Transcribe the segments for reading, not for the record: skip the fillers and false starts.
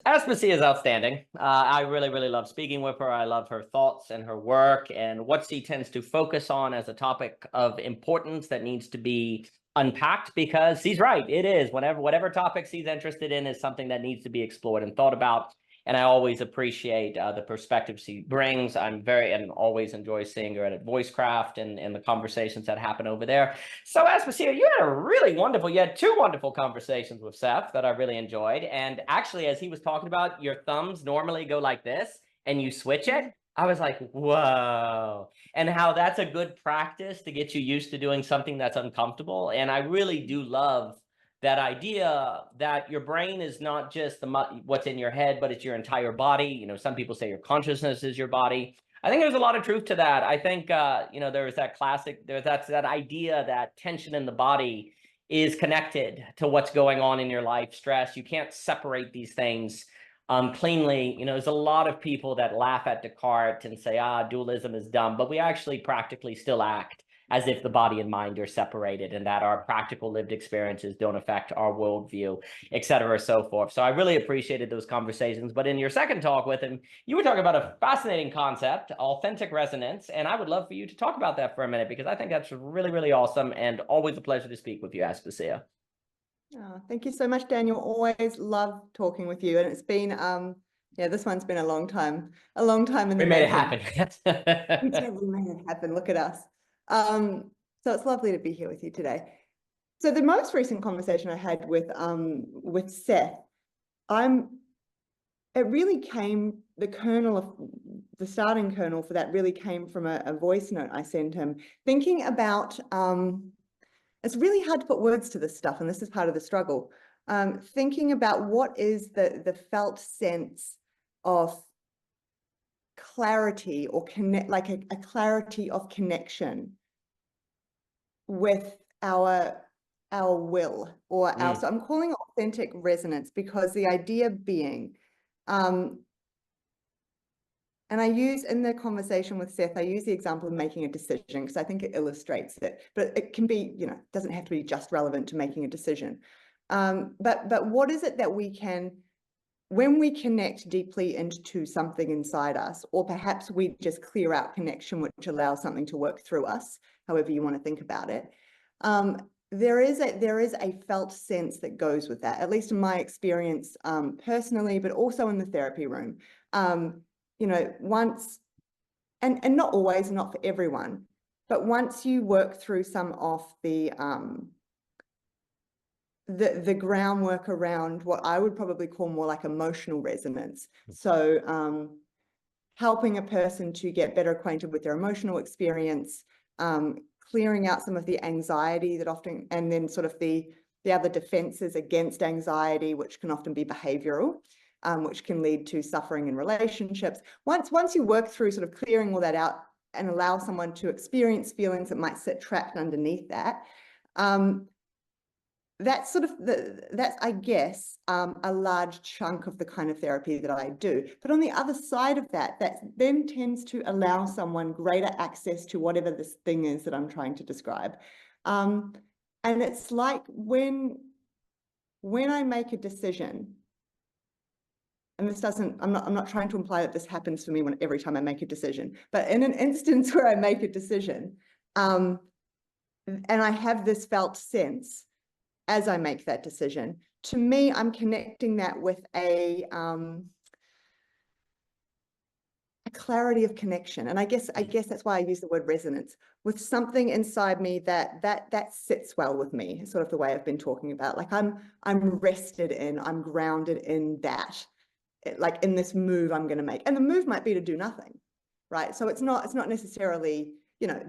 Aspasia is outstanding. I really, really love speaking with her. I love her thoughts and her work and what she tends to focus on as a topic of importance that needs to be unpacked, because she's right. It is whatever topic she's interested in is something that needs to be explored and thought about. And I always appreciate the perspective she brings. And always enjoy seeing her at Voicecraft and the conversations that happen over there. So Aspasia, you had two wonderful conversations with Seth that I really enjoyed. And actually, as he was talking about your thumbs normally go like this and you switch it, I was like, whoa. And how that's a good practice to get you used to doing something that's uncomfortable. And I really do love that idea that your brain is not just what's in your head, but it's your entire body. You know, some people say your consciousness is your body. I think there's a lot of truth to that. I think, there's that idea that tension in the body is connected to what's going on in your life, stress. You can't separate these things cleanly. You know, there's a lot of people that laugh at Descartes and say, dualism is dumb, but we actually practically still act as if the body and mind are separated and that our practical lived experiences don't affect our worldview, et cetera, so forth. So I really appreciated those conversations. But in your second talk with him, you were talking about a fascinating concept, authentic resonance. And I would love for you to talk about that for a minute, because I think that's really, really awesome and always a pleasure to speak with you, Aspasia. Oh, thank you so much, Daniel. Always love talking with you. And it's been, this one's been a long time in the We made it happen. We made it happen. Look at us. So it's lovely to be here with you today. So the most recent conversation I had with Seth, it really came, the starting kernel for that really came from a voice note I sent him, thinking about, it's really hard to put words to this stuff, and this is part of the struggle, thinking about what is the felt sense of clarity or like a clarity of connection with our will or our, so I'm calling it authentic resonance, because the idea being, and I use in the conversation with Seth, I use the example of making a decision because I think it illustrates it, but it can be, doesn't have to be just relevant to making a decision. But what is it that we can, when we connect deeply into something inside us, or perhaps we just clear out connection, which allows something to work through us, however you want to think about it, there is a felt sense that goes with that, at least in my experience personally, but also in the therapy room. Once, and not always, not for everyone, but once you work through some of the groundwork around what I would probably call more like emotional resonance. So helping a person to get better acquainted with their emotional experience, clearing out some of the anxiety that often, and then sort of the other defenses against anxiety, which can often be behavioral, which can lead to suffering in relationships. Once you work through sort of clearing all that out and allow someone to experience feelings that might sit trapped underneath that, that's sort of that's, I guess, a large chunk of the kind of therapy that I do. But on the other side of that, that then tends to allow someone greater access to whatever this thing is that I'm trying to describe. And it's like when I make a decision, and this doesn't, I'm not trying to imply that this happens for me every time I make a decision, but in an instance where I make a decision, and I have this felt sense as I make that decision, to me, I'm connecting that with a clarity of connection. And I guess that's why I use the word resonance, with something inside me that sits well with me, sort of the way I've been talking about. Like I'm rested in, I'm grounded in that, like in this move I'm going to make. And the move might be to do nothing, right? So it's not necessarily,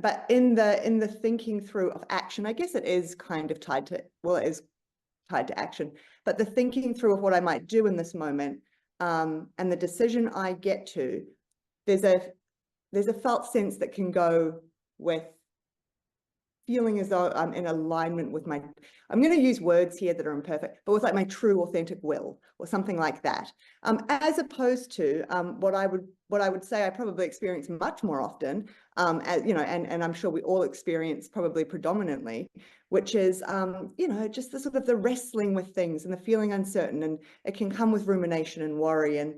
but in the thinking through of action, I guess it is kind of tied to, well, it is tied to action, but the thinking through of what I might do in this moment, and the decision I get to, there's a felt sense that can go with feeling as though I'm in alignment with my, I'm going to use words here that are imperfect, but with like my true authentic will or something like that. As opposed to what I would say I probably experience much more often, as, you know, and I'm sure we all experience probably predominantly, which is, you know, just the sort of the wrestling with things and the feeling uncertain, and it can come with rumination and worry. And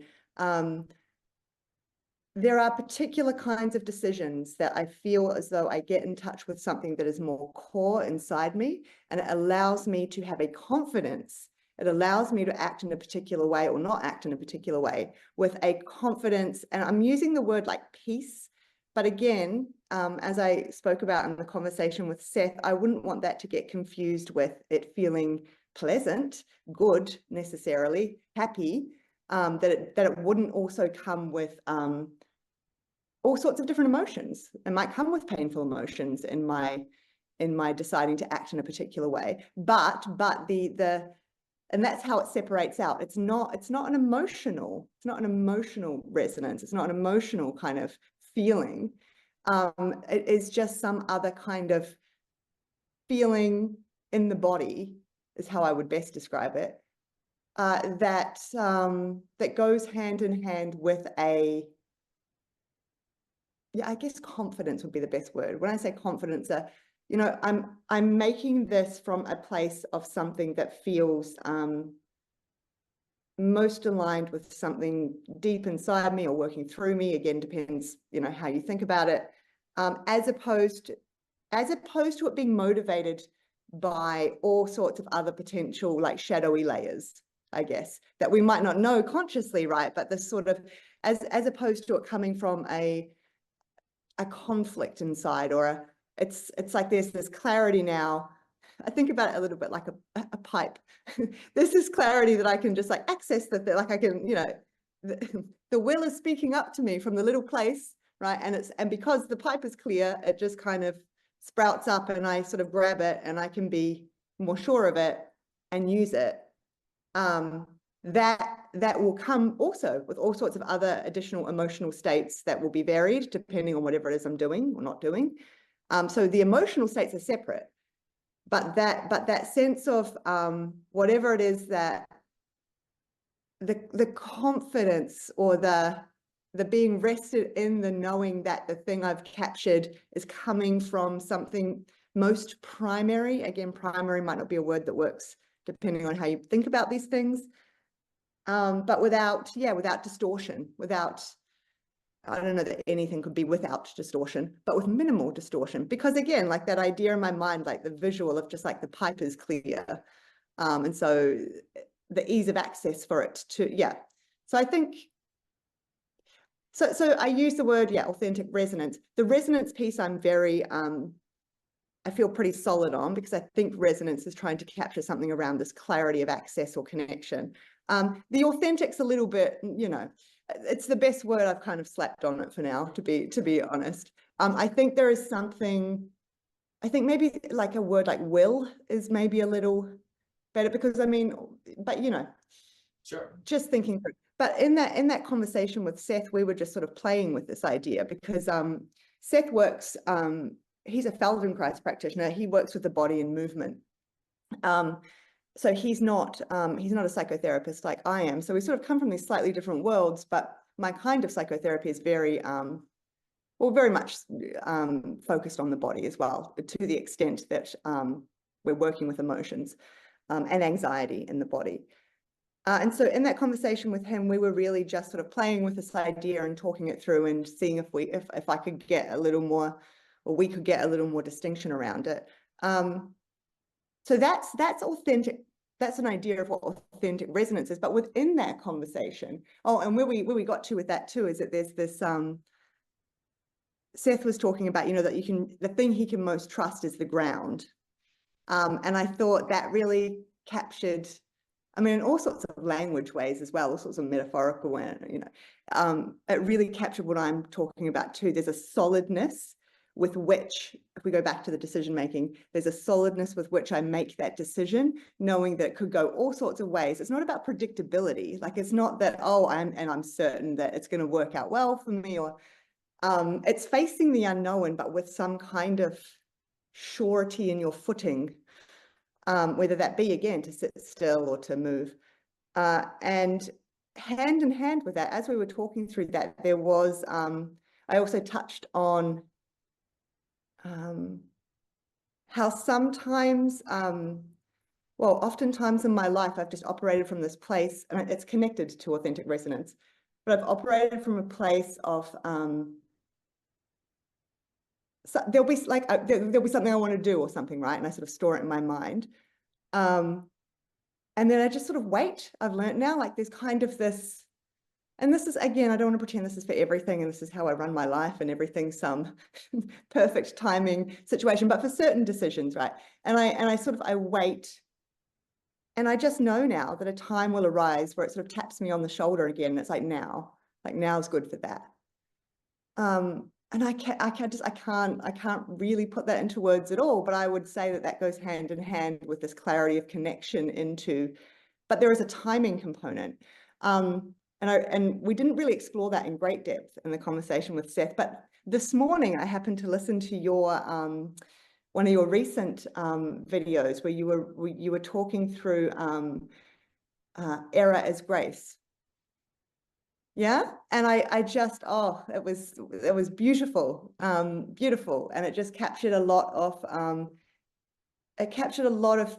there are particular kinds of decisions that I feel as though I get in touch with something that is more core inside me, and it allows me to have a confidence. It allows me to act in a particular way or not act in a particular way with a confidence. And I'm using the word like peace, but again, as I spoke about in the conversation with Seth, I wouldn't want that to get confused with it feeling pleasant, good, necessarily, happy, that it wouldn't also come with all sorts of different emotions. It might come with painful emotions in my deciding to act in a particular way, but and that's how it separates out. It's not an emotional resonance. It's not an emotional kind of feeling. It is just some other kind of feeling in the body, is how I would best describe it. That goes hand in hand with a, yeah, I guess confidence would be the best word. When I say confidence, you know, I'm making this from a place of something that feels most aligned with something deep inside me or working through me. Again, depends, you know, how you think about it. As opposed to it being motivated by all sorts of other potential like shadowy layers, I guess, that we might not know consciously, right? But this sort of, as opposed to it coming from a conflict inside, or it's like there's this clarity now. I think about it a little bit like a pipe. There's this clarity that I can just like access, that like I can, you know, the will is speaking up to me from the little place, right? And because the pipe is clear, it just kind of sprouts up, and I sort of grab it, and I can be more sure of it and use it. That will come also with all sorts of other additional emotional states that will be varied depending on whatever it is I'm doing or not doing. So the emotional states are separate, but that sense of whatever it is, that the confidence or the being rested in the knowing that the thing I've captured is coming from something most primary. Again, primary might not be a word that works depending on how you think about these things. But without distortion, I don't know that anything could be without distortion, but with minimal distortion. Because again, like that idea in my mind, like the visual of just like the pipe is clear. And so the ease of access for it to, yeah. So I think, so I use the word, yeah, authentic resonance. The resonance piece I'm very, I feel pretty solid on, because I think resonance is trying to capture something around this clarity of access or connection. The authentic's a little bit, you know, it's the best word I've kind of slapped on it for now, to be honest. I think there is something, I think maybe like a word like will is maybe a little better, because I mean, but you know, sure, just thinking through. But in that conversation with Seth, we were just sort of playing with this idea, because Seth works, he's a Feldenkrais practitioner. He works with the body and movement. So he's not a psychotherapist like I am. So we sort of come from these slightly different worlds, but my kind of psychotherapy is very, very much focused on the body as well, to the extent that we're working with emotions and anxiety in the body. And so in that conversation with him, we were really just sort of playing with this idea and talking it through and seeing if I could get a little more, or we could get a little more distinction around it. So that's authentic. That's an idea of what authentic resonance is. But within that conversation, and where we got to with that too is that there's this. Seth was talking about, you know, that the thing he can most trust is the ground, and I thought that really captured. I mean, in all sorts of language ways as well, all sorts of metaphorical, you know, it really captured what I'm talking about too. There's a solidness with which, if we go back to the decision making, there's a solidness with which I make that decision, knowing that it could go all sorts of ways. It's not about predictability. Like, it's not that, I'm certain that it's going to work out well for me, or it's facing the unknown, but with some kind of surety in your footing, whether that be, again, to sit still or to move. And hand in hand with that, as we were talking through that, there was, I also touched on how sometimes, well, oftentimes in my life, I've just operated from this place, and it's connected to authentic resonance, but I've operated from a place of, so there'll be like, there'll be something I want to do or something, right? And I sort of store it in my mind. And then I just sort of wait. I've learned now, like there's kind of this, and this is, again, I don't want to pretend this is for everything, and this is how I run my life, and everything's some perfect timing situation, but for certain decisions, right? And I wait, and I just know now that a time will arise where it sort of taps me on the shoulder again, and it's like now's good for that. And I can't really put that into words at all, but I would say that goes hand in hand with this clarity of connection into, but there is a timing component. And we didn't really explore that in great depth in the conversation with Seth, but this morning I happened to listen to your, one of your recent videos where you were talking through error as grace. Yeah, and I just, oh, it was beautiful, beautiful, and it just captured a lot of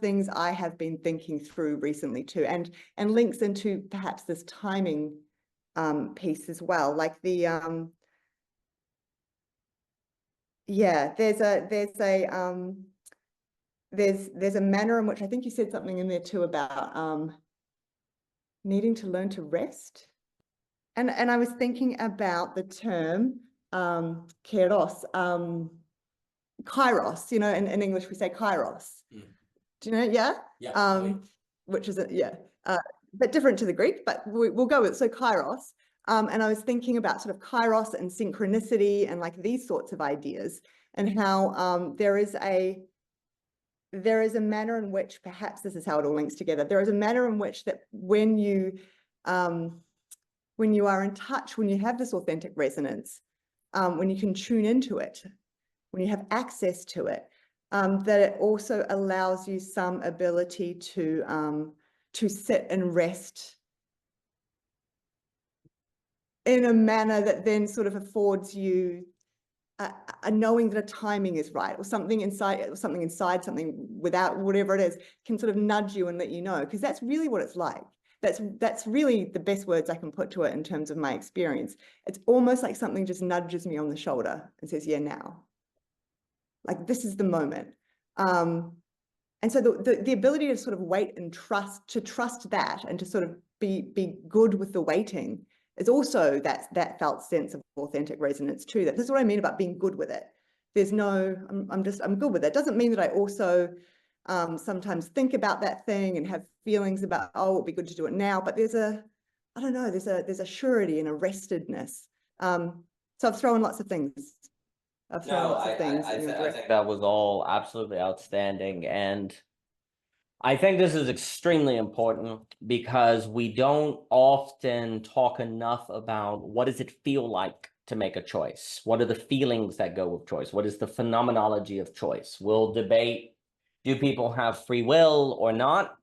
things I have been thinking through recently too, and links into perhaps this timing piece as well, like the yeah, there's a manner in which I think you said something in there too about needing to learn to rest. And I was thinking about the term kairos, kairos, you know, in English we say kairos. Mm. Do you know? Yeah. Yeah. Which is but different to the Greek, but we'll go with, so kairos. And I was thinking about sort of kairos and synchronicity and like these sorts of ideas, and how there is a manner in which, perhaps this is how it all links together. There is a manner in which that when you are in touch, when you have this authentic resonance, when you can tune into it, when you have access to it, that it also allows you some ability to sit and rest in a manner that then sort of affords you a knowing that a timing is right, or something inside, something without, whatever it is, can sort of nudge you and let you know, because that's really what it's like. That's really the best words I can put to it in terms of my experience. It's almost like something just nudges me on the shoulder and says, yeah, now. Like, this is the moment. And so the ability to sort of wait and trust that, and to sort of be good with the waiting, is also that felt sense of authentic resonance too. This is what I mean about being good with it. There's no, I'm good with it. It doesn't mean that I also sometimes think about that thing and have feelings about, oh, it'd be good to do it now, but there's a surety and a restedness. So I've thrown lots of things. I think that was all absolutely outstanding, and I think this is extremely important because we don't often talk enough about what does it feel like to make a choice? What are the feelings that go with choice? What is the phenomenology of choice? We'll debate, do people have free will or not?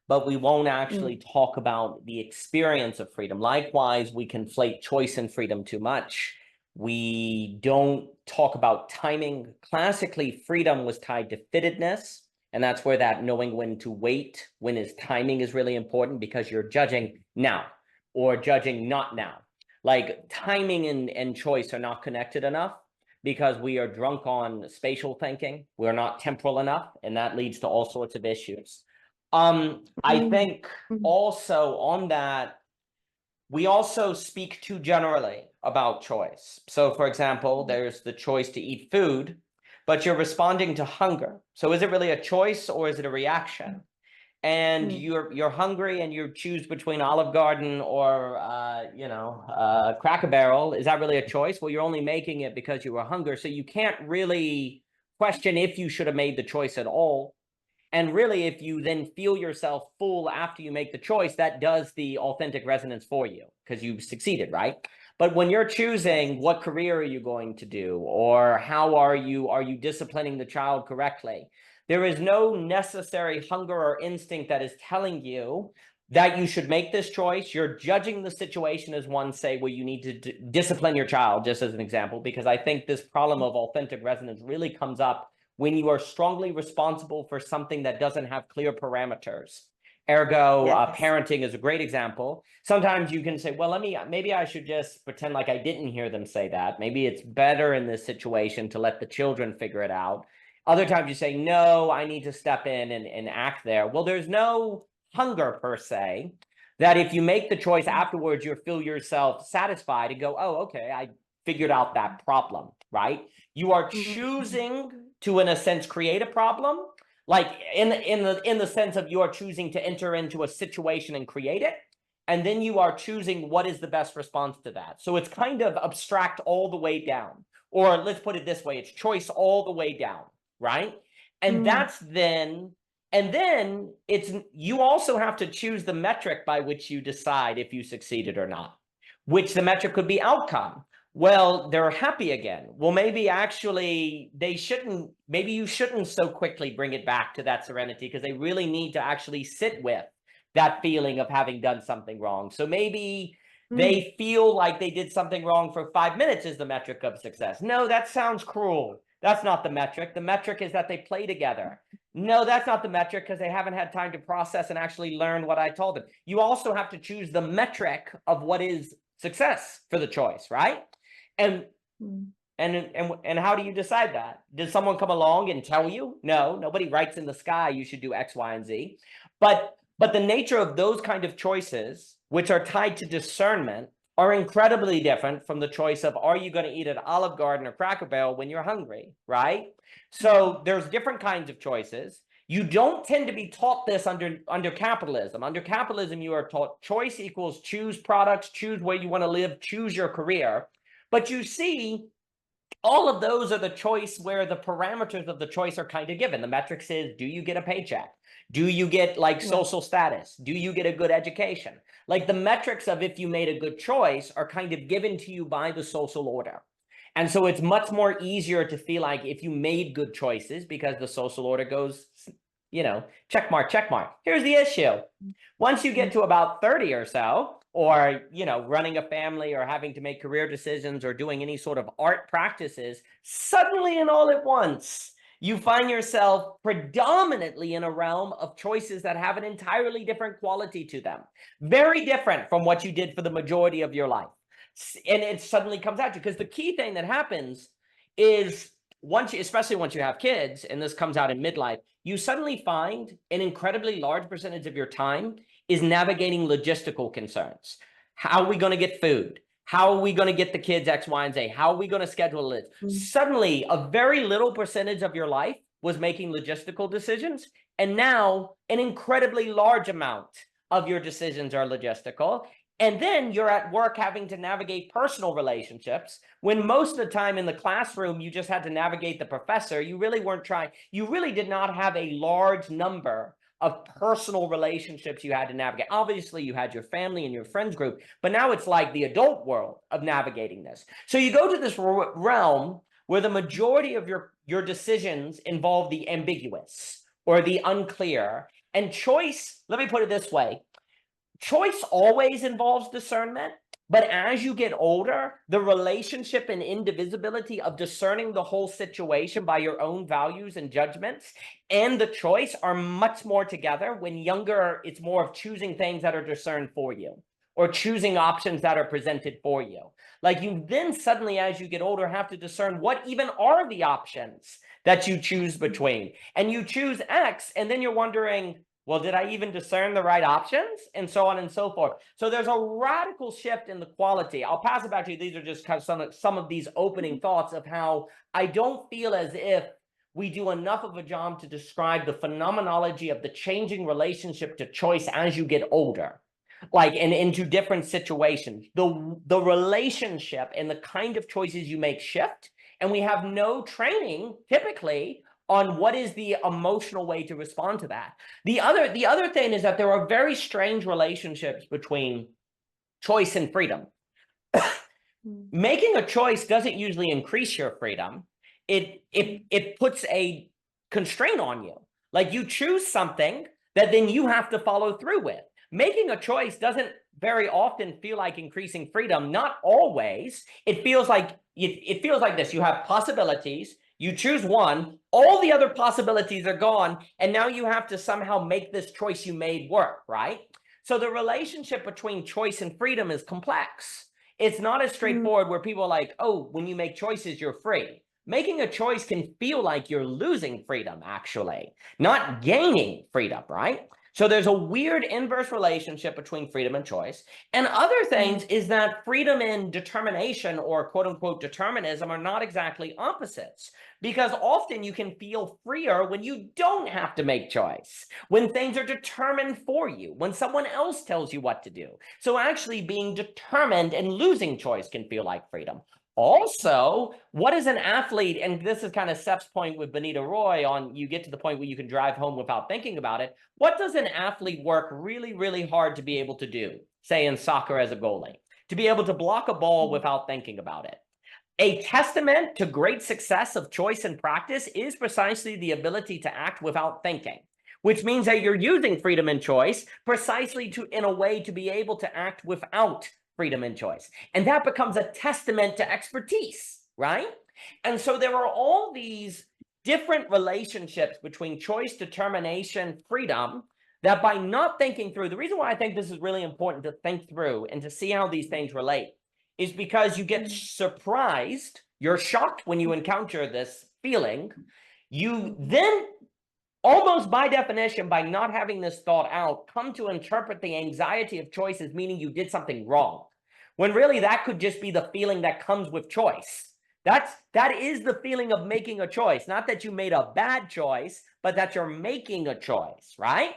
But we won't actually talk about the experience of freedom. Likewise, we conflate choice and freedom too much. We don't talk about timing. Classically, freedom was tied to fittedness. And that's where that knowing when to wait, when is timing, is really important, because you're judging now or judging not now. Like, timing and choice are not connected enough because we are drunk on spatial thinking. We're not temporal enough, and that leads to all sorts of issues. I think also on that, we also speak too generally about choice. So, for example, there's the choice to eat food, but you're responding to hunger. So is it really a choice, or is it a reaction? And you're hungry and you choose between Olive Garden or Cracker Barrel. Is that really a choice? Well, you're only making it because you were hungry. So you can't really question if you should have made the choice at all. And really, if you then feel yourself full after you make the choice, that does the authentic resonance for you because you've succeeded, right? But when you're choosing what career are you going to do, or how are you disciplining the child correctly, there is no necessary hunger or instinct that is telling you that you should make this choice. You're judging the situation as one, say, where you need to discipline your child, just as an example, because I think this problem of authentic resonance really comes up when you are strongly responsible for something that doesn't have clear parameters. Ergo, Yes. parenting is a great example. Sometimes you can say, well, maybe I should just pretend like I didn't hear them say that. Maybe it's better in this situation to let the children figure it out. Other times you say, no, I need to step in and act there. Well, there's no hunger per se, that if you make the choice afterwards, you'll feel yourself satisfied and go, oh, okay, I figured out that problem, right? You are choosing to, in a sense, create a problem, like in the sense of you are choosing to enter into a situation and create it, and then you are choosing what is the best response to that. So it's kind of abstract all the way down, or let's put it this way, it's choice all the way down, right? And that's then, and then it's, you also have to choose the metric by which you decide if you succeeded or not, which the metric could be outcome. Well, they're happy again. Well, maybe actually maybe you shouldn't so quickly bring it back to that serenity, because they really need to actually sit with that feeling of having done something wrong. So maybe they feel like they did something wrong for 5 minutes is the metric of success. No, that sounds cruel. That's not the metric. The metric is that they play together. No, that's not the metric, because they haven't had time to process and actually learn what I told them. You also have to choose the metric of what is success for the choice, right? And how do you decide that? Does someone come along and tell you? No, nobody writes in the sky you should do X, Y, and Z. But the nature of those kind of choices, which are tied to discernment, are incredibly different from the choice of, are you going to eat at Olive Garden or Cracker Barrel when you're hungry, right? So there's different kinds of choices. You don't tend to be taught this under capitalism. Under capitalism, you are taught choice equals choose products, choose where you want to live, choose your career. But you see, all of those are the choice where the parameters of the choice are kind of given. The metrics is, do you get a paycheck? Do you get like social status? Do you get a good education? Like the metrics of if you made a good choice are kind of given to you by the social order. And so it's much more easier to feel like if you made good choices, because the social order goes, you know, check mark, check mark. Here's the issue. Once you get to about 30 or so, or, you know, running a family or having to make career decisions or doing any sort of art practices, suddenly and all at once, you find yourself predominantly in a realm of choices that have an entirely different quality to them. Very different from what you did for the majority of your life. And it suddenly comes at you, because the key thing that happens is especially once you have kids, and this comes out in midlife, you suddenly find an incredibly large percentage of your time is navigating logistical concerns. How are we going to get food? How are we going to get the kids X, Y, and Z? How are we going to schedule it? Suddenly, a very little percentage of your life was making logistical decisions. And now an incredibly large amount of your decisions are logistical. And then you're at work having to navigate personal relationships, when most of the time in the classroom, you just had to navigate the professor. You really weren't trying. You really did not have a large number of personal relationships you had to navigate. Obviously, you had your family and your friends group, but now it's like the adult world of navigating this. So you go to this realm where the majority of your decisions involve the ambiguous or the unclear. And choice, let me put it this way, choice always involves discernment. But as you get older, the relationship and indivisibility of discerning the whole situation by your own values and judgments and the choice are much more together. When younger, it's more of choosing things that are discerned for you, or choosing options that are presented for you. Like you then suddenly, as you get older, have to discern what even are the options that you choose between. And you choose X, and then you're wondering, well, did I even discern the right options? And so on and so forth. So there's a radical shift in the quality. I'll pass it back to you. These are just kind of some of these opening thoughts of how I don't feel as if we do enough of a job to describe the phenomenology of the changing relationship to choice as you get older, like and into different situations. The relationship and the kind of choices you make shift, and we have no training typically on what is the emotional way to respond to that. The other thing is that there are very strange relationships between choice and freedom. Making a choice doesn't usually increase your freedom. It puts a constraint on you. Like you choose something that then you have to follow through with. Making a choice doesn't very often feel like increasing freedom. Not always. It feels like this. You have possibilities. You choose one, all the other possibilities are gone, and now you have to somehow make this choice you made work, right? So the relationship between choice and freedom is complex. It's not as straightforward where people are like, oh, when you make choices, you're free. Making a choice can feel like you're losing freedom, actually, not gaining freedom, right? So there's a weird inverse relationship between freedom and choice. And other things is that freedom and determination, or quote unquote determinism, are not exactly opposites, because often you can feel freer when you don't have to make choice, when things are determined for you, when someone else tells you what to do. So actually being determined and losing choice can feel like freedom. Also, what is an athlete, and this is kind of Seph's point with Benita Roy on you get to the point where you can drive home without thinking about it. What does an athlete work really, really hard to be able to do, say in soccer as a goalie? To be able to block a ball without thinking about it. A testament to great success of choice and practice is precisely the ability to act without thinking, which means that you're using freedom and choice precisely in a way to be able to act without freedom and choice. And that becomes a testament to expertise, right? And so there are all these different relationships between choice, determination, freedom, that by not thinking through, the reason why I think this is really important to think through and to see how these things relate is because you get surprised, you're shocked when you encounter this feeling. You then, almost by definition, by not having this thought out, come to interpret the anxiety of choice as meaning you did something wrong, when really that could just be the feeling that comes with choice. That is the feeling of making a choice, not that you made a bad choice, but that you're making a choice, right?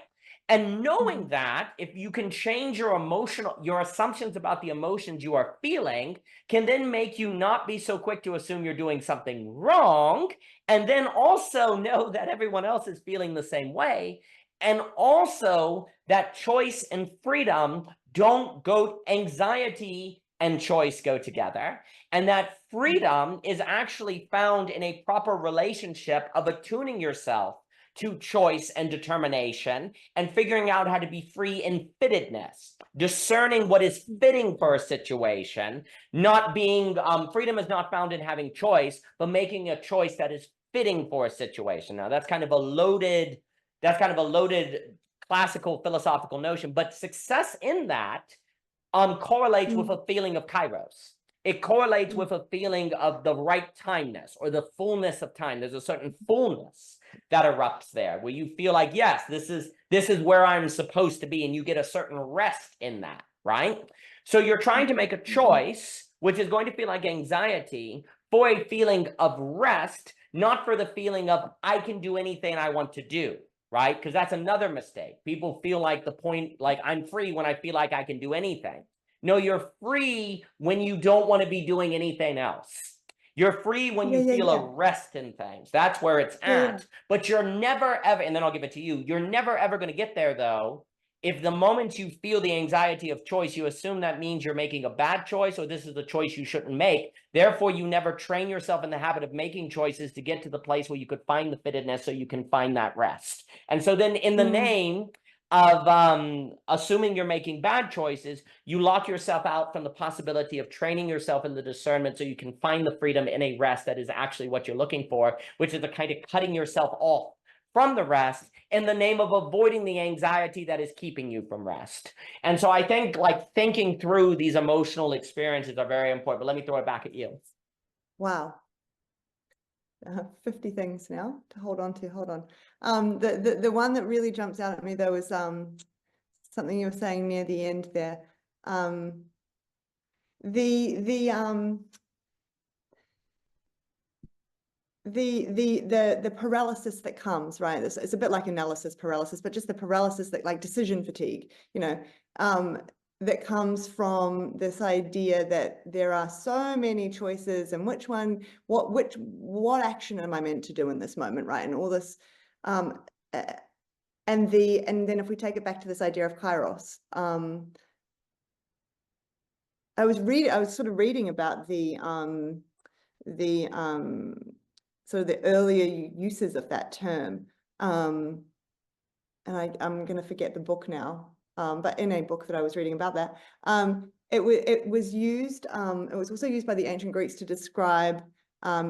And knowing that, if you can change your assumptions about the emotions you are feeling, can then make you not be so quick to assume you're doing something wrong, and then also know that everyone else is feeling the same way, and also that choice and freedom don't go, anxiety and choice go together, and that freedom is actually found in a proper relationship of attuning yourself to choice and determination and figuring out how to be free in fittedness, discerning what is fitting for a situation, not being, freedom is not found in having choice, but making a choice that is fitting for a situation. Now that's kind of a loaded classical philosophical notion, but success in that correlates with a feeling of kairos. It correlates with a feeling of the right timeness or the fullness of time. There's a certain fullness that erupts there where you feel like, yes, this is where I'm supposed to be, and you get a certain rest in that, right? So you're trying to make a choice, which is going to feel like anxiety, for a feeling of rest, not for the feeling of I can do anything I want to do, right? Because that's another mistake. People feel like the point, like I'm free when I feel like I can do anything. No, you're free when you don't want to be doing anything else. You're free when you feel a rest in things. That's where it's at. But you're never ever, and then I'll give it to you, you're never ever going to get there though, if the moment you feel the anxiety of choice, you assume that means you're making a bad choice or this is the choice you shouldn't make. Therefore, you never train yourself in the habit of making choices to get to the place where you could find the fittedness so you can find that rest. And so then in the name of assuming you're making bad choices, you lock yourself out from the possibility of training yourself in the discernment so you can find the freedom in a rest that is actually what you're looking for, which is a kind of cutting yourself off from the rest in the name of avoiding the anxiety that is keeping you from rest. And so I think like thinking through these emotional experiences are very important, but let me throw it back at you. Wow. 50 things now to hold on to. Hold on. The one that really jumps out at me though is something you were saying near the end there. The paralysis that comes, right? It's a bit like analysis paralysis, but just the paralysis that, like, decision fatigue, you know, that comes from this idea that there are so many choices and what action am I meant to do in this moment, right? And all this, and then if we take it back to this idea of kairos, I was sort of reading about the sort of the earlier uses of that term. And I'm going to forget the book now, but in a book that I was reading about that, it was used, it was also used by the ancient Greeks to describe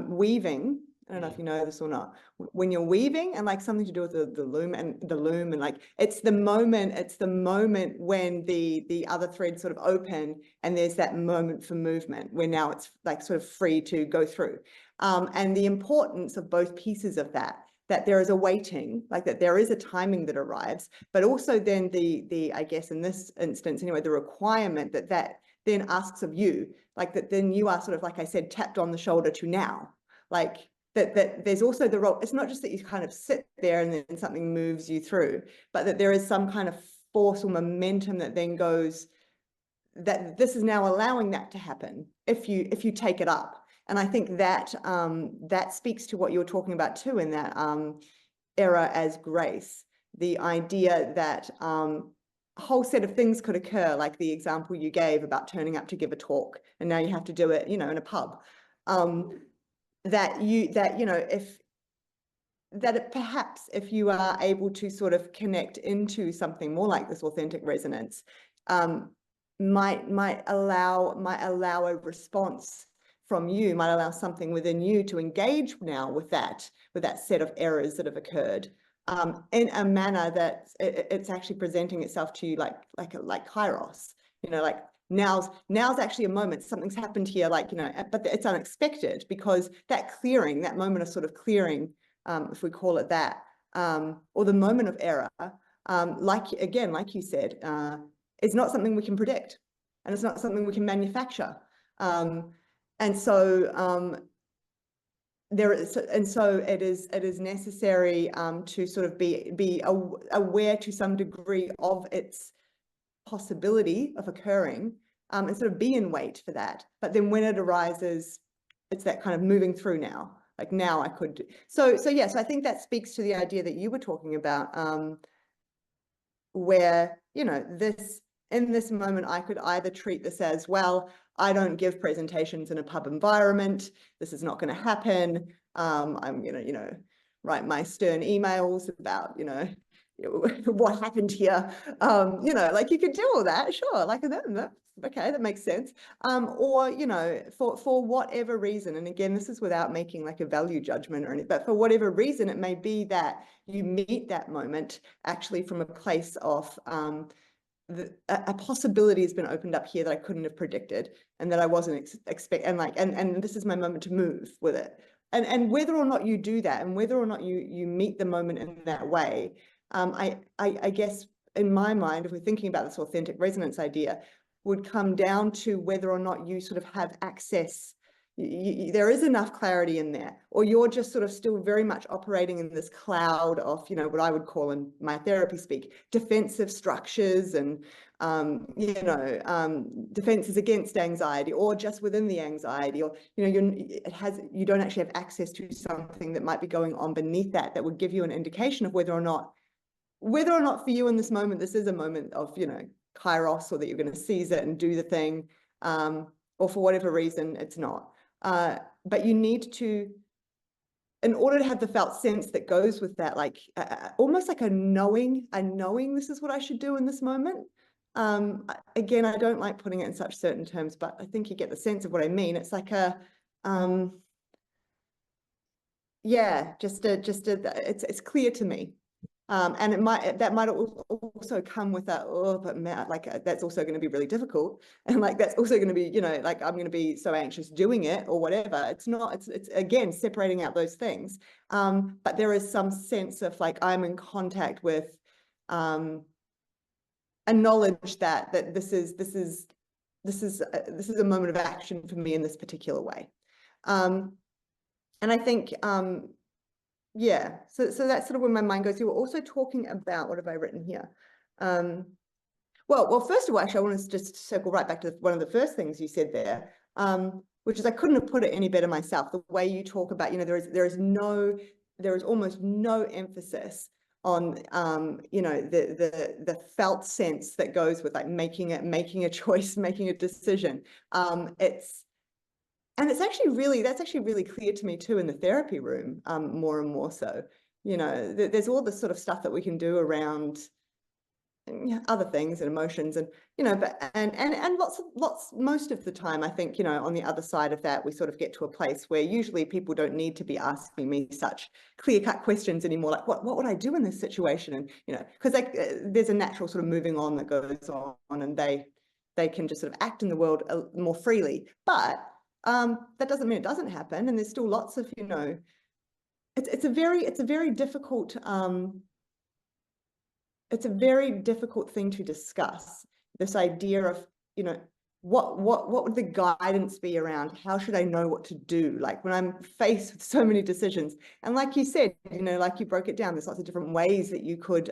weaving. I don't know if you know this or not. When you're weaving, and like something to do with the loom and like it's the moment when the other threads sort of open and there's that moment for movement where now it's like sort of free to go through. And the importance of both pieces of that there is a waiting, like that there is a timing that arrives, but also then the I guess in this instance anyway, the requirement that then asks of you, like that then you are sort of, like I said, tapped on the shoulder to now, like that there's also the role. It's not just that you kind of sit there and then something moves you through, but that there is some kind of force or momentum that then goes, that this is now allowing that to happen if you take it up. And I think that that speaks to what you're talking about too in that era as grace, the idea that a whole set of things could occur, like the example you gave about turning up to give a talk, and now you have to do it, you know, in a pub. Perhaps if you are able to sort of connect into something more like this authentic resonance, might allow a response from you, might allow something within you to engage now with that set of errors that have occurred, in a manner that it's actually presenting itself to you like kairos, you know, like now's actually a moment, something's happened here, like, you know, but it's unexpected, because that clearing, that moment of sort of clearing, if we call it that, or the moment of error, like you said, is not something we can predict, and it's not something we can manufacture. And so it is necessary to sort of be aware to some degree of its possibility of occurring, and sort of be in wait for that. But then when it arises, it's that kind of moving through now. Like now I could do. So I think that speaks to the idea that you were talking about, where, you know, in this moment, I could either treat this as, well, I don't give presentations in a pub environment. This is not going to happen. I'm going to, you know, write my stern emails about, you know, what happened here. You know, like you could do all that, sure. Like okay, that makes sense. Or, you know, for whatever reason, and again, this is without making like a value judgment or anything, but for whatever reason, it may be that you meet that moment actually from a place of a possibility has been opened up here that I couldn't have predicted, and that I wasn't expect, and like, and this is my moment to move with it. And whether or not you do that, and whether or not you meet the moment in that way, I guess in my mind, if we're thinking about this authentic resonance idea, would come down to whether or not you sort of have access. There is enough clarity in there, or you're just sort of still very much operating in this cloud of, you know, what I would call in my therapy speak, defensive structures and, you know, defenses against anxiety, or just within the anxiety, or, you know, you don't actually have access to something that might be going on beneath that would give you an indication of whether or not for you in this moment, this is a moment of, you know, kairos, or that you're going to seize it and do the thing, or for whatever reason, it's not. But you need to, in order to have the felt sense that goes with that, like almost like a knowing this is what I should do in this moment. Again, I don't like putting it in such certain terms, but I think you get the sense of what I mean. It's like a, yeah, it's clear to me. And that might also come with that, oh, but man, like that's also going to be really difficult, and like that's also going to be, you know, like I'm going to be so anxious doing it or whatever. It's not. It's again separating out those things. But there is some sense of like I'm in contact with a knowledge that this is a moment of action for me in this particular way. And I think. Yeah, so that's sort of where my mind goes. You were also talking about, what have I written here? Well, first of all, actually, I want to just circle right back to one of the first things you said there, which is I couldn't have put it any better myself. The way you talk about, you know, there is almost no emphasis you know, the felt sense that goes with like making a choice, making a decision. That's actually really clear to me too in the therapy room, more and more so. You know, there's all this sort of stuff that we can do around other things and emotions, and you know, but and most of the time I think, you know, on the other side of that we sort of get to a place where usually people don't need to be asking me such clear-cut questions anymore, like what would I do in this situation, and you know, because like there's a natural sort of moving on that goes on, and they can just sort of act in the world more freely. But that doesn't mean it doesn't happen, and there's still lots of, you know, it's a very difficult it's a very difficult thing to discuss, this idea of, you know, what would the guidance be around how should I know what to do, like when I'm faced with so many decisions. And like you said, you know, like you broke it down, there's lots of different ways that you could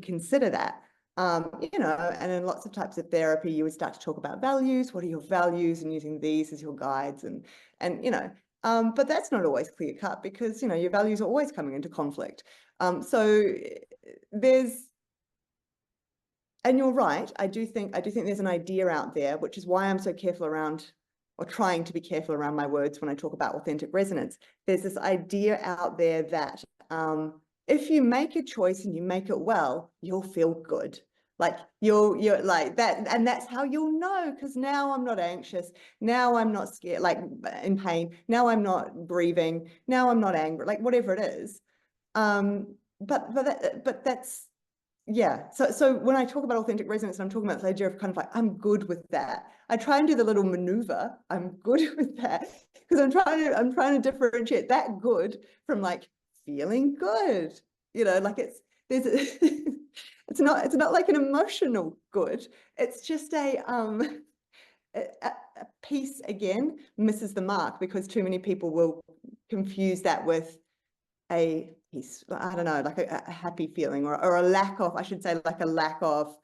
consider that. You know, and in lots of types of therapy, you would start to talk about values. What are your values? And using these as your guides, and you know, but that's not always clear cut, because you know your values are always coming into conflict. So and you're right. I do think there's an idea out there, which is why I'm so careful around, or trying to be careful around my words when I talk about authentic resonance. There's this idea out there that if you make a choice and you make it well, you'll feel good. Like you're like that, and that's how you'll know, because now I'm not anxious, now I'm not scared, like in pain, now I'm not grieving, now I'm not angry, like whatever it is. But that's, yeah. So when I talk about authentic resonance, I'm talking about this idea of kind of like, I'm good with that. I try and do the little maneuver, I'm good with that, because I'm trying to differentiate that good from like feeling good. You know, like it's not like an emotional good. It's just a piece, again, misses the mark, because too many people will confuse that with a piece, I don't know, like a happy feeling, or a lack of, I should say, like a lack of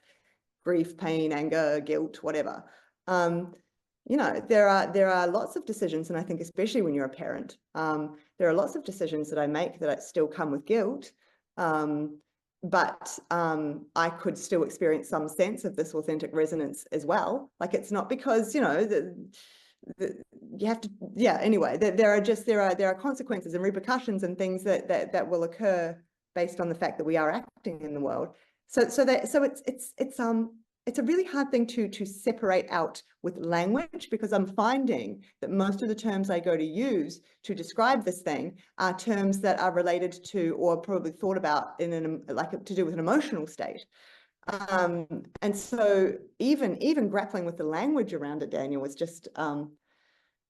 grief, pain, anger, guilt, whatever. You know, there are lots of decisions, and I think especially when you're a parent, there are lots of decisions that I make that still come with guilt. But I could still experience some sense of this authentic resonance as well. Like it's not because, you know, you have to, yeah, anyway, there are consequences and repercussions and things that will occur based on the fact that we are acting in the world. So it's a really hard thing to separate out with language, because I'm finding that most of the terms I go to use to describe this thing are terms that are related to, or probably thought about in like to do with an emotional state. And so even grappling with the language around it, Daniel, was just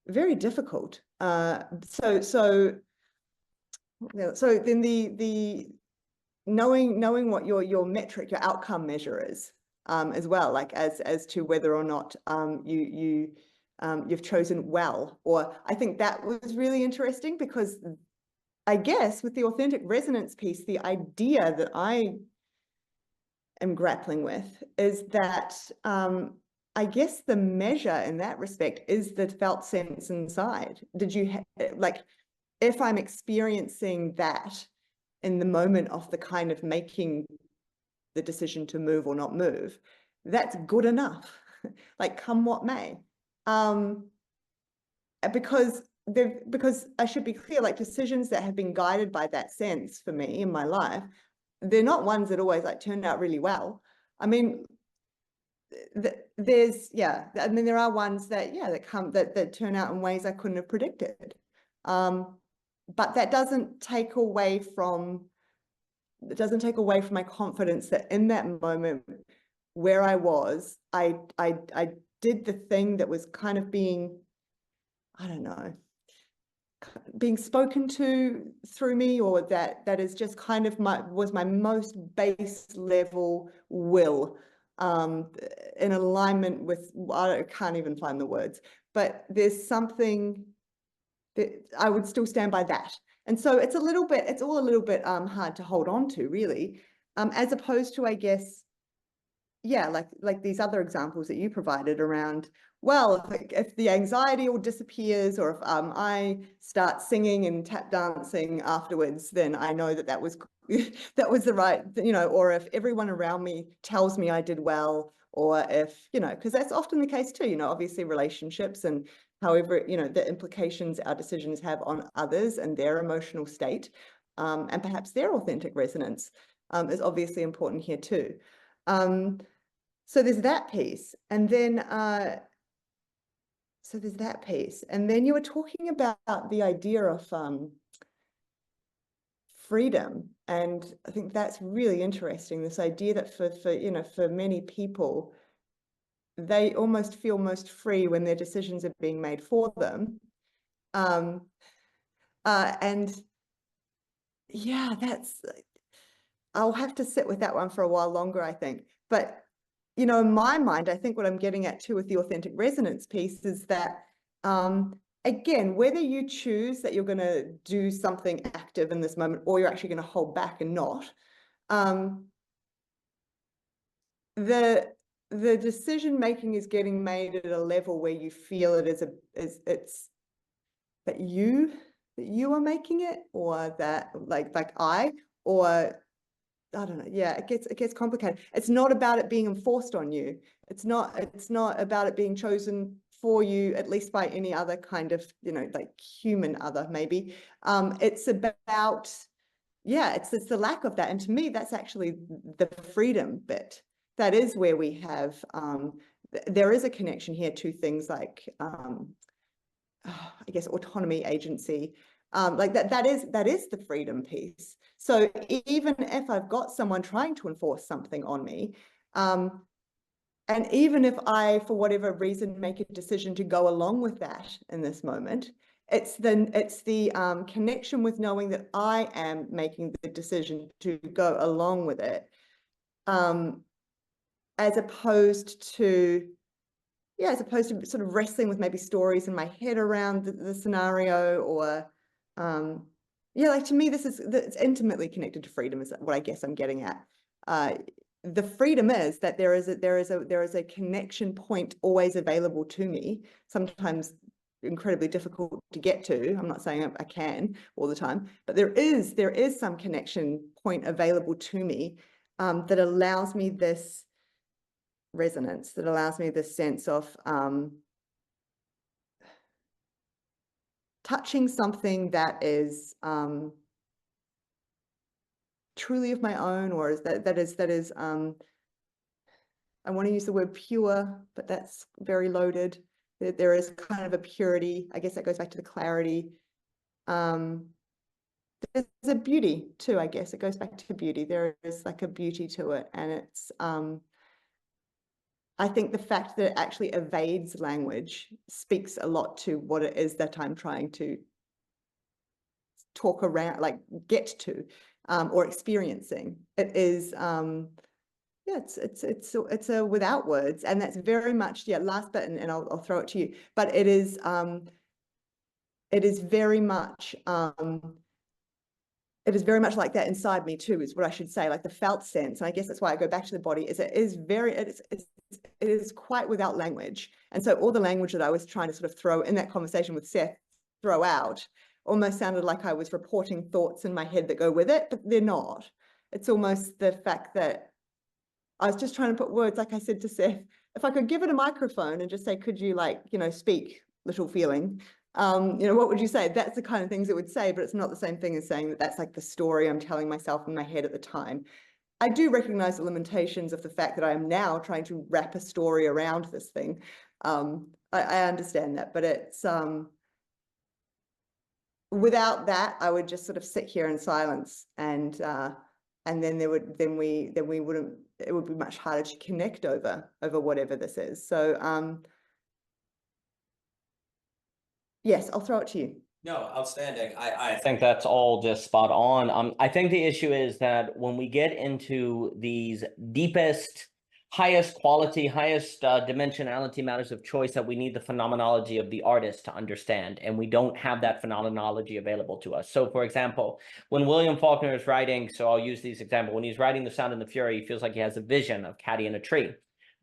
very difficult. So then the knowing what your metric, your outcome measure is, as well, like as to whether or not you've chosen well. Or I think that was really interesting, because I guess with the authentic resonance piece, the idea that I am grappling with is that I guess the measure in that respect is the felt sense inside. Did you like, if I'm experiencing that in the moment of the kind of making the decision to move or not move, that's good enough, like come what may. Because I should be clear, like decisions that have been guided by that sense for me in my life, they're not ones that always like turned out really well. I mean, there's, yeah, I mean, there are ones that, yeah, that turn out in ways I couldn't have predicted. But that doesn't take away from my confidence that in that moment where I was, I did the thing that was kind of being, I don't know, being spoken to through me, or that is just kind of was my most base level will, in alignment with, I can't even find the words, but there's something that I would still stand by that. And so it's all a little bit hard to hold on to, really, as opposed to, I guess, yeah, like these other examples that you provided around, well, if the anxiety all disappears, or if I start singing and tap dancing afterwards, then I know that was that was the right, or if everyone around me tells me I did well, or if, because that's often the case too, obviously relationships and however, the implications our decisions have on others and their emotional state, and perhaps their authentic resonance is obviously important here too. So there's that piece. And then, so there's that piece. And then you were talking about the idea of freedom. And I think that's really interesting, this idea that for many people, they almost feel most free when their decisions are being made for them. And yeah, I'll have to sit with that one for a while longer, I think. But, in my mind, I think what I'm getting at too with the authentic resonance piece is that, again, whether you choose that you're going to do something active in this moment, or you're actually going to hold back and not, the decision making is getting made at a level where you feel it is that you are making it, or that or I don't know. Yeah, it gets complicated. It's not about it being enforced on you. It's not about it being chosen for you, at least by any other kind of, human other, maybe. It's about, it's the lack of that. And to me, that's actually the freedom bit. That is where we have, there is a connection here to things like, I guess, autonomy, agency, that is the freedom piece. So even if I've got someone trying to enforce something on me, and even if I, for whatever reason, make a decision to go along with that in this moment, it's the connection with knowing that I am making the decision to go along with it, as opposed to sort of wrestling with maybe stories in my head around the scenario, or to me, it's intimately connected to freedom, is what I guess I'm getting at. The freedom is that there is a connection point always available to me, sometimes incredibly difficult to get to. I'm not saying I can all the time, but there is some connection point available to me, that allows me this resonance, that allows me this sense of touching something that is truly of my own, or that is I want to use the word pure, but that's very loaded. There is kind of a purity. I guess that goes back to the clarity. There's a beauty too, I guess. It goes back to beauty. There is like a beauty to it. And it's I think the fact that it actually evades language speaks a lot to what it is that I'm trying to talk around, get to, or experiencing. It is, it's a without words, and that's very much, last bit, and I'll throw it to you, but it is very much, it is very much like that inside me too, is what I should say, like the felt sense. And I guess that's why I go back to the body, is it is quite without language. And so all the language that I was trying to sort of throw in that conversation with Seth, throw out, almost sounded like I was reporting thoughts in my head that go with it, but they're not. It's almost the fact that I was just trying to put words, like I said to Seth, if I could give it a microphone and just say, could you speak, little feeling, what would you say? That's the kind of things it would say, but it's not the same thing as saying that that's like the story I'm telling myself in my head at the time. I do recognize the limitations of the fact that I am now trying to wrap a story around this thing. I understand that, but it's, without that, I would just sort of sit here in silence, and then it would be much harder to connect over whatever this is. So, yes, I'll throw it to you. No, outstanding. I think that's all just spot on. I think the issue is that when we get into these deepest, highest quality, highest dimensionality matters of choice, that we need the phenomenology of the artist to understand, and we don't have that phenomenology available to us. So, for example, when William Faulkner is writing, so I'll use this example, when he's writing The Sound and the Fury, he feels like he has a vision of Caddy in a tree.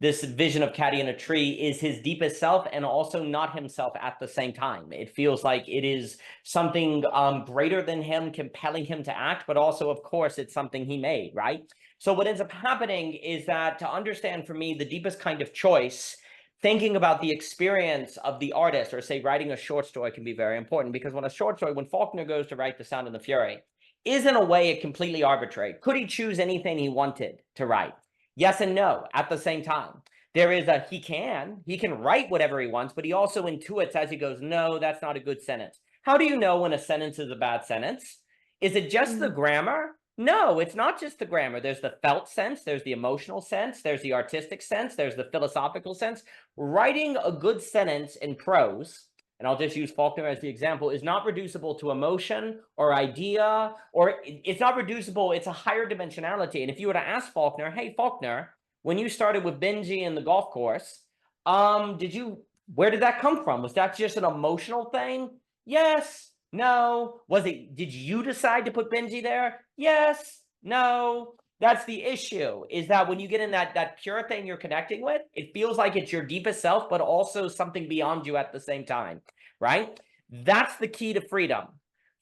this vision of Caddy in a tree is his deepest self and also not himself at the same time. It feels like it is something greater than him, compelling him to act, but also, of course, it's something he made, right? So what ends up happening is that, to understand for me the deepest kind of choice, thinking about the experience of the artist, or say writing a short story, can be very important, because when Faulkner goes to write The Sound and the Fury, is in a way completely arbitrary. Could he choose anything he wanted to write? Yes and no at the same time. There is he can write whatever he wants, but he also intuits as he goes, no, that's not a good sentence. How do you know when a sentence is a bad sentence? Is it just the grammar? No, it's not just the grammar. There's the felt sense, there's the emotional sense, there's the artistic sense, there's the philosophical sense. Writing a good sentence in prose, and I'll just use Faulkner as the example, is not reducible to emotion or idea, or it's not reducible, it's a higher dimensionality. And if you were to ask Faulkner, hey, Faulkner, when you started with Benji in the golf course, where did that come from? Was that just an emotional thing? Yes, no. Did you decide to put Benji there? Yes, no. That's the issue, is that when you get in that pure thing you're connecting with, it feels like it's your deepest self, but also something beyond you at the same time, right? That's the key to freedom.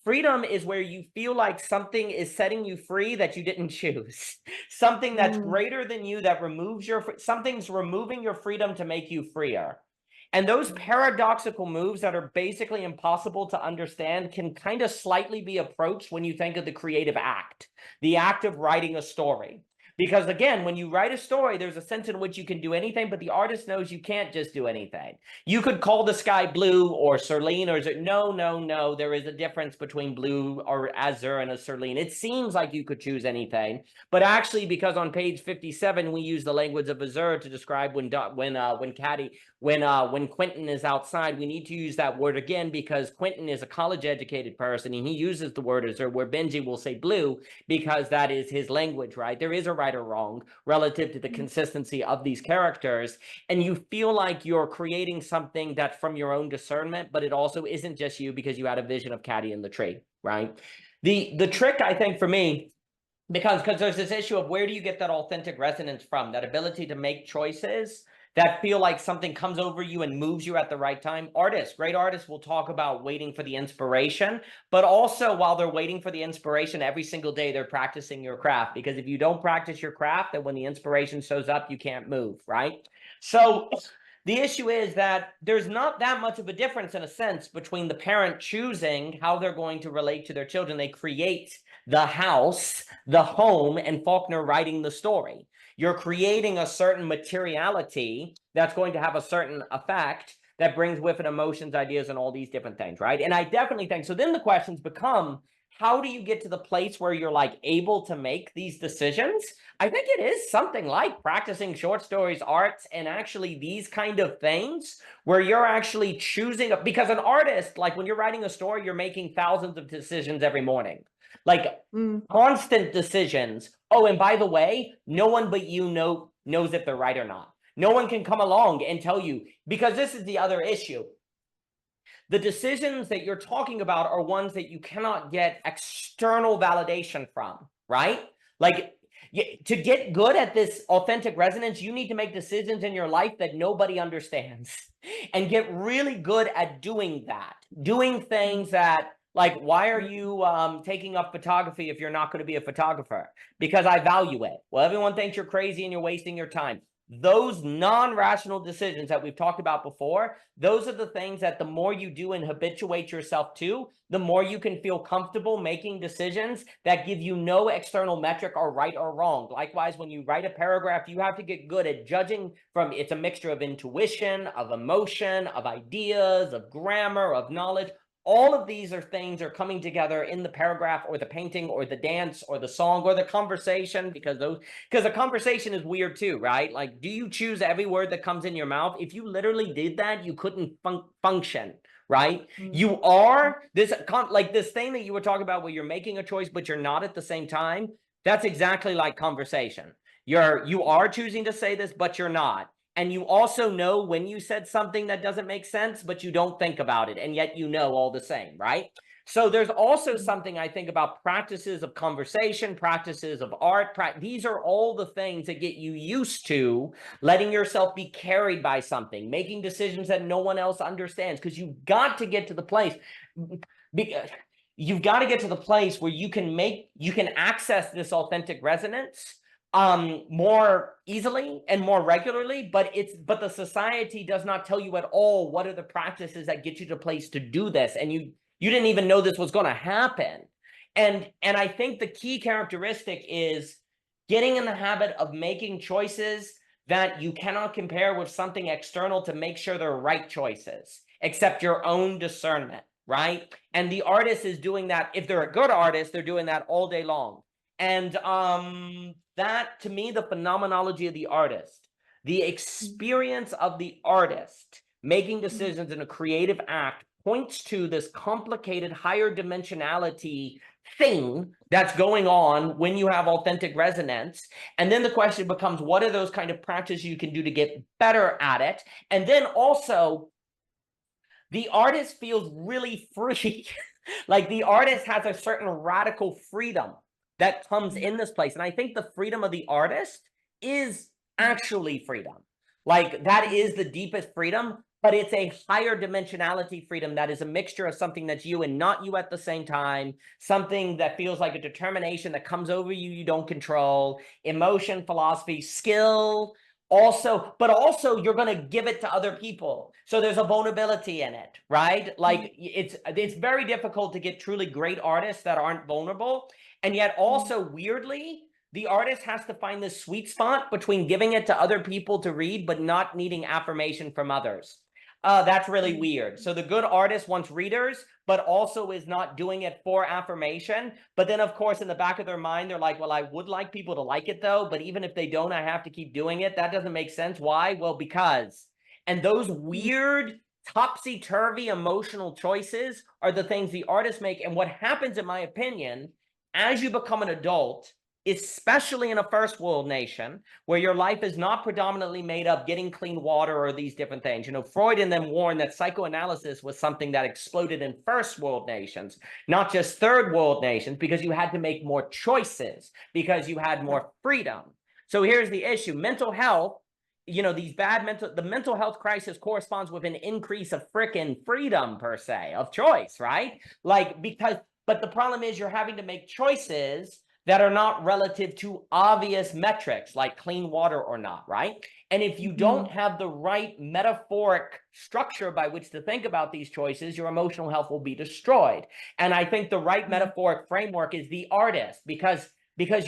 Freedom is where you feel like something is setting you free that you didn't choose. Something that's greater than you, that something's removing your freedom to make you freer. And those paradoxical moves that are basically impossible to understand can kind of slightly be approached when you think of the creative act, the act of writing a story. Because again, when you write a story, there's a sense in which you can do anything, but the artist knows you can't just do anything. You could call the sky blue or cerulean, or no. There is a difference between blue or azure and a cerulean. It seems like you could choose anything, but actually, because on page 57 we use the language of azure to describe when Quentin is outside, we need to use that word again because Quentin is a college-educated person and he uses the word azure, where Benji will say blue because that is his language, right? There is a right or wrong relative to the consistency of these characters, and you feel like you're creating something that's from your own discernment, but it also isn't just you because you had a vision of Caddy in the tree, right? The trick, I think, for me, because there's this issue of where do you get that authentic resonance from, that ability to make choices that feel like something comes over you and moves you at the right time. Great artists will talk about waiting for the inspiration, but also while they're waiting for the inspiration, every single day they're practicing your craft, because if you don't practice your craft, then when the inspiration shows up, you can't move, right? So the issue is that there's not that much of a difference, in a sense, between the parent choosing how they're going to relate to their children. They create the house, the home, and Faulkner writing the story. You're creating a certain materiality that's going to have a certain effect that brings with it emotions, ideas, and all these different things, right? And I definitely think, so then the questions become, how do you get to the place where you're like able to make these decisions? I think it is something like practicing short stories, arts, and actually these kind of things where you're actually choosing, because an artist, like when you're writing a story, you're making thousands of decisions every morning. Like constant decisions. Oh, and by the way, no one but you knows if they're right or not. No one can come along and tell you, because this is the other issue. The decisions that you're talking about are ones that you cannot get external validation from, right? Like, to get good at this authentic resonance, you need to make decisions in your life that nobody understands and get really good at doing that, doing things that, like, why are you taking up photography if you're not going to be a photographer? Because I value it. Well, everyone thinks you're crazy and you're wasting your time. Those non-rational decisions that we've talked about before, those are the things that the more you do and habituate yourself to, the more you can feel comfortable making decisions that give you no external metric or right or wrong. Likewise, when you write a paragraph, you have to get good at judging from, it's a mixture of intuition, of emotion, of ideas, of grammar, of knowledge. All of these things are coming together in the paragraph or the painting or the dance or the song or the conversation, because a conversation is weird too, right? Like, do you choose every word that comes in your mouth? If you literally did that, you couldn't function, right? You are this thing that you were talking about where you're making a choice, but you're not at the same time. That's exactly like conversation. You are choosing to say this, but you're not. And you also know when you said something that doesn't make sense, but you don't think about it. And yet you know all the same, right? So there's also something I think about practices of conversation, practices of art. These are all the things that get you used to letting yourself be carried by something, making decisions that no one else understands, because you've got to get to the place. You've got to get to the place where you can access this authentic resonance more easily and more regularly, but the society does not tell you at all what are the practices that get you to the place to do this, and you didn't even know this was going to happen. And I think the key characteristic is getting in the habit of making choices that you cannot compare with something external to make sure they're right choices, except your own discernment, right? And the artist is doing that. If they're a good artist, they're doing that all day long. And that, to me, the phenomenology of the artist, the experience of the artist making decisions in a creative act, points to this complicated higher dimensionality thing that's going on when you have authentic resonance. And then the question becomes, what are those kind of practices you can do to get better at it? And then also, the artist feels really free. Like the artist has a certain radical freedom that comes in this place. And I think the freedom of the artist is actually freedom. Like that is the deepest freedom, but it's a higher dimensionality freedom that is a mixture of something that's you and not you at the same time, something that feels like a determination that comes over you, you don't control, emotion, philosophy, skill, but also you're going to give it to other people. So there's a vulnerability in it, right? Like it's very difficult to get truly great artists that aren't vulnerable. And yet also weirdly, the artist has to find this sweet spot between giving it to other people to read, but not needing affirmation from others. That's really weird. So the good artist wants readers, but also is not doing it for affirmation. But then, of course, in the back of their mind, they're like, well, I would like people to like it, though. But even if they don't, I have to keep doing it. That doesn't make sense. Why? Well, because. And those weird, topsy-turvy emotional choices are the things the artists make. And what happens, in my opinion, as you become an adult, especially in a first world nation where your life is not predominantly made up getting clean water or these different things. You know, Freud and them warned that psychoanalysis was something that exploded in first world nations, not just third world nations, because you had to make more choices, because you had more freedom. So here's the issue. Mental health, you know, the mental health crisis corresponds with an increase of frickin' freedom per se, of choice, right? Like, but the problem is you're having to make choices that are not relative to obvious metrics like clean water or not, right? And if you don't have the right metaphoric structure by which to think about these choices, your emotional health will be destroyed. And I think the right metaphoric framework is the artist, because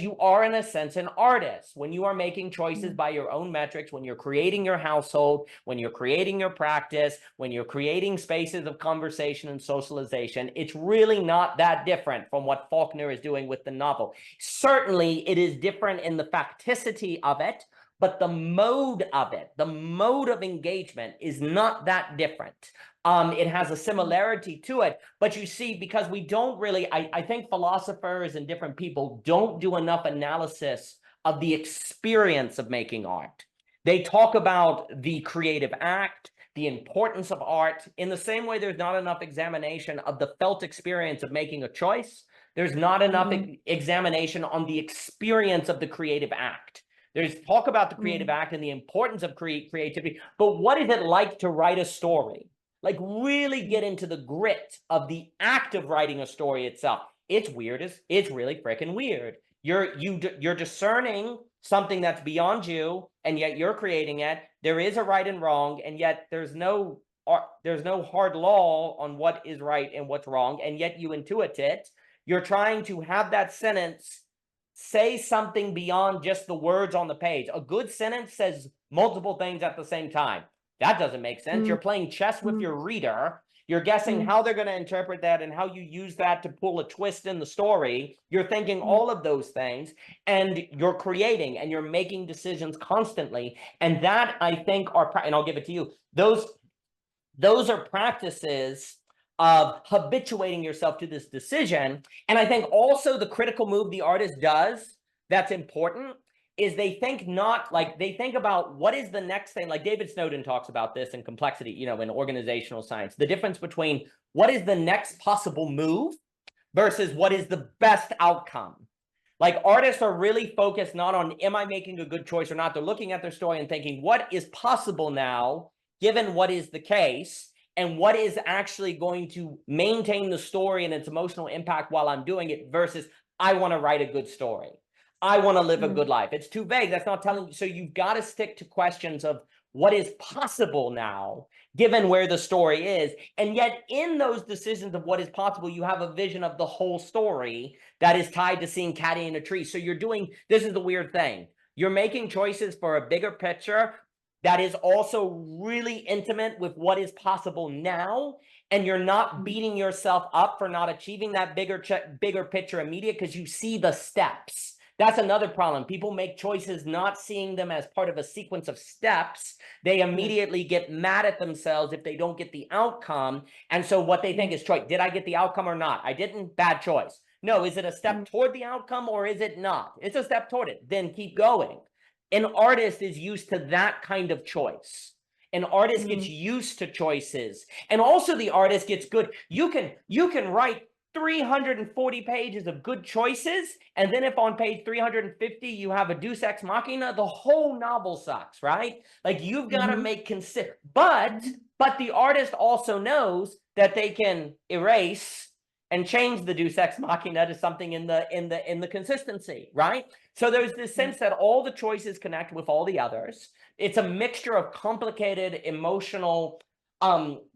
you are, in a sense, an artist. When you are making choices by your own metrics, when you're creating your household, when you're creating your practice, when you're creating spaces of conversation and socialization, it's really not that different from what Faulkner is doing with the novel. Certainly, it is different in the facticity of it, but the mode of it, the mode of engagement is not that different. It has a similarity to it, but you see, because we don't really, I think philosophers and different people don't do enough analysis of the experience of making art. They talk about the creative act, the importance of art, in the same way there's not enough examination of the felt experience of making a choice. There's not enough examination on the experience of the creative act. There's talk about the creative act and the importance of creativity, but what is it like to write a story? Like really get into the grit of the act of writing a story itself. It's weird. It's really freaking weird. You're discerning something that's beyond you, and yet you're creating it. There is a right and wrong, and yet there's no hard law on what is right and what's wrong, and yet you intuit it. You're trying to have that sentence say something beyond just the words on the page. A good sentence says multiple things at the same time. That doesn't make sense. You're playing chess with your reader. You're guessing how they're going to interpret that and how you use that to pull a twist in the story. You're thinking all of those things, and you're creating and you're making decisions constantly. And that, I think, and I'll give it to you, those are practices of habituating yourself to this decision. And I think also the critical move the artist does that's important is they think not like they think about what is the next thing. Like David Snowden talks about this in Complexity, you know, in organizational science, the difference between what is the next possible move versus what is the best outcome. Like artists are really focused not on, am I making a good choice or not? They're looking at their story and thinking, what is possible now, given what is the case, and what is actually going to maintain the story and its emotional impact while I'm doing it versus I want to write a good story. I want to live a good life. It's too vague. That's not telling you. So you've got to stick to questions of what is possible now, given where the story is. And yet in those decisions of what is possible, you have a vision of the whole story that is tied to seeing Caddy in a tree. So you're doing, this is the weird thing. You're making choices for a bigger picture that is also really intimate with what is possible now. And you're not beating yourself up for not achieving that bigger picture immediate because you see the steps. That's another problem. People make choices not seeing them as part of a sequence of steps. They immediately get mad at themselves if they don't get the outcome. And so what they think is, Troy, did I get the outcome or not? I didn't, bad choice. No, is it a step toward the outcome or is it not? It's a step toward it. Then keep going. An artist is used to that kind of choice. An artist gets used to choices. And also the artist gets good. You can write 340 pages of good choices, and then if on page 350 you have a deus ex machina, the whole novel sucks, right? Like you've got to make consider. But the artist also knows that they can erase and change the deus ex machina to something in the consistency, right? So there's this sense that all the choices connect with all the others. It's a mixture of complicated emotional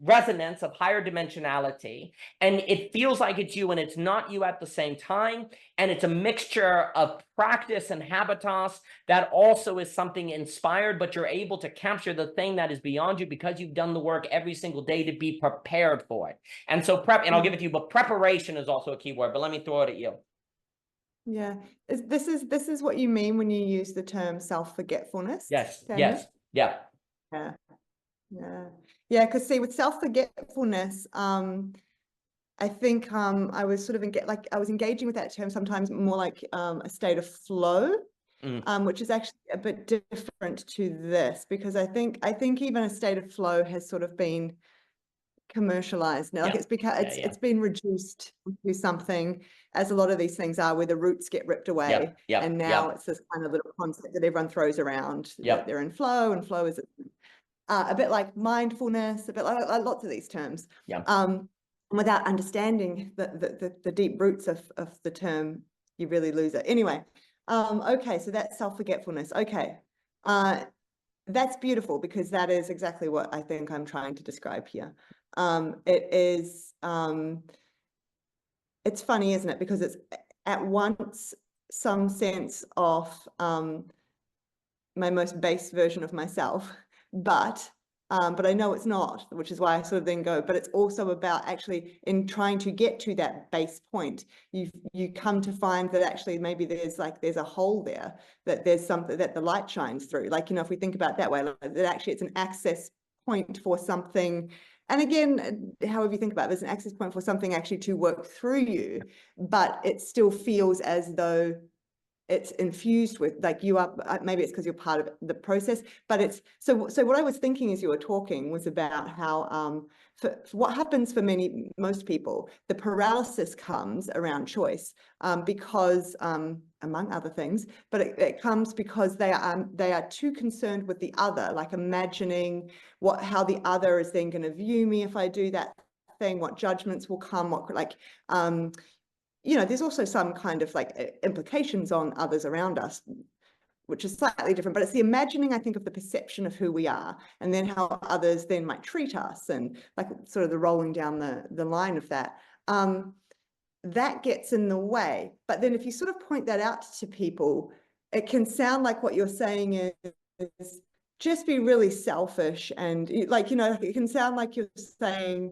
resonance of higher dimensionality, and it feels like it's you and it's not you at the same time, and it's a mixture of practice and habitus that also is something inspired, but you're able to capture the thing that is beyond you because you've done the work every single day to be prepared for it. And so and I'll give it to you, but preparation is also a key word, but let me throw it at you. Yeah, this is what you mean when you use the term self-forgetfulness? Yes, Daniel? yes, yeah. Yeah, because see, with self-forgetfulness, I think I was sort of I was engaging with that term sometimes more like a state of flow, which is actually a bit different to this, because I think even a state of flow has sort of been commercialized now. Like it's been reduced to something, as a lot of these things are, where the roots get ripped away, and now it's this kind of little concept that everyone throws around that they're in flow, and flow is a bit like mindfulness, a bit like lots of these terms. Without understanding the deep roots of the term, you really lose it. Anyway, okay, so that's self-forgetfulness. Okay, that's beautiful, because that is exactly what I think I'm trying to describe here. It is, it's funny, isn't it? Because it's at once some sense of my most base version of myself, but I know it's not, which is why I sort of then go, but it's also about actually in trying to get to that base point, you come to find that actually maybe there's a hole there, that there's something that the light shines through. Like, you know, if we think about it that way, like, that actually it's an access point for something. And again, however you think about it, there's an access point for something actually to work through you, but it still feels as though it's infused with, like, you are, maybe it's because you're part of the process, but it's, so what I was thinking as you were talking was about how, for what happens for most people, the paralysis comes around choice, because, among other things, but it comes because they are too concerned with the other, like imagining how the other is then going to view me if I do that thing, what judgments will come, you know, there's also some kind of like implications on others around us, which is slightly different, but it's the imagining, I think, of the perception of who we are, and then how others then might treat us, and like sort of the rolling down the line of that. That gets in the way. But then if you sort of point that out to people, it can sound like what you're saying is just be really selfish, and like, you know, it can sound like you're saying,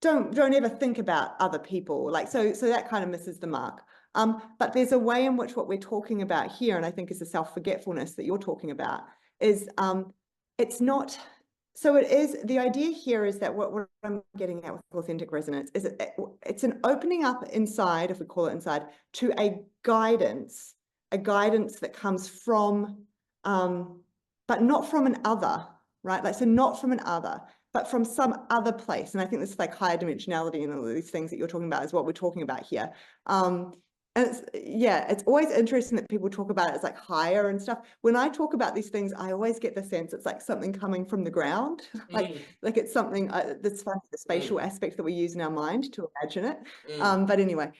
don't ever think about other people, like, so that kind of misses the mark. But there's a way in which what we're talking about here, and I think is the self-forgetfulness that you're talking about, is it's not, so it is, the idea here is that what I'm getting at with authentic resonance is it's an opening up inside, if we call it inside, to a guidance a guidance that comes from, but not from an other, right? Like, so not from an other, but from some other place. And I think this is like higher dimensionality and all of these things that you're talking about is what we're talking about here. And it's always interesting that people talk about it as like higher and stuff. When I talk about these things, I always get the sense it's like something coming from the ground, like it's something that's funny, the spatial aspect that we use in our mind to imagine it. But anyway,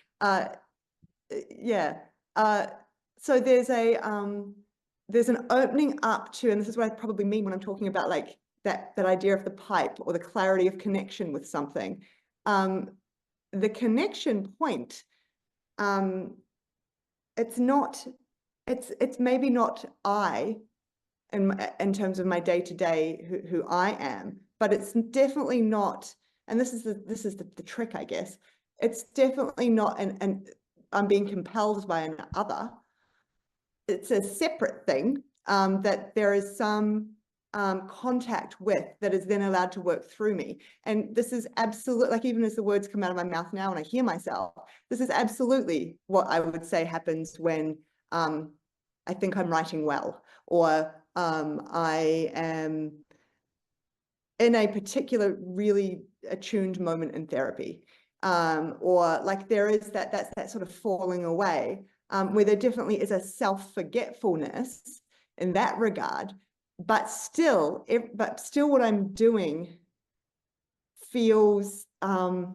so there's an opening up to, and this is what I probably mean when I'm talking about like that idea of the pipe or the clarity of connection with something. The connection point, it's maybe not I in terms of my day-to-day who I am, but it's definitely not, and this is the trick, I guess. It's definitely not and I'm being compelled by an other. It's a separate thing that there is some contact with that is then allowed to work through me. And this is absolutely, like, even as the words come out of my mouth now and I hear myself, this is absolutely what I would say happens when I think I'm writing well, or I am in a particular really attuned moment in therapy, or like there is that's that sort of falling away, where there definitely is a self-forgetfulness in that regard. But still what I'm doing feels, I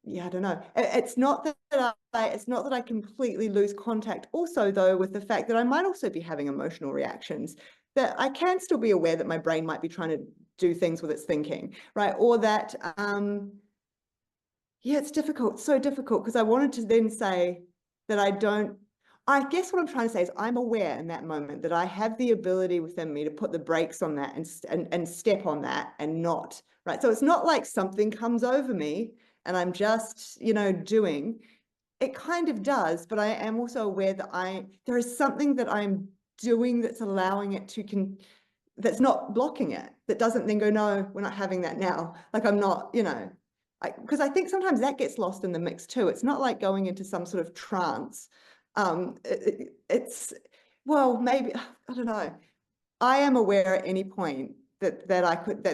don't know. It's not that I completely lose contact also, though, with the fact that I might also be having emotional reactions, that I can still be aware that my brain might be trying to do things with its thinking, right? Or that, it's difficult, so difficult, because I wanted to then say that I guess what I'm trying to say is I'm aware in that moment that I have the ability within me to put the brakes on that and step on that and not, right? So it's not like something comes over me and I'm just, doing. It kind of does, but I am also aware that there is something that I'm doing that's allowing it to, that's not blocking it, that doesn't then go, no, we're not having that now. Like I'm not, because I think sometimes that gets lost in the mix too. It's not like going into some sort of trance. It's, well, maybe, I don't know. I am aware at any point that I could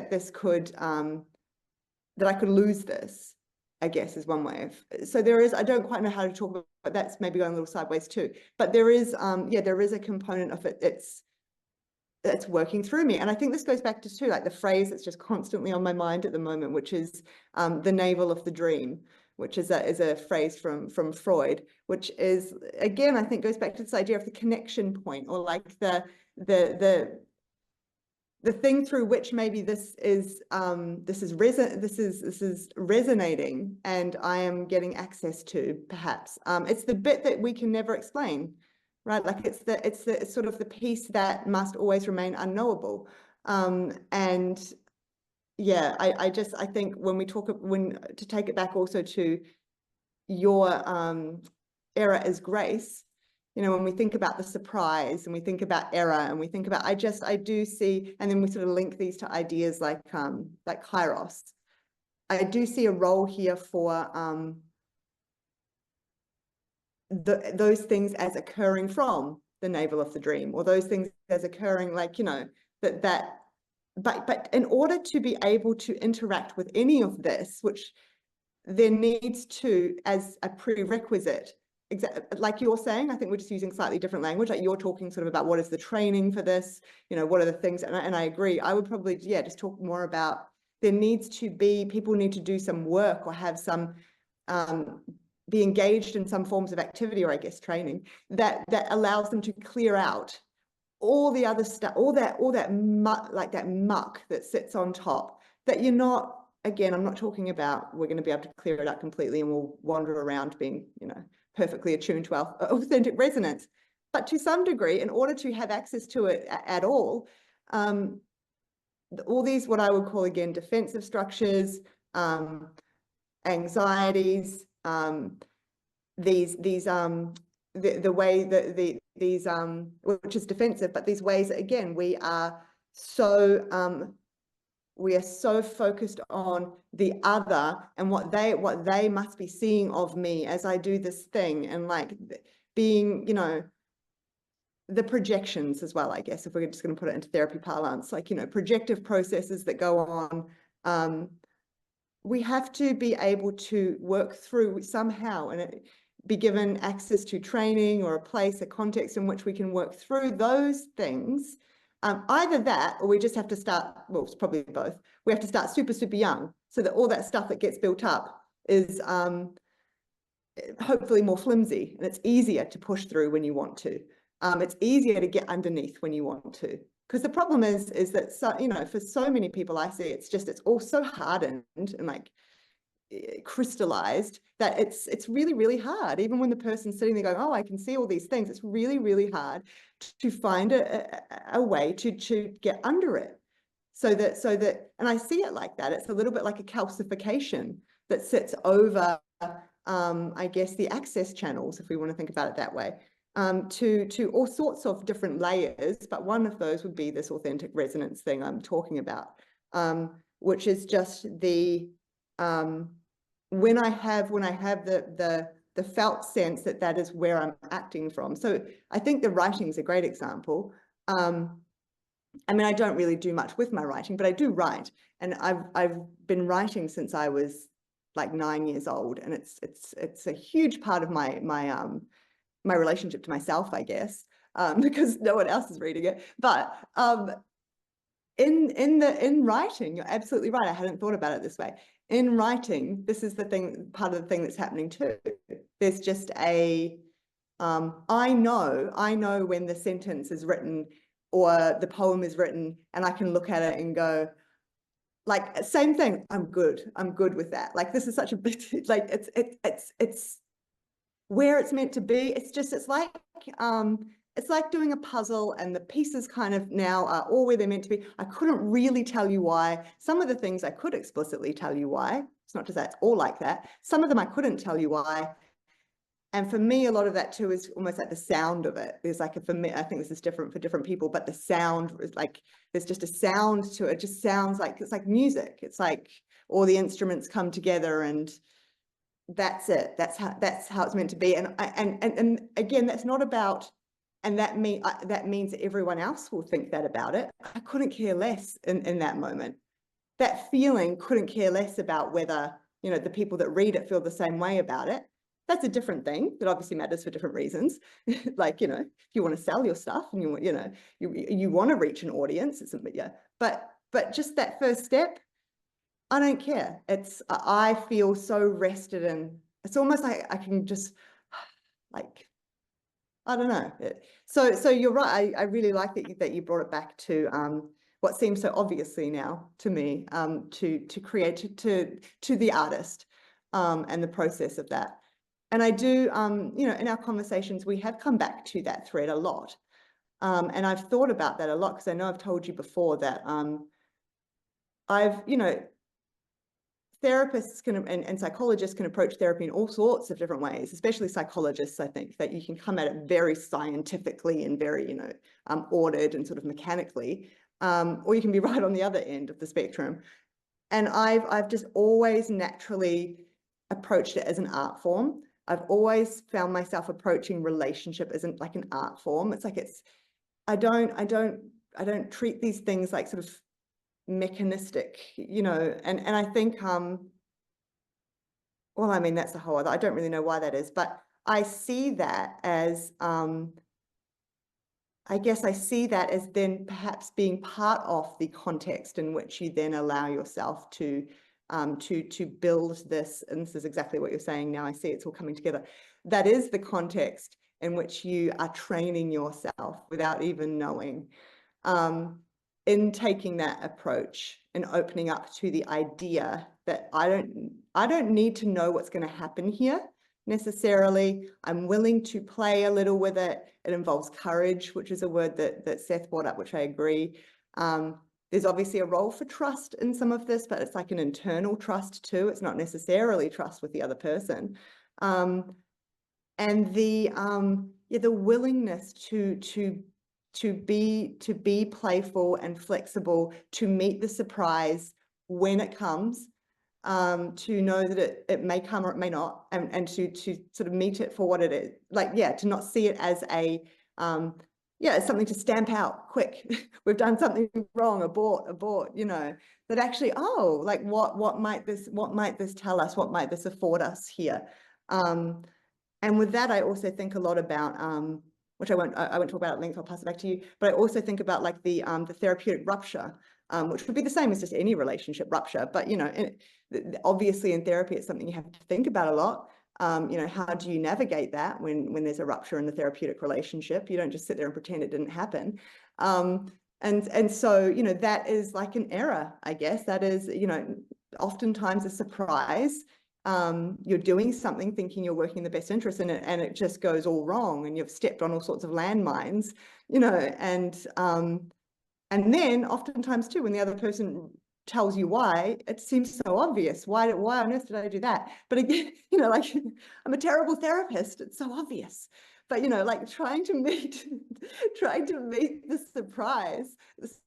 lose this, I guess, is one way of, so there is, I don't quite know how to talk about, but that's maybe going a little sideways too. But there is, there is a component of it that's working through me. And I think this goes back to too, like the phrase that's just constantly on my mind at the moment, which is the navel of the dream, which is a phrase from Freud, which is, again, I think goes back to this idea of the connection point, or like the thing through which maybe this is resonating and I am getting access to, perhaps. It's the bit that we can never explain, right? Like it's sort of the piece that must always remain unknowable. And yeah, I think when to take it back also to your error as grace, when we think about the surprise and we think about error and we think about, I do see, and then we sort of link these to ideas like kairos. I do see a role here for those things as occurring from the navel of the dream, or those things as occurring, like, but in order to be able to interact with any of this, which there needs to, as a prerequisite, like you're saying, I think we're just using slightly different language. Like you're talking sort of about what is the training for this, what are the things, and I agree. I would probably, just talk more about there needs to be, people need to do some work or have some, be engaged in some forms of activity, or I guess training, that allows them to clear out all the other stuff, all that muck, like that muck that sits on top, that you're not, again, I'm not talking about we're going to be able to clear it out completely and we'll wander around being, perfectly attuned to our authentic resonance. But to some degree, in order to have access to it at all these, what I would call, again, defensive structures, anxieties, the way that these which is defensive, but these ways that, again, we are so we are so focused on the other and what they must be seeing of me as I do this thing, and like being, you know, the projections as well, I guess, if we're just going to put it into therapy parlance, like, you know, projective processes that go on. We have to be able to work through somehow and be given access to training or a place, a context in which we can work through those things. Either that, or we just have to start, well, it's probably both. We have to start super, super young, so that all that stuff that gets built up is hopefully more flimsy, and it's easier to push through when you want to. It's easier to get underneath when you want to. Because the problem is that, so, you know, for so many people I see, it's all so hardened and like crystallized that it's really, really hard. Even when the person's sitting there going, oh, I can see all these things, it's really, really hard to find a way to get under it. So that, and I see it like that. It's a little bit like a calcification that sits over, I guess, the access channels, if we want to think about it that way. To all sorts of different layers, but one of those would be this authentic resonance thing I'm talking about, which is just the when I have the felt sense that is where I'm acting from. So I think the writing is a great example. I mean, I don't really do much with my writing, but I do write, and I've been writing since I was like 9 years old, and it's a huge part of my relationship to myself, I guess, because no one else is reading it. But in writing, you're absolutely right. I hadn't thought about it this way. In writing, this is the thing, part of the thing that's happening too. There's just a I know when the sentence is written or the poem is written, and I can look at it and go, like, same thing. I'm good with that. Like, this is such a big, like, it's where it's meant to be. It's like doing a puzzle, and the pieces kind of now are all where they're meant to be. I couldn't really tell you why. Some of the things I could explicitly tell you why. It's not to say it's all like that. Some of them I couldn't tell you why. And for me, a lot of that too is almost like the sound of it. There's like, for me, I think this is different for different people, but the sound is like, there's just a sound to it. It just sounds like, it's like music. It's like all the instruments come together, and that's it. That's how it's meant to be. And again, that's not about, and that means that everyone else will think that about it. I couldn't care less in that moment. That feeling couldn't care less about whether, you know, the people that read it feel the same way about it. That's a different thing that obviously matters for different reasons. Like, you know, if you want to sell your stuff and you want to reach an audience, it's but just that first step, I don't care. I feel so rested, and it's almost like I can just, like, I don't know. So you're right. I really like that you brought it back to what seems so obviously now to me, to create to the artist, and the process of that. And I do, you know, in our conversations, we have come back to that thread a lot. And I've thought about that a lot, because I know I've told you before that you know, therapists and psychologists can approach therapy in all sorts of different ways, especially psychologists. I think that you can come at it very scientifically and very, you know, ordered and sort of mechanically, or you can be right on the other end of the spectrum. And I've just always naturally approached it as an art form. I've always found myself approaching relationship as like an art form. It's like I don't treat these things like sort of mechanistic, you know, and I think well, I mean, that's a whole other, I don't really know why that is, but I see that as I guess I see that as then perhaps being part of the context in which you then allow yourself to build this. And this is exactly what you're saying now. I see it's all coming together. That is the context in which you are training yourself without even knowing, in taking that approach and opening up to the idea that I don't need to know what's going to happen here necessarily. I'm willing to play a little with it. It involves courage, which is a word that Seth brought up, which I agree. There's obviously a role for trust in some of this, but it's like an internal trust too. It's not necessarily trust with the other person. And the willingness to to be playful and flexible, to meet the surprise when it comes, to know that it may come or it may not, and to sort of meet it for what it is. Like, yeah, to not see it as a it's something to stamp out quick. We've done something wrong, abort, you know, that actually, oh, like what might this tell us? What might this afford us here? And with that, I also think a lot about, which I won't talk about at length, I'll pass it back to you, but I also think about like the therapeutic rupture, which would be the same as just any relationship rupture. But, you know, obviously in therapy, it's something you have to think about a lot. You know, how do you navigate that when there's a rupture in the therapeutic relationship? You don't just sit there and pretend it didn't happen. And so, you know, that is like an error, I guess. That is, you know, oftentimes a surprise. You're doing something thinking you're working in the best interest in it, and it just goes all wrong, and you've stepped on all sorts of landmines, you know, and then oftentimes too, when the other person tells you why, it seems so obvious. Why on earth did I do that? But again, you know, like, I'm a terrible therapist. It's so obvious. But, you know, like trying to meet the surprise. This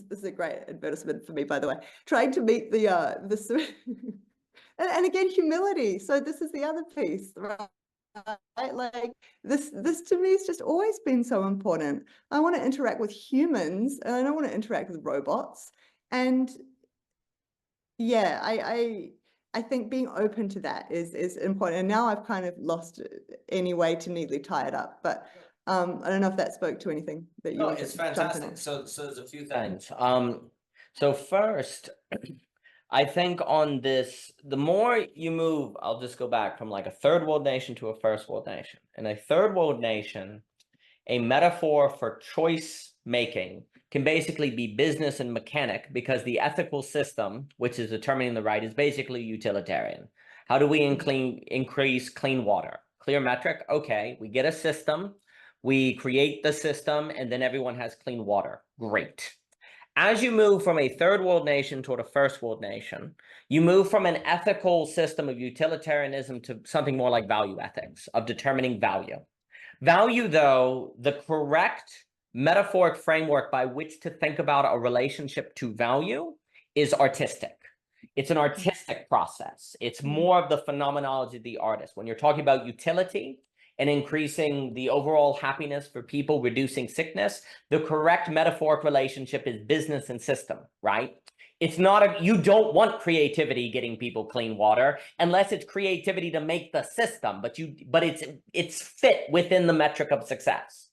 is a great advertisement for me, by the way. Trying to meet the and again, humility. So this is the other piece, right? Like this to me has just always been so important. I want to interact with humans, and I don't want to interact with robots. And yeah, I think being open to that is important. And now I've kind of lost any way to neatly tie it up. But I don't know if that spoke to anything that you wanted it's to jump in fantastic. on. So there's a few things. So first, I think on this, the more you move, I'll just go back from like a third world nation to a first world nation. In a third world nation, a metaphor for choice making can basically be business and mechanic, because the ethical system, which is determining the right, is basically utilitarian. How do we increase clean water? Clear metric. Okay, we get a system, we create the system, and then everyone has clean water. Great. As you move from a third world nation toward a first world nation, you move from an ethical system of utilitarianism to something more like value ethics, of determining value. Value, though, the correct metaphoric framework by which to think about a relationship to value is artistic. It's an artistic process. It's more of the phenomenology of the artist. When you're talking about utility and increasing the overall happiness for people, reducing sickness, the correct metaphoric relationship is business and system, right? It's not you don't want creativity getting people clean water unless it's creativity to make the system, but it's fit within the metric of success.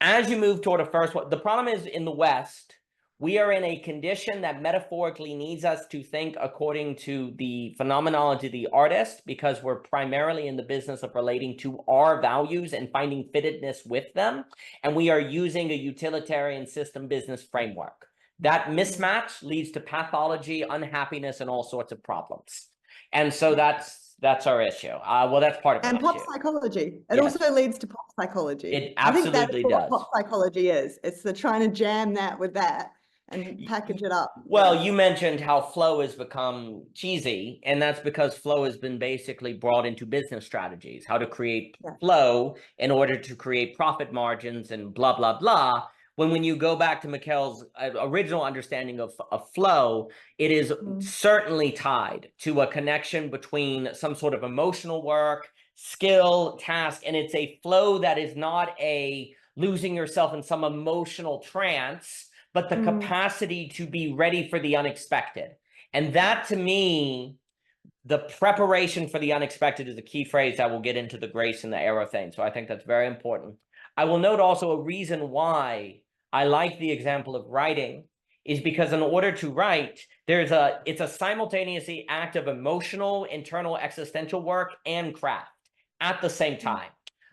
As you move toward a first one, the problem is in the West, we are in a condition that metaphorically needs us to think according to the phenomenology of the artist, because we're primarily in the business of relating to our values and finding fittedness with them. And we are using a utilitarian system business framework. That mismatch leads to pathology, unhappiness, and all sorts of problems. And so that's our issue. Well, that's part of it. And pop psychology. It Yes. also leads to pop psychology. It absolutely I think that's does. what pop psychology is. It's the trying to jam that with that and package it up. Well, you mentioned how flow has become cheesy, and that's because flow has been basically brought into business strategies, how to create flow in order to create profit margins and blah, blah, blah. When you go back to Mikhail's original understanding of flow, it is certainly tied to a connection between some sort of emotional work, skill, task, and it's a flow that is not a losing yourself in some emotional trance, but the capacity to be ready for the unexpected. And that, to me, the preparation for the unexpected is a key phrase that will get into the grace and the arrow thing. So I think that's very important. I will note also a reason why I like the example of writing is because in order to write, it's a simultaneously act of emotional, internal, existential work and craft at the same time.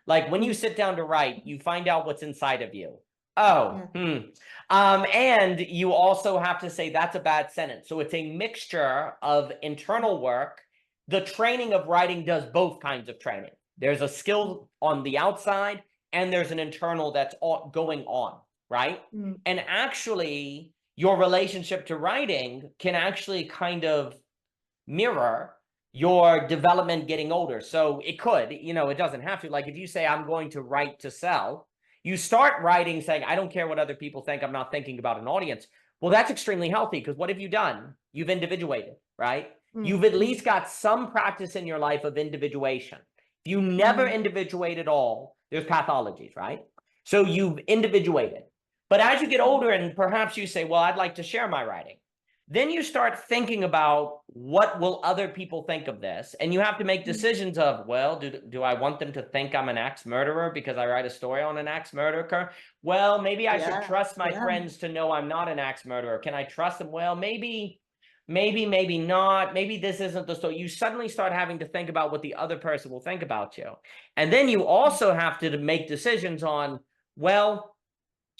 Like when you sit down to write, you find out what's inside of you. And you also have to say that's a bad sentence. So it's a mixture of internal work. The training of writing does both kinds of training. There's a skill on the outside and there's an internal that's going on, right? And actually, your relationship to writing can actually kind of mirror your development getting older. So it could, it doesn't have to. Like if you say, I'm going to write to sell, You start writing saying, I don't care what other people think, I'm not thinking about an audience. Well, that's extremely healthy, because what have you done? You've individuated, right? You've at least got some practice in your life of individuation. If you never individuate at all, there's pathologies, right? So you've individuated. But as you get older and perhaps you say, well, I'd like to share my writing, then you start thinking about what will other people think of this? And you have to make decisions of, well, do I want them to think I'm an axe murderer because I write a story on an axe murderer? Well, maybe I should trust my friends to know I'm not an axe murderer. Can I trust them? Well, maybe not. Maybe this isn't the story. You suddenly start having to think about what the other person will think about you. And then you also have to make decisions on, well,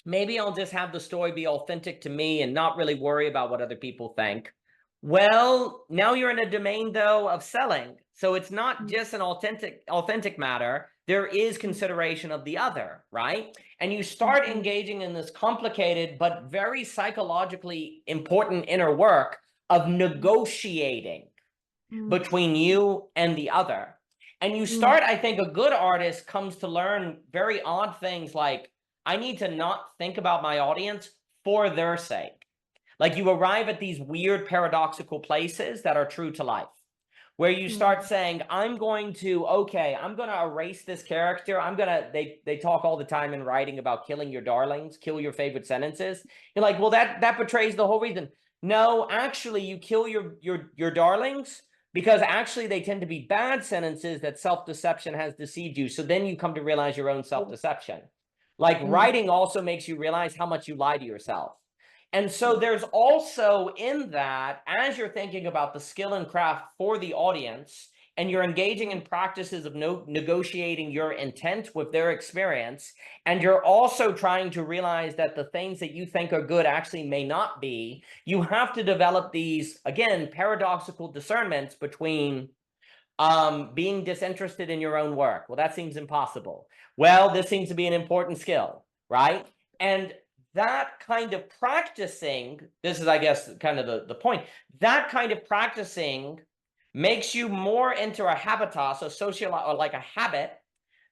maybe I'll just have the story be authentic to me and not really worry about what other people think. Well, now you're in a domain, though, of selling. So it's not just an authentic matter. There is consideration of the other, right? And you start engaging in this complicated but very psychologically important inner work of negotiating between you and the other. And you start, I think, a good artist comes to learn very odd things like, I need to not think about my audience for their sake. Like, you arrive at these weird paradoxical places that are true to life, where you start saying, I'm going to erase this character. They talk all the time in writing about killing your darlings, kill your favorite sentences. You're like, well, that betrays the whole reason. No, actually, you kill your darlings because actually they tend to be bad sentences that self-deception has deceived you. So then you come to realize your own self-deception. Like, writing also makes you realize how much you lie to yourself. And so there's also in that, as you're thinking about the skill and craft for the audience, and you're engaging in practices of negotiating your intent with their experience, and you're also trying to realize that the things that you think are good actually may not be, you have to develop these, again, paradoxical discernments between being disinterested in your own work. Well, that seems impossible. Well, this seems to be an important skill, right? And that kind of practicing, this is, I guess, kind of the point, that kind of practicing makes you more into a habitus, or like a habit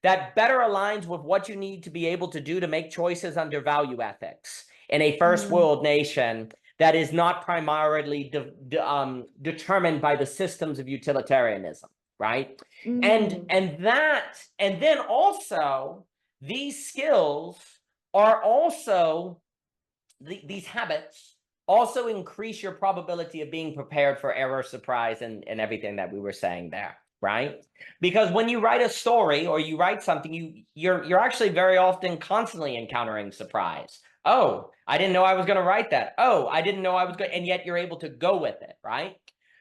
that better aligns with what you need to be able to do to make choices under value ethics in a first world nation that is not primarily determined by the systems of utilitarianism, right? And then also these skills are also these habits also increase your probability of being prepared for error, surprise, and everything that we were saying there, right? Because when you write a story or you write something, you're actually very often constantly encountering surprise. Oh, I didn't know I was going to write that. Oh, I didn't know I was going, and yet you're able to go with it, right?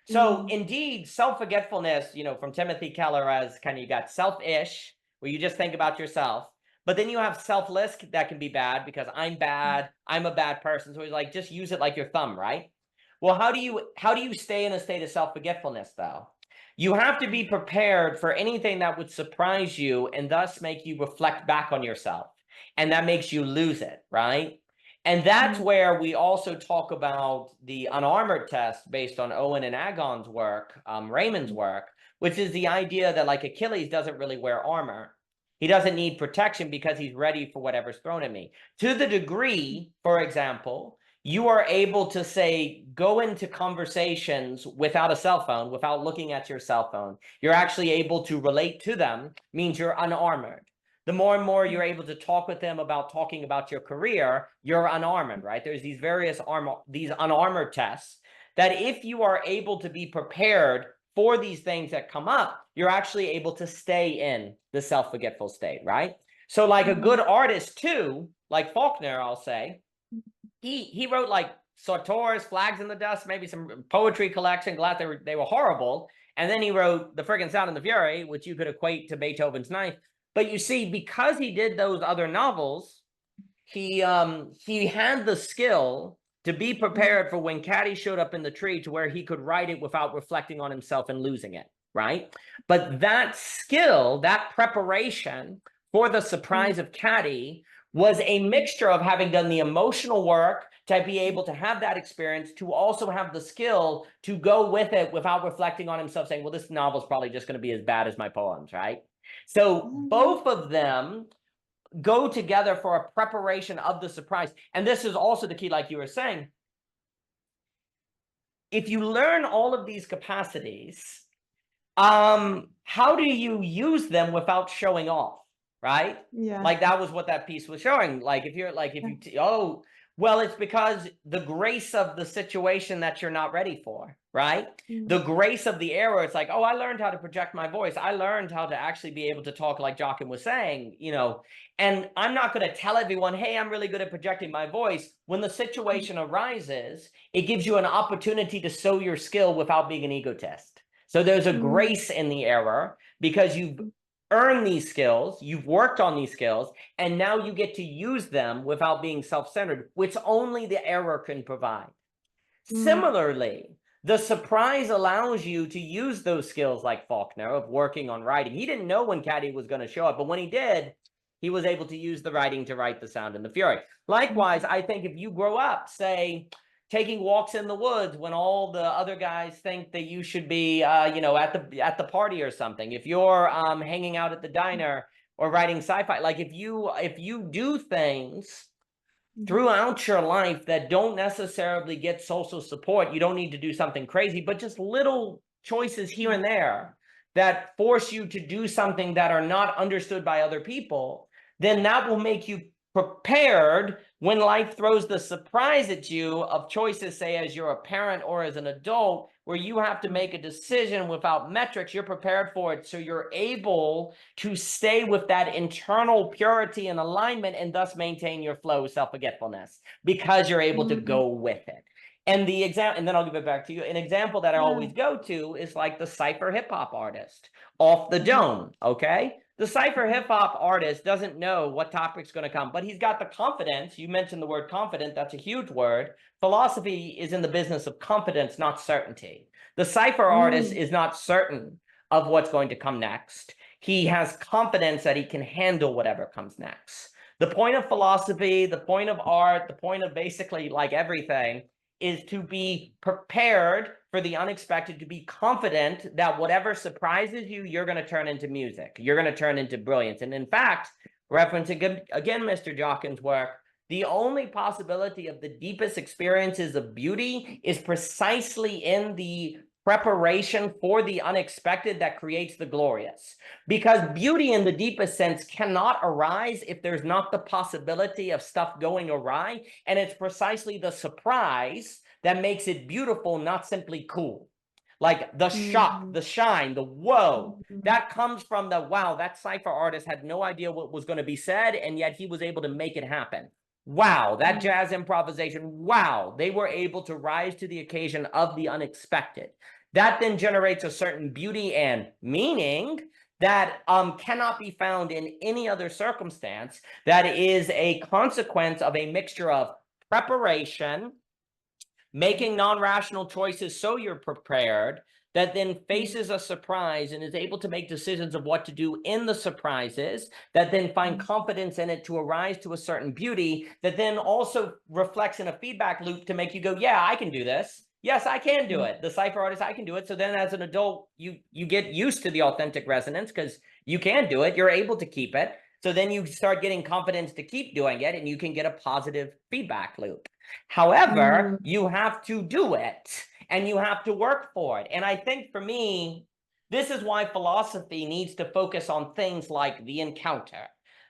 So indeed, self-forgetfulness, from Timothy Keller, as kind of, you got selfish, where you just think about yourself. But then you have selfless, that can be bad because I'm bad, I'm a bad person. So he's like, just use it like your thumb, right? Well, how do you stay in a state of self-forgetfulness, though? You have to be prepared for anything that would surprise you and thus make you reflect back on yourself. And that makes you lose it, right? And that's where we also talk about the unarmored test based on Owen and Agon's work, Raymond's work, which is the idea that, like, Achilles doesn't really wear armor. He doesn't need protection because he's ready for whatever's thrown at me. To the degree, for example, you are able to, say, go into conversations without a cell phone, without looking at your cell phone. You're actually able to relate to them, means you're unarmored. The more and more you're able to talk with them about talking about your career, you're unarmored, right? There's these various unarmored tests that if you are able to be prepared for these things that come up, you're actually able to stay in the self-forgetful state, right? So like a good artist too, like Faulkner, I'll say, he wrote like Sartor's Flags in the Dust, maybe some poetry collection, glad they were horrible. And then he wrote The Friggin' Sound and the Fury, which you could equate to Beethoven's Ninth. But you see, because he did those other novels, he had the skill to be prepared for when Caddy showed up in the tree, to where he could write it without reflecting on himself and losing it, right? But that skill, that preparation for the surprise of Caddy, was a mixture of having done the emotional work to be able to have that experience, to also have the skill to go with it without reflecting on himself, saying, well, this novel is probably just going to be as bad as my poems, right? So both of them go together for a preparation of the surprise. And this is also the key, like you were saying. If you learn all of these capacities, how do you use them without showing off, right? Yeah. Like that was what that piece was showing. Like if you well, it's because the grace of the situation that you're not ready for, right? The grace of the error. It's like, oh, I learned how to project my voice. I learned how to actually be able to talk like Jochen was saying, and I'm not going to tell everyone, hey, I'm really good at projecting my voice. When the situation arises, it gives you an opportunity to show your skill without being an egotist. So there's a grace in the error because you've earned these skills, you've worked on these skills, and now you get to use them without being self-centered, which only the error can provide. Similarly, the surprise allows you to use those skills like Faulkner of working on writing. He didn't know when Caddy was going to show up, but when he did, he was able to use the writing to write the sound and the fury. Likewise, I think if you grow up, say, taking walks in the woods when all the other guys think that you should be, at the party or something. If you're hanging out at the diner or writing sci-fi, like if you do things throughout your life that don't necessarily get social support, you don't need to do something crazy, but just little choices here and there that force you to do something that are not understood by other people, then that will make you prepared when life throws the surprise at you of choices, say as you're a parent or as an adult, where you have to make a decision without metrics. You're prepared for it, so you're able to stay with that internal purity and alignment and thus maintain your flow, self-forgetfulness, because you're able to go with it. And the example, and then I'll give it back to you. An example that I always go to is like the cypher hip hop artist off the dome. Okay. The cypher hip hop artist doesn't know what topic's going to come, but he's got the confidence. You mentioned the word confident. That's a huge word. Philosophy is in the business of confidence, not certainty. The cypher artist is not certain of what's going to come next. He has confidence that he can handle whatever comes next. The point of philosophy, the point of art, the point of basically like everything is to be prepared for the unexpected, to be confident that whatever surprises you, you're going to turn into music. You're going to turn into brilliance. And in fact, referencing again, Mr. Jochen's work, the only possibility of the deepest experiences of beauty is precisely in the preparation for the unexpected that creates the glorious. Because beauty in the deepest sense cannot arise if there's not the possibility of stuff going awry. And it's precisely the surprise that makes it beautiful, not simply cool. Like the shock, the shine, the whoa, that comes from the, wow, that cypher artist had no idea what was going to be said, and yet he was able to make it happen. Wow, that jazz improvisation, wow, they were able to rise to the occasion of the unexpected. That then generates a certain beauty and meaning that cannot be found in any other circumstance. That is a consequence of a mixture of preparation, making non-rational choices so you're prepared, that then faces a surprise and is able to make decisions of what to do in the surprises, that then find confidence in it to arise to a certain beauty, that then also reflects in a feedback loop to make you go, yeah, I can do this. Yes, I can do it. The cypher artist, I can do it. So then as an adult, you get used to the authentic resonance because you can do it. You're able to keep it. So then you start getting confidence to keep doing it, and you can get a positive feedback loop. However, you have to do it and you have to work for it. And I think for me, this is why philosophy needs to focus on things like the encounter,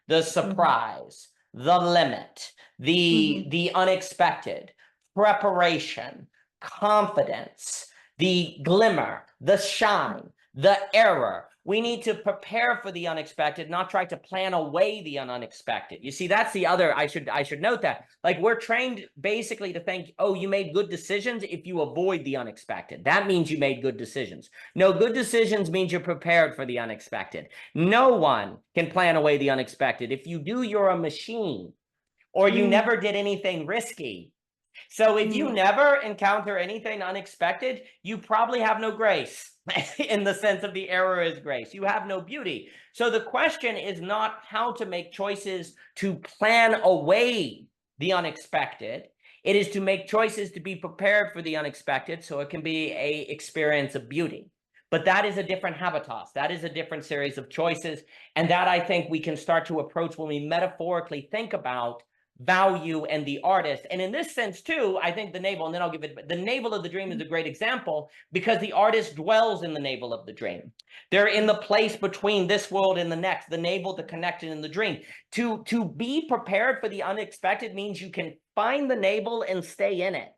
the surprise, the limit, the unexpected, preparation, confidence, the glimmer, the shine, the error. We need to prepare for the unexpected, not try to plan away the unexpected. You see, that's the other, I should note that. Like, we're trained basically to think, oh, you made good decisions if you avoid the unexpected. That means you made good decisions. No, good decisions means you're prepared for the unexpected. No one can plan away the unexpected. If you do, you're a machine, or you never did anything risky. So if you never encounter anything unexpected, you probably have no grace in the sense of the error is grace. You have no beauty. So the question is not how to make choices to plan away the unexpected. It is to make choices to be prepared for the unexpected so it can be an experience of beauty. But that is a different habitus. That is a different series of choices. And that I think we can start to approach when we metaphorically think about value and the artist. And in this sense too, I think the navel, and then I'll give it, the navel of the dream is a great example because the artist dwells in the navel of the dream. They're in the place between this world and the next, the navel, the connection, and the dream. To be prepared for the unexpected means you can find the navel and stay in it.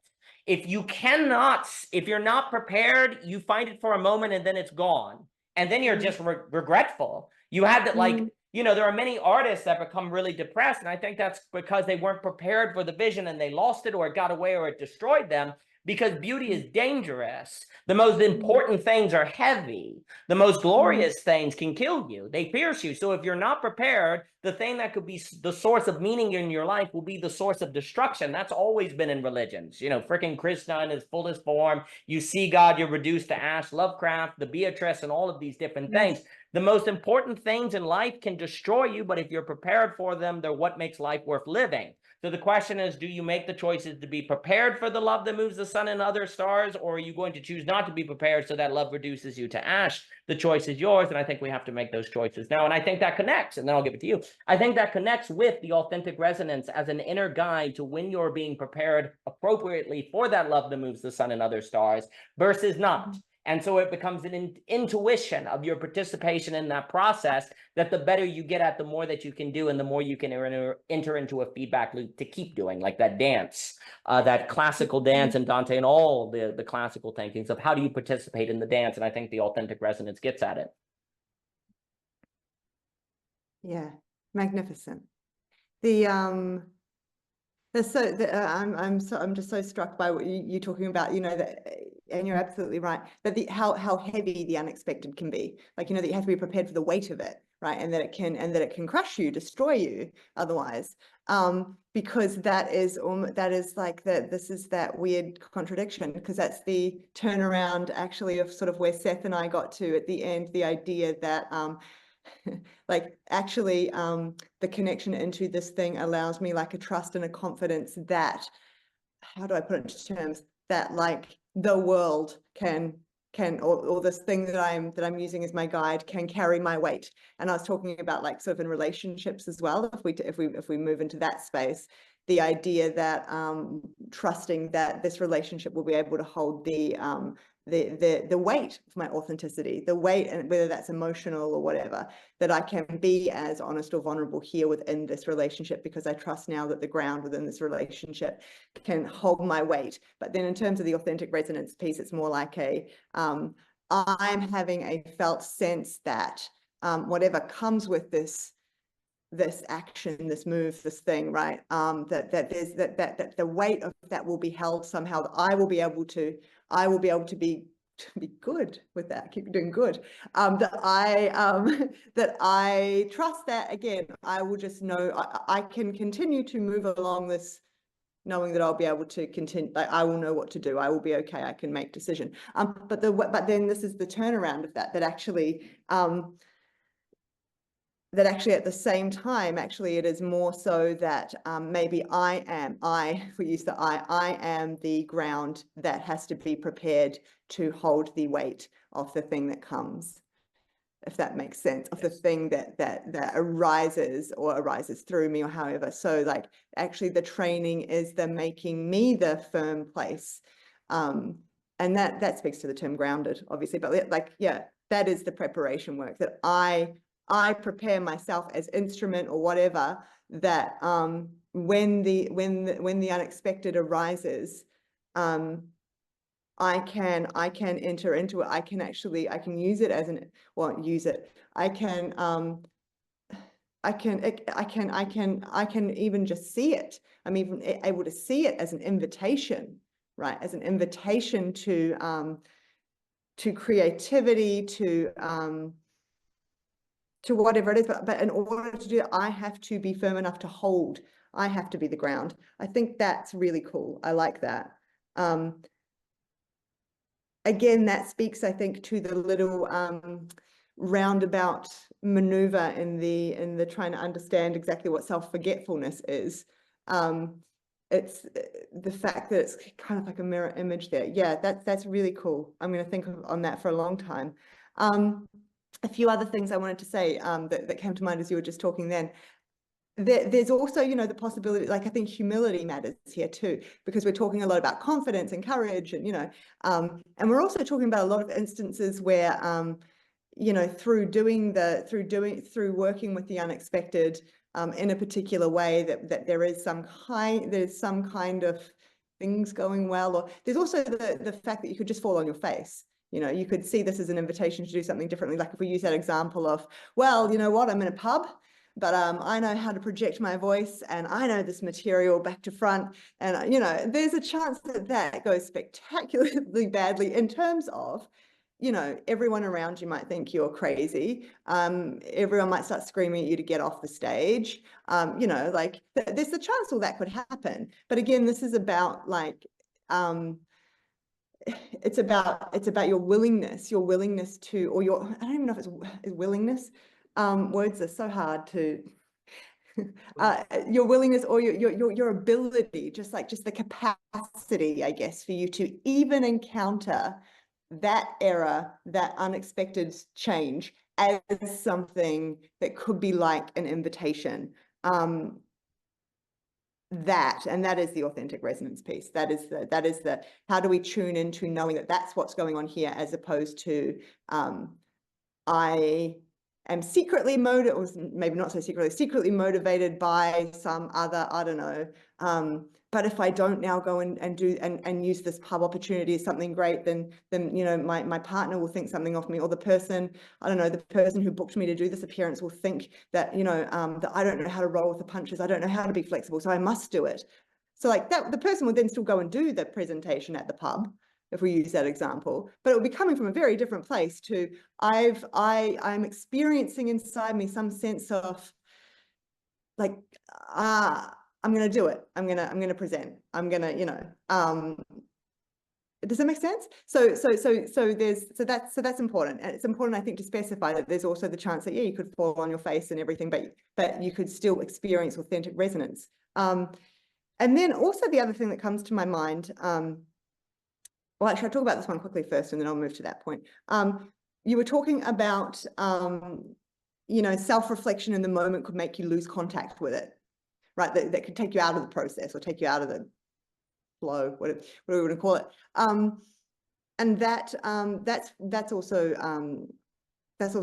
If you're not prepared, you find it for a moment and then it's gone. And then you're just regretful. You had that, like, there are many artists that become really depressed. And I think that's because they weren't prepared for the vision and they lost it or it got away or it destroyed them. Because beauty is dangerous. The most important things are heavy. The most glorious things can kill you. They pierce you. So if you're not prepared, the thing that could be the source of meaning in your life will be the source of destruction. That's always been in religions. Freaking Krishna in his fullest form. You see God, you're reduced to ash. Lovecraft, the Beatrice, and all of these different things. The most important things in life can destroy you, but if you're prepared for them, they're what makes life worth living. So the question is, do you make the choices to be prepared for the love that moves the sun and other stars, or are you going to choose not to be prepared so that love reduces you to ash? The choice is yours, and I think we have to make those choices now. And I think that connects, and then I'll give it to you. I think that connects with the authentic resonance as an inner guide to when you're being prepared appropriately for that love that moves the sun and other stars versus not. And so it becomes an intuition of your participation in that process that the better you get at, the more that you can do and the more you can enter into a feedback loop to keep doing, like that dance, that classical dance and Dante and all the classical thinkings of how do you participate in the dance. And I think the authentic resonance gets at it. Yeah, magnificent. I'm just so struck by what you're talking about, and you're absolutely right, that how heavy the unexpected can be, like, that you have to be prepared for the weight of it, right? And that it can crush you, destroy you otherwise, because that is like this is that weird contradiction, because that's the turnaround actually of sort of where Seth and I got to at the end, the idea that like actually the connection into this thing allows me like a trust and a confidence that, how do I put it into terms, that like the world can or this thing that I'm using as my guide can carry my weight. And I was talking about like sort of in relationships as well, if we move into that space, the idea that trusting that this relationship will be able to hold the weight of my authenticity, the weight, and whether that's emotional or whatever, that I can be as honest or vulnerable here within this relationship because I trust now that the ground within this relationship can hold my weight. But then in terms of the authentic resonance piece, it's more like I'm having a felt sense that whatever comes with this action, this move, this thing, right? That there's that the weight of that will be held somehow. That I will be able to be good with that. Keep doing good. That I trust that again. I will just know I can continue to move along this, knowing that I'll be able to continue. Like, I will know what to do. I will be okay. I can make decision. But then this is the turnaround of that. That actually at the same time, actually, it is more so that maybe I am the ground that has to be prepared to hold the weight of the thing that comes, if that makes sense, of the thing that arises through me or however. So like actually the training is the making me the firm place. And that speaks to the term grounded, obviously, but like, yeah, that is the preparation work, that I prepare myself as instrument or whatever, that when the unexpected arises, I can enter into it. I can use it as I can even just see it. I'm even able to see it as an invitation, right? As an invitation to creativity, to whatever it is, but in order to do it, I have to be firm enough to hold. I have to be the ground. I think that's really cool. I like that. Again, that speaks, I think, to the little roundabout maneuver in the trying to understand exactly what self-forgetfulness is. it's the fact that it's kind of like a mirror image there. Yeah, that's really cool. I'm going to think on that for a long time. A few other things I wanted to say that came to mind as you were just talking then. There's also, you know, the possibility, like I think humility matters here too, because we're talking a lot about confidence and courage and, you know, and we're also talking about a lot of instances where, you know, through working with the unexpected in a particular way that there's some kind of things going well, or there's also the fact that you could just fall on your face. You know, you could see this as an invitation to do something differently. Like if we use that example of, well, you know what, I'm in a pub, but I know how to project my voice and I know this material back to front. And, you know, there's a chance that that goes spectacularly badly in terms of, you know, everyone around you might think you're crazy. Everyone might start screaming at you to get off the stage. You know, like there's a chance all that could happen. But again, this is about like, it's about your willingness to, or your, I don't even know if it's willingness. Words are so hard to, your willingness or your ability, just the capacity, I guess, for you to even encounter that error, that unexpected change as something that could be like an invitation. That is the authentic resonance piece. That is the how do we tune into knowing that that's what's going on here, as opposed to I am secretly motivated, or maybe not so secretly motivated by some other, I don't know, but if I don't now go and do and use this pub opportunity as something great, then you know, my partner will think something of me, or the person, I don't know, the person who booked me to do this appearance will think that, you know, that I don't know how to roll with the punches, I don't know how to be flexible, so I must do it. So like that, the person would then still go and do the presentation at the pub, if we use that example, but it would be coming from a very different place to I'm experiencing inside me some sense of like, I'm going to do it. I'm going to present. I'm going to, you know, does that make sense? So that's important. And it's important, I think, to specify that there's also the chance that, yeah, you could fall on your face and everything, but you could still experience authentic resonance. And then also the other thing that comes to my mind, well, actually, I'll talk about this one quickly first, and then I'll move to that point. You were talking about, you know, self-reflection in the moment could make you lose contact with it, right? That could take you out of the process or take you out of the flow, whatever we want to call it. And that's also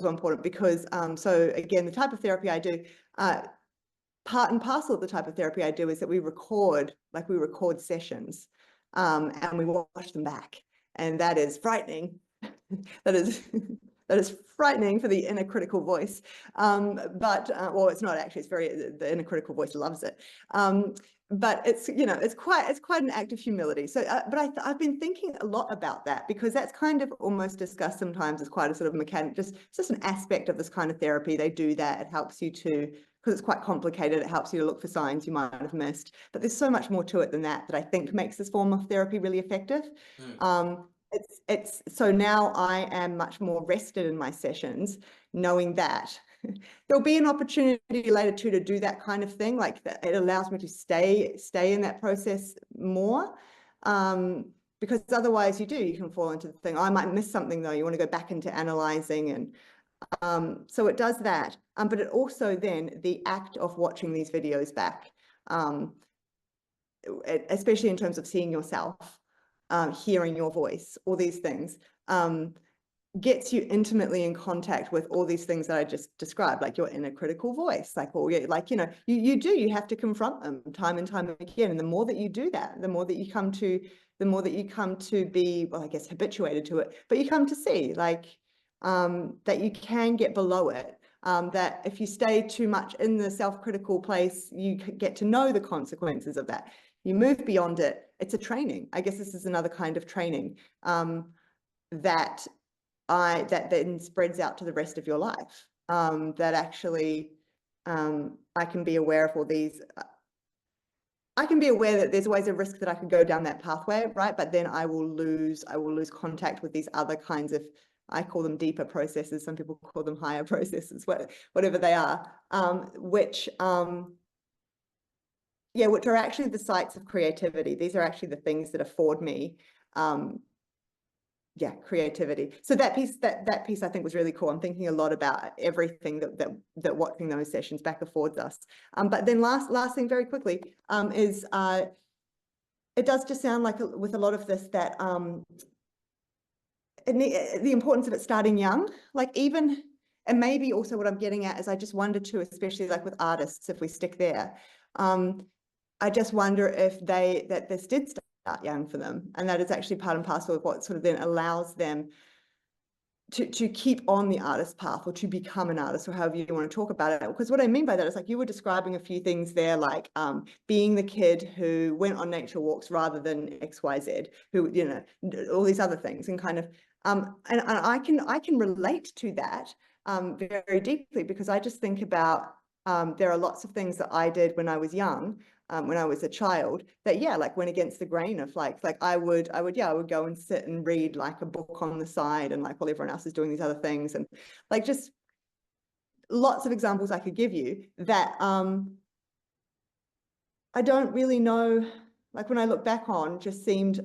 important because, so again, the type of therapy I do, part and parcel of the type of therapy I do is that we record sessions. And we watch them back, and that is frightening. that is frightening for the inner critical voice. But well, it's not actually. It's the inner critical voice loves it. But it's, you know, it's quite an act of humility. So, but I've been thinking a lot about that, because that's kind of almost discussed sometimes as quite a sort of mechanic, just an aspect of this kind of therapy. They do that. It helps you to, because it's quite complicated, it helps you to look for signs you might have missed. But there's so much more to it than that I think makes this form of therapy really effective. So now I am much more rested in my sessions, knowing that there'll be an opportunity later to do that kind of thing. Like that, it allows me to stay in that process more. Because otherwise you can fall into the thing. I might miss something though. You want to go back into analyzing, and so it does that. But it also then the act of watching these videos back, especially in terms of seeing yourself, hearing your voice, all these things, gets you intimately in contact with all these things that I just described, like your inner critical voice, like you know, you have to confront them time and time again. And the more that you do that, the more that you come to be, well, I guess, habituated to it, but you come to see like, that you can get below it, that if you stay too much in the self-critical place, you get to know the consequences of that. You move beyond it. It's a training. I guess this is another kind of training, that then spreads out to the rest of your life. That actually, I can be aware of all these. I can be aware that there's always a risk that I could go down that pathway, right? But then I will lose contact with these other kinds of, I call them deeper processes. Some people call them higher processes, whatever they are, which yeah, which are actually the sites of creativity. These are actually the things that afford me, yeah, creativity. So that piece I think was really cool. I'm thinking a lot about everything that watching those sessions back affords us. But then last thing very quickly is it does just sound like with a lot of this that the importance of it starting young, like even, and maybe also what I'm getting at is I just wonder too, especially like with artists, if we stick there, I just wonder if that this did start young for them, and that is actually part and parcel of what sort of then allows them to keep on the artist path, or to become an artist, or however you want to talk about it. Because what I mean by that is, like, you were describing a few things there, like being the kid who went on nature walks rather than XYZ, who, you know, all these other things, and kind of and I can relate to that very deeply, because I just think about there are lots of things that I did when I was young, when I was a child, that, yeah, like went against the grain of like I would go and sit and read like a book on the side, and like while everyone else is doing these other things, and like just lots of examples I could give you that I don't really know, like when I look back on, just seemed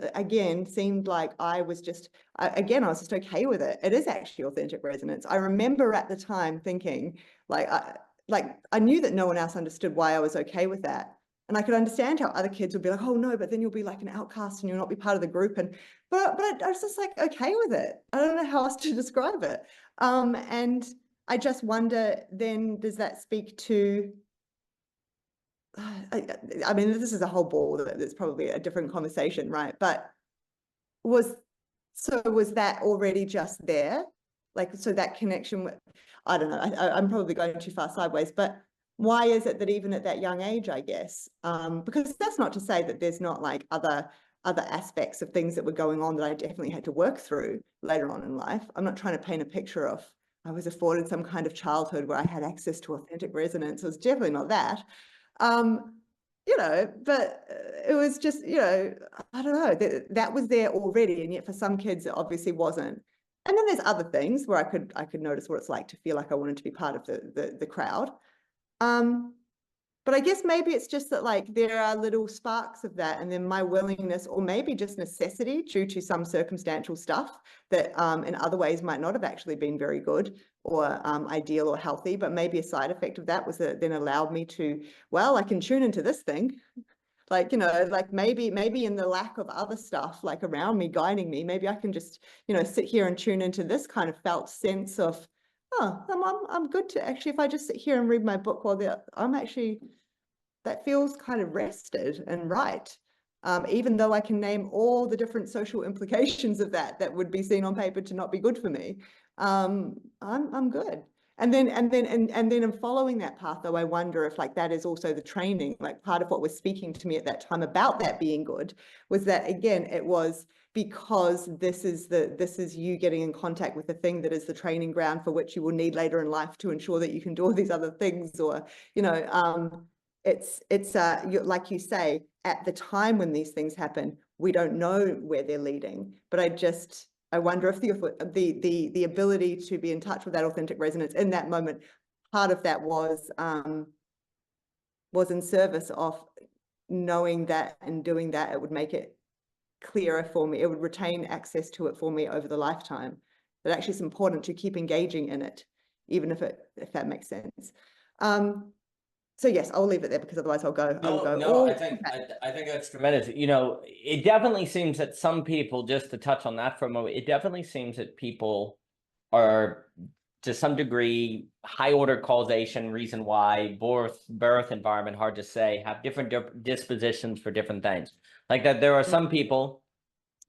like I was just, I was just okay with it. It is actually authentic resonance. I remember at the time thinking like I knew that no one else understood why I was okay with that. And I could understand how other kids would be like, oh no, but then you'll be like an outcast and you'll not be part of the group. And but I was just like okay with it. I don't know how else to describe it. And I just wonder then, does that speak to, I mean, this is a whole ball that's probably a different conversation, right? But was that already just there? Like, so that connection with, I don't know, I'm probably going too far sideways, but why is it that even at that young age, I guess, because that's not to say that there's not like other aspects of things that were going on that I definitely had to work through later on in life. I'm not trying to paint a picture of I was afforded some kind of childhood where I had access to authentic resonance. It was definitely not that. You know, but it was just, you know, I don't know, that was there already, and yet for some kids it obviously wasn't. And then there's other things where I could notice what it's like to feel like I wanted to be part of the crowd. But I guess maybe it's just that like there are little sparks of that, and then my willingness, or maybe just necessity due to some circumstantial stuff that in other ways might not have actually been very good or ideal or healthy, but maybe a side effect of that was that it then allowed me to, well, I can tune into this thing. Like, you know, like maybe in the lack of other stuff like around me guiding me, maybe I can just, you know, sit here and tune into this kind of felt sense of, oh, I'm good to actually, if I just sit here and read my book while I'm actually, that feels kind of rested and right. Even though I can name all the different social implications of that would be seen on paper to not be good for me. I'm good. And then in following that path, though, I wonder if like that is also the training, like part of what was speaking to me at that time about that being good was that, again, it was because this is you getting in contact with the thing that is the training ground for which you will need later in life to ensure that you can do all these other things, or, you know, it's like you say, at the time when these things happen, we don't know where they're leading, but I wonder if the ability to be in touch with that authentic resonance in that moment, part of that was in service of knowing that and doing that, it would make it clearer for me. It would retain access to it for me over the lifetime. But actually it's important to keep engaging in it, even if that makes sense. So yes, I'll leave it there because otherwise I'll go. I think that's tremendous. You know, it definitely seems that some people, just to touch on that for a moment, it definitely seems that people are to some degree high order causation, reason why birth environment, hard to say, have different dispositions for different things. Like that there are some people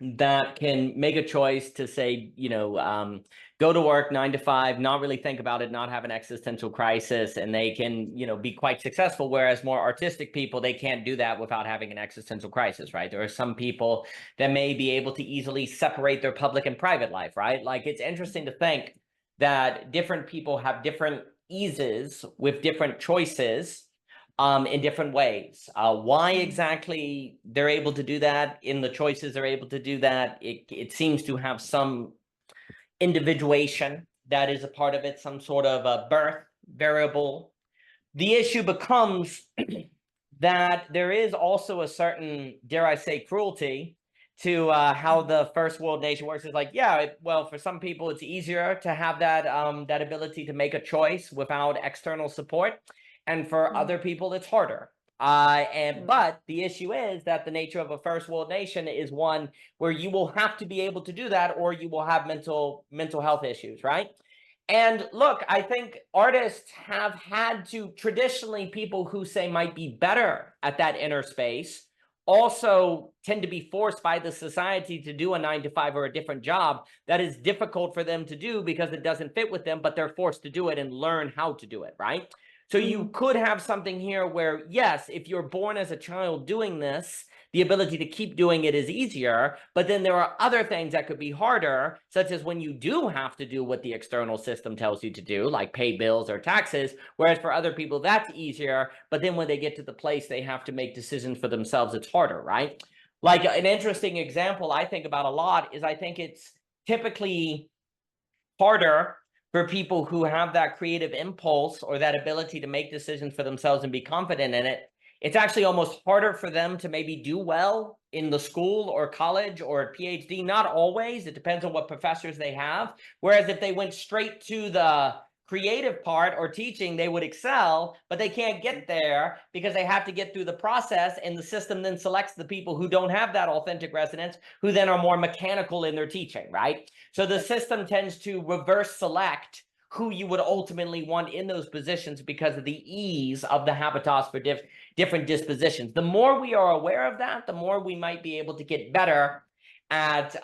that can make a choice to say, you know, go to work 9 to 5, not really think about it, not have an existential crisis, and they can, you know, be quite successful. Whereas more artistic people, they can't do that without having an existential crisis, right? There are some people that may be able to easily separate their public and private life, right? Like it's interesting to think that different people have different eases with different choices in different ways. Why exactly they're able to do that, in the choices they're able to do that, it seems to have some individuation that is a part of it, some sort of a birth variable. The issue becomes that there is also a certain, dare I say, cruelty to how the first world nation works. Is like, yeah, well, for some people it's easier to have that that ability to make a choice without external support, and for other people it's harder. But the issue is that the nature of a first world nation is one where you will have to be able to do that, or you will have mental health issues, right? And look, I think artists have had to, traditionally, people who say might be better at that inner space also tend to be forced by the society to do a 9-to-5 or a different job that is difficult for them to do because it doesn't fit with them, but they're forced to do it and learn how to do it, right? So you could have something here where, yes, if you're born as a child doing this, the ability to keep doing it is easier, but then there are other things that could be harder, such as when you do have to do what the external system tells you to do, like pay bills or taxes, whereas for other people that's easier, but then when they get to the place they have to make decisions for themselves, it's harder, right? Like an interesting example I think about a lot is I think it's typically harder for people who have that creative impulse or that ability to make decisions for themselves and be confident in it. It's actually almost harder for them to maybe do well in the school or college or PhD. Not always. It depends on what professors they have. Whereas if they went straight to the creative part or teaching, they would excel, but they can't get there because they have to get through the process, and the system then selects the people who don't have that authentic resonance, who then are more mechanical in their teaching, right? So the system tends to reverse select who you would ultimately want in those positions because of the ease of the habitats for different dispositions. The more we are aware of that, the more we might be able to get better at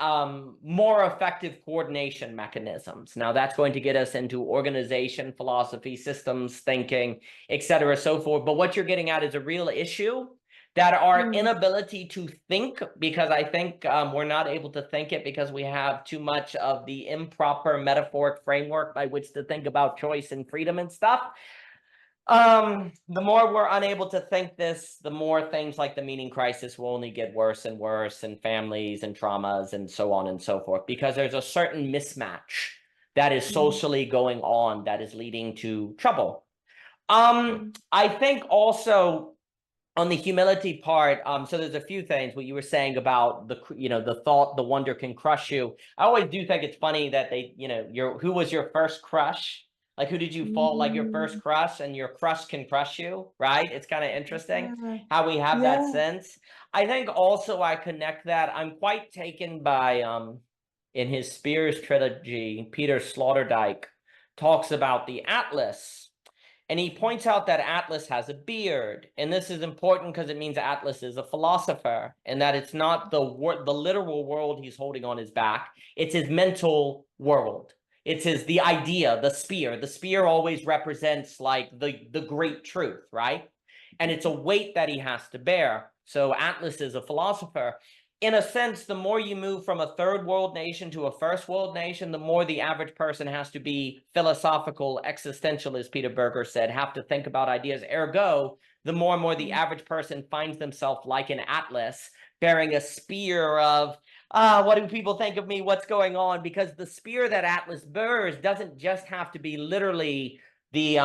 more effective coordination mechanisms. Now, that's going to get us into organization, philosophy, systems thinking, et cetera, so forth. But what you're getting at is a real issue, that our inability to think, because I think we're not able to think it because we have too much of the improper metaphoric framework by which to think about choice and freedom and stuff. The more we're unable to think this, the more things like the meaning crisis will only get worse and worse, and families and traumas and so on and so forth, because there's a certain mismatch that is socially going on that is leading to trouble. I think also on the humility part, so there's a few things, what you were saying about the, the thought, the wonder can crush you. I always do think it's funny that they, who was your first crush? Like, who did you fall, like your first crush, and your crush can crush you, right? It's kind of interesting how we have that sense. I think also I connect that. I'm quite taken by, in his Spears trilogy, Peter Sloterdijk talks about the Atlas. And he points out that Atlas has a beard. And this is important because it means Atlas is a philosopher, and that it's not the literal world he's holding on his back. It's his mental world. It's the idea, the spear. The spear always represents like the great truth, right? And it's a weight that he has to bear. So Atlas is a philosopher. In a sense, the more you move from a third world nation to a first world nation, the more the average person has to be philosophical, existential, as Peter Berger said, have to think about ideas. Ergo, the more and more the average person finds themselves like an Atlas, bearing a spear of, what do people think of me? What's going on? Because the spear that Atlas bears doesn't just have to be literally the,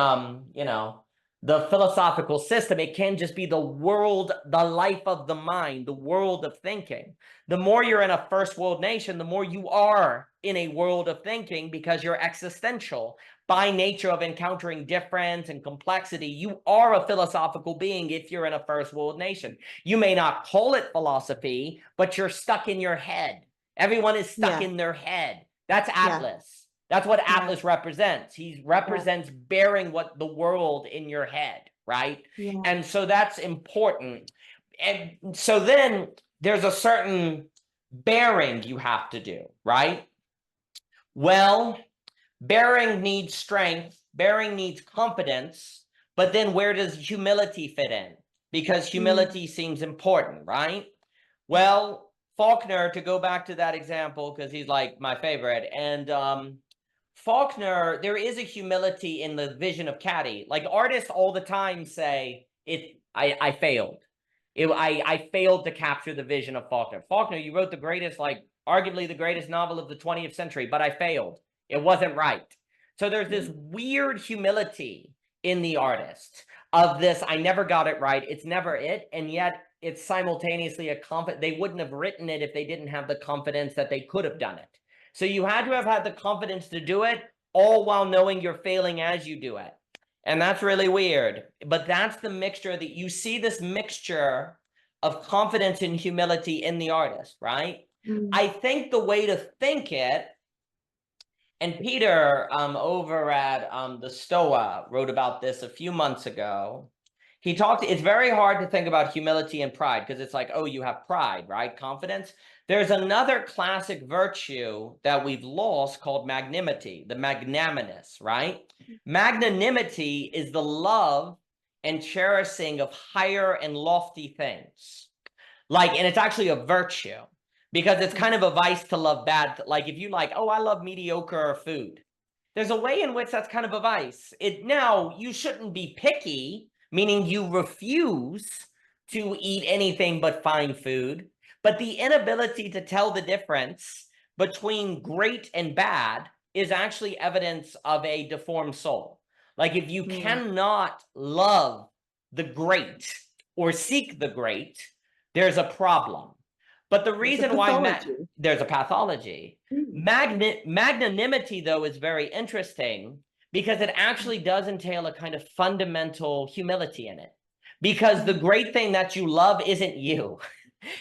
the philosophical system. It can just be the world, the life of the mind, the world of thinking. The more you're in a first world nation, the more you are in a world of thinking, because you're existential. By nature of encountering difference and complexity, you are a philosophical being if you're in a first world nation. You may not call it philosophy, but you're stuck in your head. Everyone is stuck in their head. That's Atlas. That's what Atlas represents. He represents bearing what the world in your head, right? And so that's important. And so then there's a certain bearing you have to do, right? Well, bearing needs strength, bearing needs confidence, but then where does humility fit in? Because humility seems important, right? Well, Faulkner, to go back to that example, because he's like my favorite, and Faulkner, there is a humility in the vision of Caddy. Like, artists all the time say, I failed. I failed to capture the vision of Faulkner. Faulkner, you wrote the greatest, like arguably the greatest novel of the 20th century, but I failed. It wasn't right. So there's this weird humility in the artist. of this, I never got it right. It's never it. And yet it's simultaneously a they wouldn't have written it if they didn't have the confidence that they could have done it. So you had to have had the confidence to do it, all while knowing you're failing as you do it. And that's really weird. But that's the mixture that you see, this mixture of confidence and humility in the artist, right? I think the way to think it, and Peter over at the Stoa wrote about this a few months ago. He talked, it's very hard to think about humility and pride because it's like, oh, you have pride, right? Confidence. There's another classic virtue that we've lost called magnanimity, the magnanimous, right? Magnanimity is the love and cherishing of higher and lofty things. Like, and it's actually a virtue because it's kind of a vice to love bad. Like if you like, oh, I love mediocre food. There's a way in which that's kind of a vice. Now, you shouldn't be picky, meaning you refuse to eat anything but fine food. But the inability to tell the difference between great and bad is actually evidence of a deformed soul. Like if you cannot love the great or seek the great, there's a problem. But the reason why there's a pathology. Magnanimity, though, is very interesting because it actually does entail a kind of fundamental humility in it. Because the great thing that you love isn't you.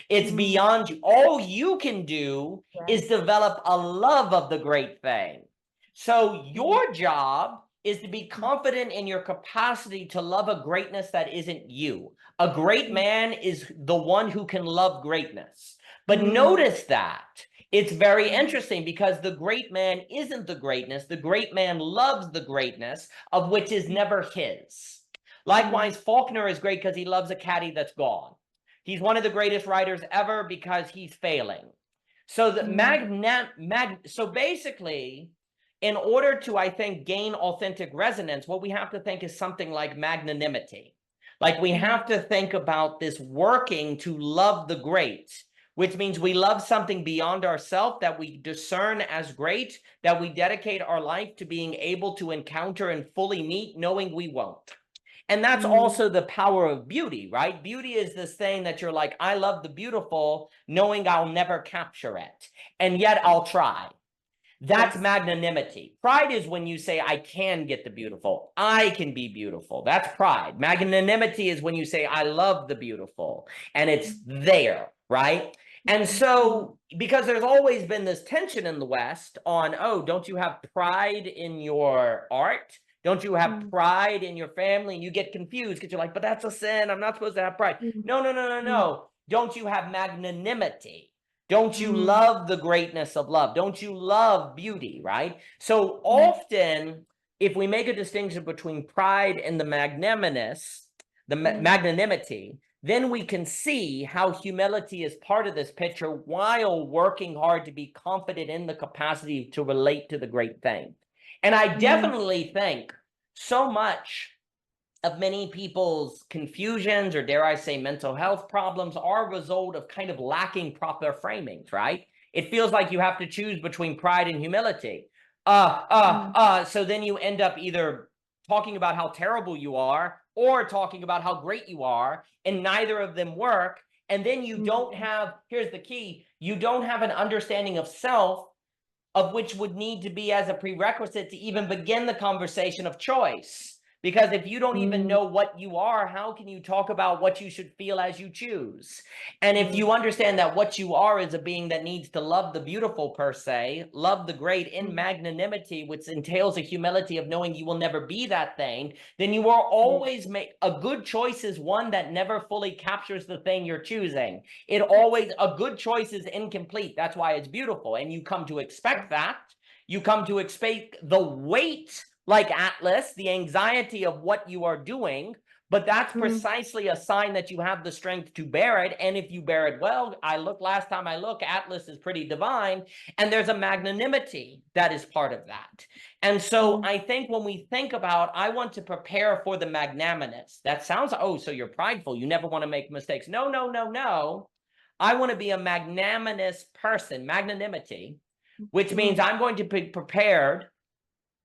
It's beyond you. All you can do is develop a love of the great thing. So your job is to be confident in your capacity to love a greatness that isn't you. A great man is the one who can love greatness. But notice that it's very interesting because the great man isn't the greatness. The great man loves the greatness of which is never his. Likewise, Faulkner is great because he loves a caddy that's gone. He's one of the greatest writers ever because he's failing. So so basically, in order to, I think, gain authentic resonance, what we have to think is something like magnanimity. Like we have to think about this working to love the great, which means we love something beyond ourselves that we discern as great, that we dedicate our life to being able to encounter and fully meet, knowing we won't. And that's also the power of beauty, right? Beauty is this thing that you're like, I love the beautiful, knowing I'll never capture it, and yet I'll try. That's magnanimity. Pride is when you say, I can get the beautiful. I can be beautiful. That's pride. Magnanimity is when you say, I love the beautiful, and it's there, right? And so, because there's always been this tension in the West on, oh, don't you have pride in your art? Don't you have pride in your family? And you get confused because you're like, but that's a sin. I'm not supposed to have pride. No. Don't you have magnanimity? Don't you love the greatness of love? Don't you love beauty, right? So often, if we make a distinction between pride and the magnanimous, the magnanimity, then we can see how humility is part of this picture while working hard to be confident in the capacity to relate to the great thing. And I definitely think so much of many people's confusions, or dare I say mental health problems, are a result of kind of lacking proper framings, right? It feels like you have to choose between pride and humility. So then you end up either talking about how terrible you are or talking about how great you are, and neither of them work. And then you don't have, here's the key, you don't have an understanding of self, of which would need to be as a prerequisite to even begin the conversation of choice. Because if you don't even know what you are, how can you talk about what you should feel as you choose? And if you understand that what you are is a being that needs to love the beautiful per se, love the great in magnanimity, which entails a humility of knowing you will never be that thing, then you will always make a good choice is one that never fully captures the thing you're choosing. A good choice is incomplete. That's why it's beautiful. And you come to expect that. You come to expect the weight, like Atlas, the anxiety of what you are doing, but that's precisely a sign that you have the strength to bear it. And if you bear it well, last time I look, Atlas is pretty divine, and there's a magnanimity that is part of that. And so I think when we think about, I want to prepare for the magnanimous, that sounds, oh, so you're prideful, you never want to make mistakes. No. I want to be a magnanimous person, magnanimity, which means I'm going to be prepared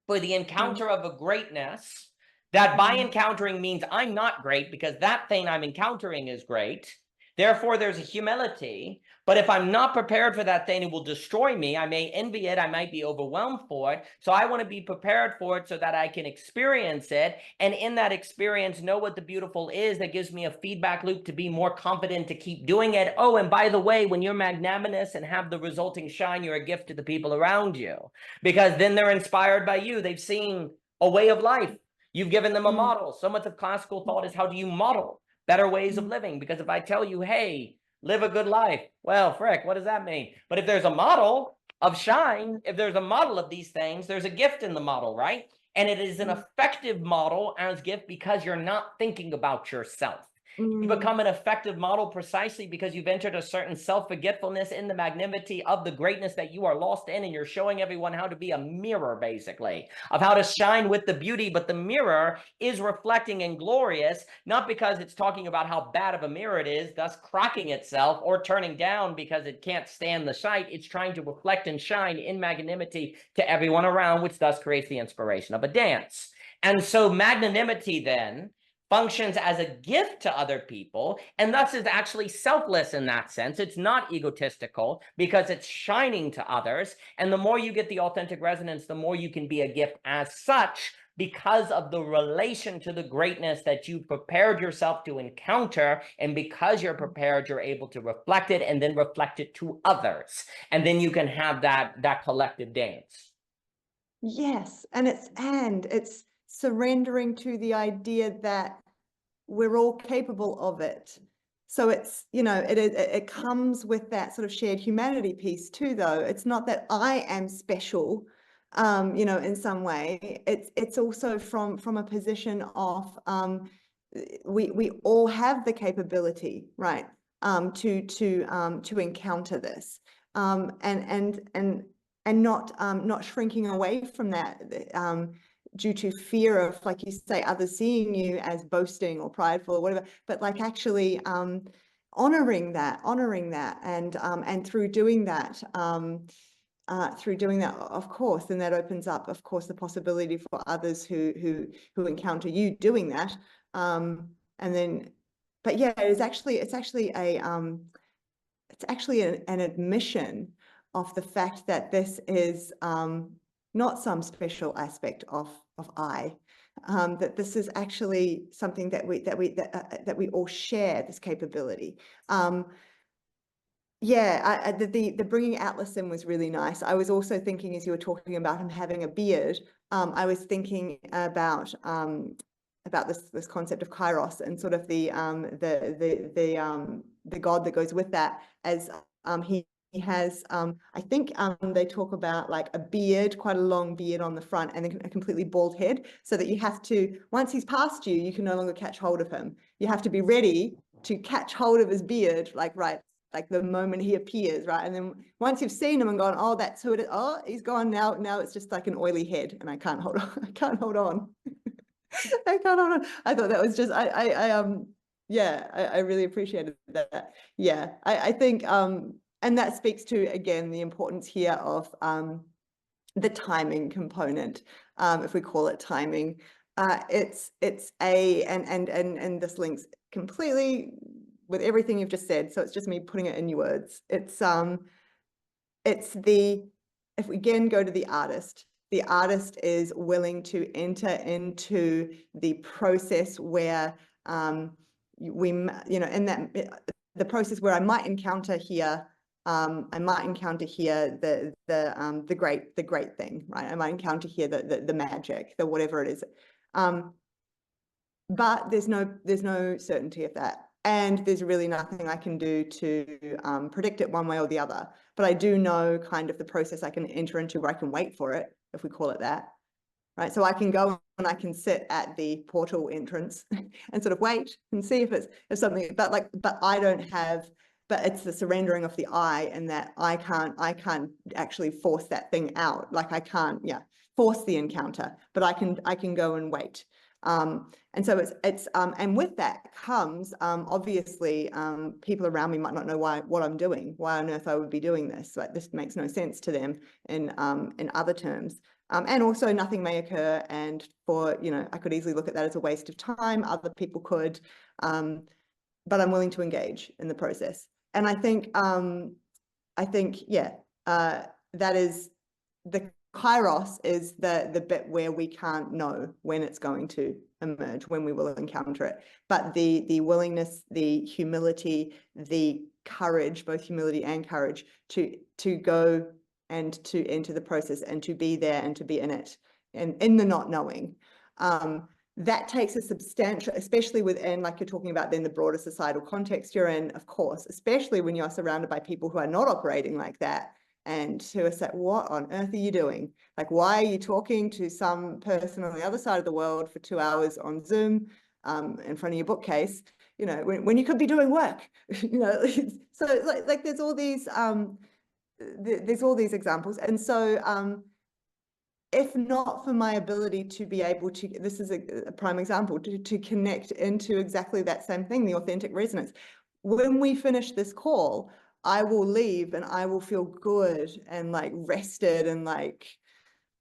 for the encounter of a greatness That by encountering means I'm not great because that thing I'm encountering is great. Therefore, there's a humility. But if I'm not prepared for that thing, it will destroy me. I may envy it. I might be overwhelmed for it. So I want to be prepared for it so that I can experience it. And in that experience, know what the beautiful is that gives me a feedback loop to be more confident to keep doing it. Oh, and by the way, when you're magnanimous and have the resulting shine, you're a gift to the people around you. Because then they're inspired by you. They've seen a way of life. You've given them a model. So much of classical thought is how do you model better ways of living? Because if I tell you, hey, live a good life, well, frick, what does that mean? But if there's a model of shine, if there's a model of these things, there's a gift in the model, right? And it is an effective model as gift because you're not thinking about yourself. You become an effective model precisely because you've entered a certain self-forgetfulness in the magnanimity of the greatness that you are lost in, and you're showing everyone how to be a mirror, basically, of how to shine with the beauty. But the mirror is reflecting and glorious, not because it's talking about how bad of a mirror it is, thus cracking itself or turning down because it can't stand the sight. It's trying to reflect and shine in magnanimity to everyone around, which thus creates the inspiration of a dance. And so magnanimity then functions as a gift to other people, and thus is actually selfless in that sense. It's not egotistical because it's shining to others. And the more you get the authentic resonance, the more you can be a gift as such because of the relation to the greatness that you prepared yourself to encounter. And because you're prepared, you're able to reflect it and then reflect it to others. And then you can have that collective dance. Yes, and it's surrendering to the idea that we're all capable of it. So it's, it comes with that sort of shared humanity piece too, though. It's not that I am special, in some way. It's also from a position of we all have the capability, right, to encounter this, and not shrinking away from that due to fear of, like you say, others seeing you as boasting or prideful or whatever, but like actually honoring that, and through doing that, of course, then that opens up, of course, the possibility for others who encounter you doing that, and then, but yeah, it's actually an admission of the fact that this is not some special aspect of I, that this is actually something that we all share, this capability. Yeah, the bringing Atlas in was really nice. I was also thinking, as you were talking about him having a beard, I was thinking about this concept of kairos and sort of the god that goes with that, as he has, I think they talk about like a beard, quite a long beard on the front, and then a completely bald head, so that you have to, once he's past you, you can no longer catch hold of him. You have to be ready to catch hold of his beard, like the moment he appears, right? And then once you've seen him and gone, oh, that's who it is. Oh, he's gone now. Now it's just like an oily head, and I can't hold on. I can't hold on. I can't hold on. I thought that was just, yeah, I really appreciated that. Yeah, I think, and that speaks to, again, the importance here of the timing component, if we call it timing. It's and this links completely with everything you've just said, so it's just me putting it in your words. It's if we again go to the artist is willing to enter into the process where in that the process where I might encounter here the great thing, right? I might encounter here the magic, the whatever it is, but there's no certainty of that. And there's really nothing I can do to predict it one way or the other. But I do know kind of the process I can enter into where I can wait for it, if we call it that, right? So I can go and I can sit at the portal entrance and sort of wait and see if something, but I don't have, but it's the surrendering of the I, and that I can't actually force that thing out. Like I can't, force the encounter, but I can go and wait. And so it's and with that comes obviously people around me might not know what I'm doing, why on earth I would be doing this. Like this makes no sense to them in other terms. And also nothing may occur, and I could easily look at that as a waste of time. Other people could, but I'm willing to engage in the process. And I think, that is the kairos is the bit where we can't know when it's going to emerge, when we will encounter it. But the willingness, the humility, the courage, both humility and courage, to go and to enter the process and to be there and to be in it and in the not knowing. That takes a substantial, especially within, like you're talking about, then the broader societal context you're in, of course, especially when you're surrounded by people who are not operating like that and who are saying, what on earth are you doing? Like, why are you talking to some person on the other side of the world for 2 hours on Zoom in front of your bookcase, when you could be doing work, so like there's all these examples. And so if not for my ability to be able to, this is a prime example, to connect into exactly that same thing, the authentic resonance. When we finish this call, I will leave and I will feel good and like rested and like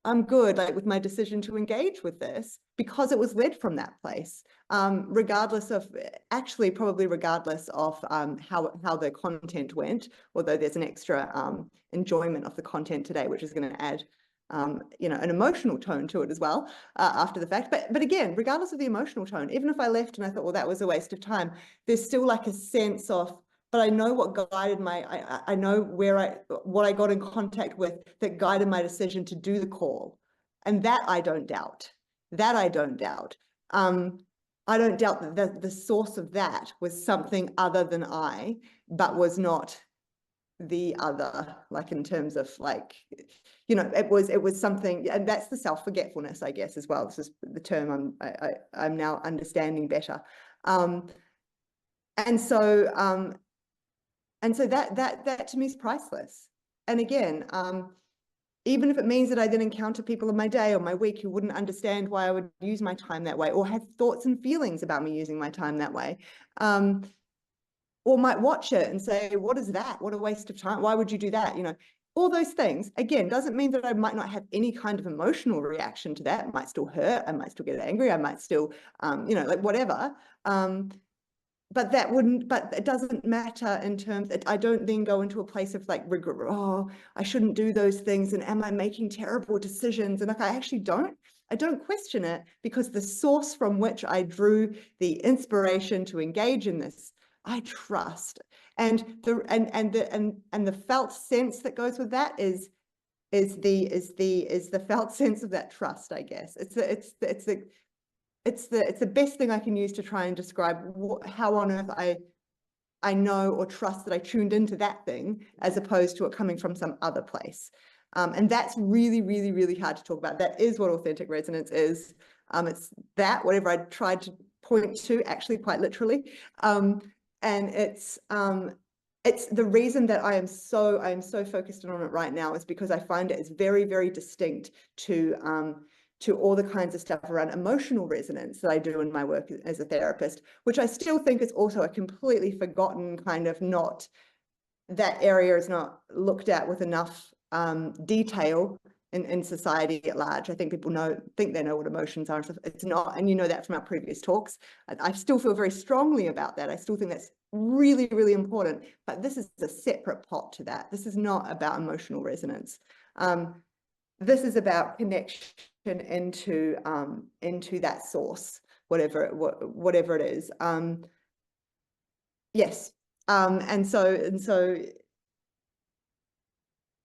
I'm good, like with my decision to engage with this, because it was led from that place, regardless of, actually probably regardless of how the content went, although there's an extra enjoyment of the content today, which is going to add an emotional tone to it as well after the fact. But again, regardless of the emotional tone, even if I left and I thought, well, that was a waste of time, there's still like a sense of, but I know what guided I know what I got in contact with that guided my decision to do the call. And that I don't doubt. I don't doubt that the source of that was something other than I, but was not the other, like in terms of like, it was something, and that's the self-forgetfulness, I guess, as well. This is the term I'm now understanding better. And so that to me is priceless. And again, even if it means that I then encounter people in my day or my week who wouldn't understand why I would use my time that way, or have thoughts and feelings about me using my time that way, or might watch it and say, what is that? What a waste of time. Why would you do that? All those things, again, doesn't mean that I might not have any kind of emotional reaction to that. It might still hurt. I might still get angry. I might still, like whatever. But it doesn't matter in terms, I don't then go into a place of like regret, oh, I shouldn't do those things. And am I making terrible decisions? And like, I actually don't. I don't question it, because the source from which I drew the inspiration to engage in this, I trust. And the felt sense that goes with that is the felt sense of that trust, I guess. It's the best thing I can use to try and describe how on earth I know or trust that I tuned into that thing, as opposed to it coming from some other place. And that's really, really, really hard to talk about. That is what authentic resonance is. It's that, whatever I tried to point to, actually quite literally. And it's the reason that I am so focused on it right now is because I find it is very, very distinct to all the kinds of stuff around emotional resonance that I do in my work as a therapist, which I still think is also a completely forgotten kind of, not, that area is not looked at with enough detail in society at large. I think people think they know what emotions are and stuff. It's not, and that from our previous talks. I still feel very strongly about that. I still think that's really, really important, but this is a separate pot to that. This is not about emotional resonance. This is about connection into that source, whatever it is. Yes. And so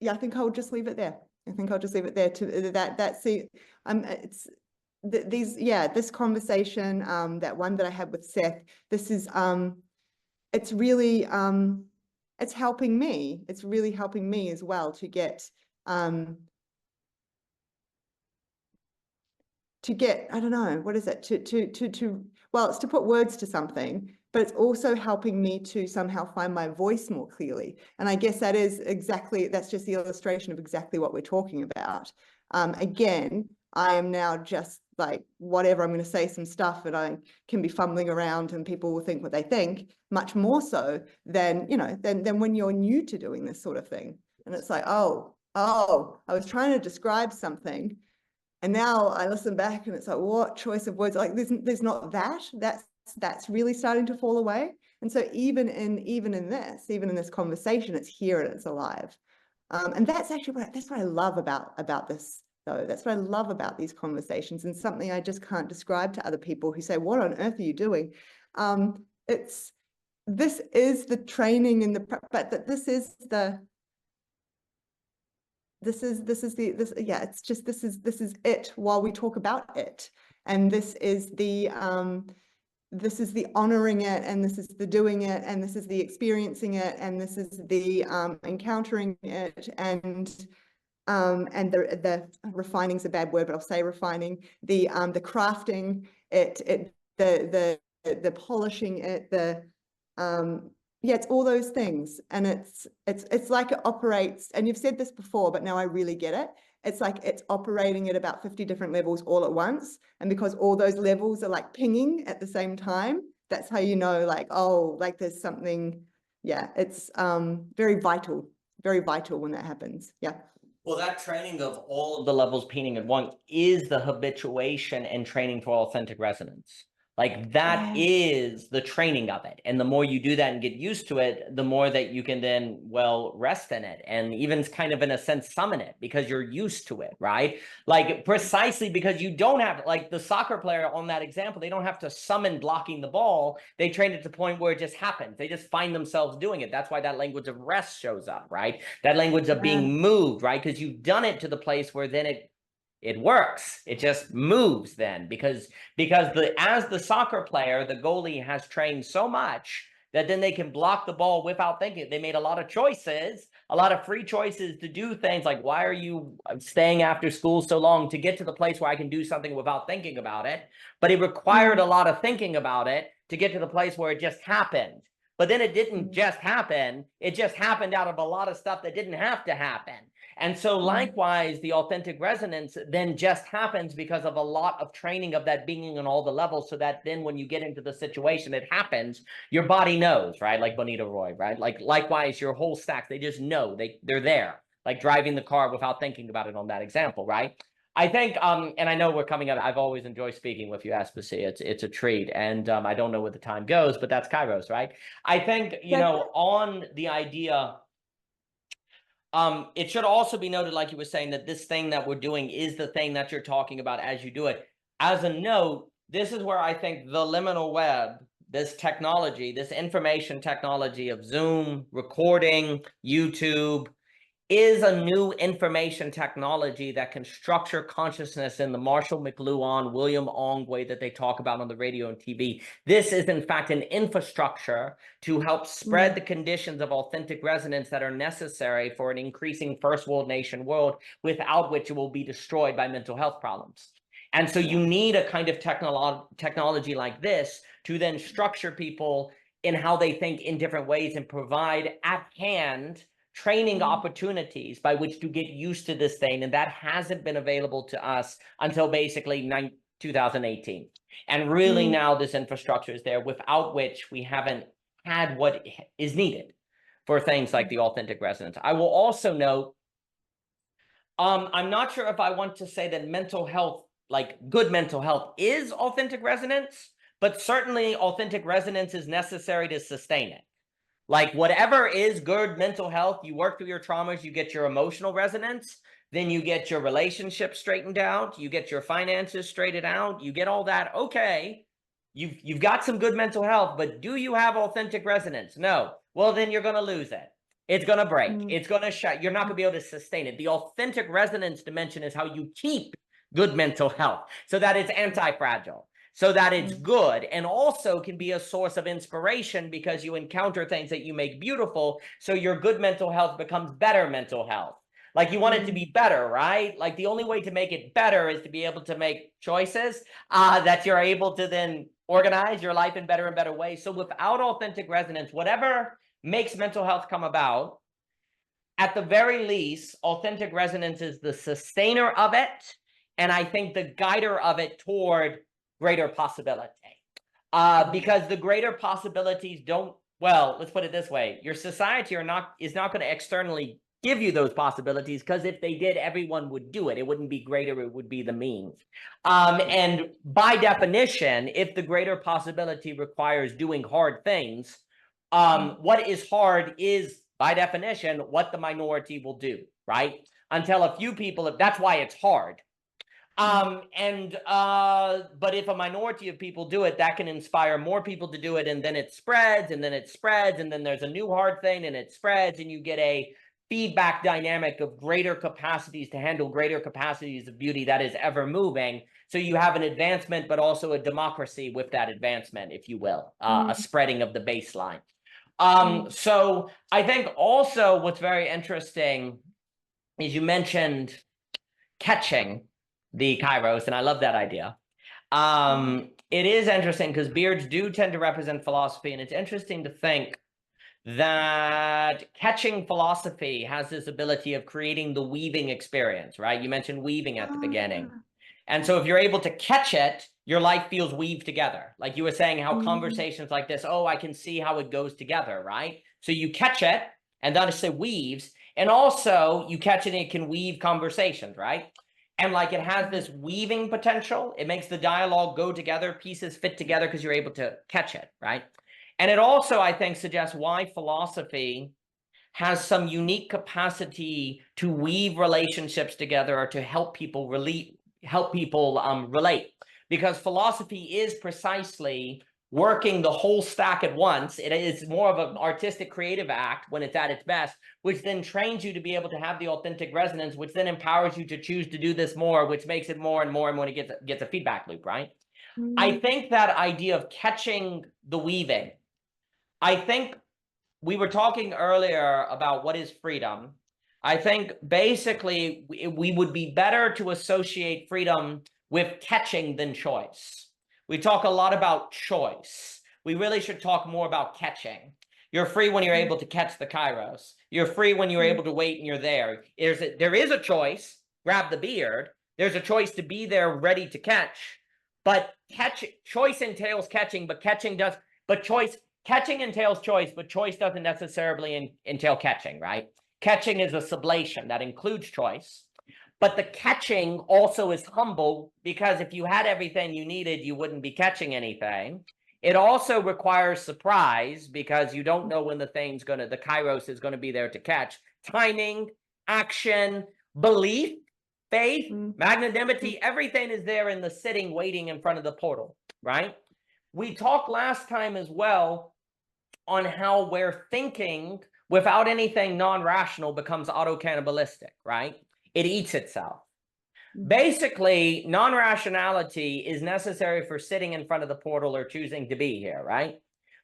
yeah, I think I'll just leave it there. To that. See, it's this conversation, that one that I had with Seth, this is it's really it's helping me. It's really helping me as well to get I don't know, what is it, well, it's to put words to something, but it's also helping me to somehow find my voice more clearly. And I guess that's just the illustration of exactly what we're talking about. Again, I am now just like, whatever, I'm going to say some stuff and I can be fumbling around and people will think what they think, much more so than when you're new to doing this sort of thing. And it's like, oh, I was trying to describe something, And now I listen back and it's like, what choice of words? Like there's not that. That's really starting to fall away. And so even in this conversation, it's here and it's alive. And that's actually that's what I love about this, though. That's what I love about these conversations, and something I just can't describe to other people who say, what on earth are you doing? This is the training in the, but that this is it while we talk about it. And this is the honoring it, and this is the doing it, and this is the experiencing it, and this is the encountering it, and the refining is a bad word, but I'll say refining, the crafting it, the polishing it, yeah, it's all those things. And it's like it operates, and you've said this before, but now I really get it. It's like it's operating at about 50 different levels all at once. And because all those levels are like pinging at the same time, that's how you know, like, oh, like there's something, yeah, it's very vital when that happens. Yeah. Well, that training of all of the levels pinging at once is the habituation and training for authentic resonance. Like that is the training of it. And the more you do that and get used to it, the more that you can then, well, rest in it. And even kind of in a sense, summon it because you're used to it, right? Like precisely because you don't have, like the soccer player on that example, they don't have to summon blocking the ball. They train it to the point where it just happens. They just find themselves doing it. That's why that language of rest shows up, right? That language of being moved, right? Because you've done it to the place where then it works. It just moves then because as the soccer player, the goalie has trained so much that then they can block the ball without thinking. They made a lot of choices, a lot of free choices to do things like, why are you staying after school so long, to get to the place where I can do something without thinking about it. But it required a lot of thinking about it to get to the place where it just happened. But then it didn't just happen. It just happened out of a lot of stuff that didn't have to happen. And so likewise, the authentic resonance then just happens because of a lot of training of that being on all the levels, so that then when you get into the situation, it happens, your body knows, right? Like Bonita Roy, right? Like likewise, your whole stack, they just know, they're there, like driving the car without thinking about it on that example, right? I think, and I know we're coming up, I've always enjoyed speaking with you, Aspasia. It's a treat. And I don't know where the time goes, but that's kairos, right? I think, you know, on the idea, it should also be noted, like you were saying, that this thing that we're doing is the thing that you're talking about as you do it. As a note, this is where I think the liminal web, this technology, this information technology of Zoom, recording, YouTube, is a new information technology that can structure consciousness in the Marshall McLuhan, William Ong way that they talk about on the radio and TV. This is, in fact, an infrastructure to help spread the conditions of authentic resonance that are necessary for an increasing first world nation world, without which it will be destroyed by mental health problems. And so you need a kind of technology like this to then structure people in how they think in different ways and provide at hand training opportunities by which to get used to this thing. And that hasn't been available to us until basically 2018. And really now this infrastructure is there, without which we haven't had what is needed for things like the authentic resonance. I will also note, I'm not sure if I want to say that mental health, like good mental health, is authentic resonance, but certainly authentic resonance is necessary to sustain it. Like whatever is good mental health, you work through your traumas, you get your emotional resonance, then you get your relationship straightened out, you get your finances straightened out, you get all that. Okay, you've got some good mental health, but do you have authentic resonance? No. Well, then you're going to lose it. It's going to break. It's going to shut. You're not going to be able to sustain it. The authentic resonance dimension is how you keep good mental health so that it's anti-fragile, so that it's good, and also can be a source of inspiration because you encounter things that you make beautiful. So your good mental health becomes better mental health. Like you want it to be better, right? Like the only way to make it better is to be able to make choices that you're able to then organize your life in better and better ways. So without authentic resonance, whatever makes mental health come about, at the very least, authentic resonance is the sustainer of it. And I think the guider of it toward greater possibility. Because the greater possibilities don't, well, let's put it this way. Your society is not going to externally give you those possibilities, because if they did, everyone would do it. It wouldn't be greater, it would be the mean. And by definition, if the greater possibility requires doing hard things, what is hard is, by definition, what the minority will do, right? Until a few people, that's why it's hard. But if a minority of people do it, that can inspire more people to do it, and then it spreads, and then it spreads, and then there's a new hard thing, and it spreads, and you get a feedback dynamic of greater capacities to handle greater capacities of beauty that is ever moving. So you have an advancement, but also a democracy with that advancement, if you will, a spreading of the baseline. So I think also what's very interesting is you mentioned catching the kairos, and I love that idea. It is interesting because beards do tend to represent philosophy, and it's interesting to think that catching philosophy has this ability of creating the weaving experience, right? You mentioned weaving at the beginning. And so if you're able to catch it, your life feels weaved together. Like you were saying, how conversations like this, oh, I can see how it goes together, right? So you catch it, and then it weaves, and also you catch it and it can weave conversations, right? And like it has this weaving potential. It makes the dialogue go together, pieces fit together because you're able to catch it, right? And it also, I think, suggests why philosophy has some unique capacity to weave relationships together or to help people relate. Because philosophy is precisely working the whole stack at once. It is more of an artistic creative act when it's at its best, which then trains you to be able to have the authentic resonance, which then empowers you to choose to do this more, which makes it more and more, and when it gets a feedback loop, right? I think that idea of catching the weaving, I think we were talking earlier about what is freedom. I think basically we would be better to associate freedom with catching than choice. We talk a lot about choice. We really should talk more about catching. You're free when you're able to catch the kairos. You're free when you're able to wait and you're there. There is a choice, grab the beard. There's a choice to be there ready to catch. But choice entails catching, but catching entails choice, but choice doesn't necessarily entail catching, right? Catching is a sublation that includes choice. But the catching also is humble, because if you had everything you needed, you wouldn't be catching anything. It also requires surprise, because you don't know when the kairos is going to be there to catch. Timing, action, belief, faith, magnanimity, everything is there in the sitting, waiting in front of the portal, right? We talked last time as well on how where thinking without anything non-rational becomes auto-cannibalistic, right? It eats itself. Basically, non-rationality is necessary for sitting in front of the portal or choosing to be here, right?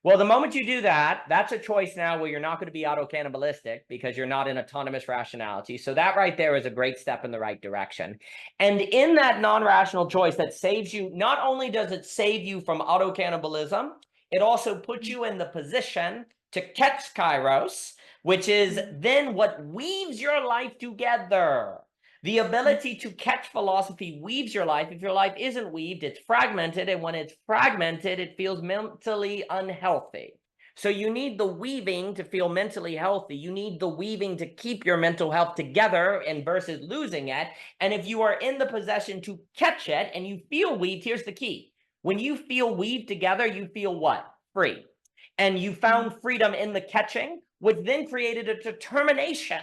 Well, the moment you do that, that's a choice now where you're not going to be auto-cannibalistic because you're not in autonomous rationality. So that right there is a great step in the right direction. And in that non-rational choice that saves you, not only does it save you from auto-cannibalism, it also puts you in the position to catch kairos, which is then what weaves your life together. The ability to catch philosophy weaves your life. If your life isn't weaved, it's fragmented. And when it's fragmented, it feels mentally unhealthy. So you need the weaving to feel mentally healthy. You need the weaving to keep your mental health together and versus losing it. And if you are in the possession to catch it and you feel weaved, here's the key. When you feel weaved together, you feel what? Free. And you found freedom in the catching, which then created a determination.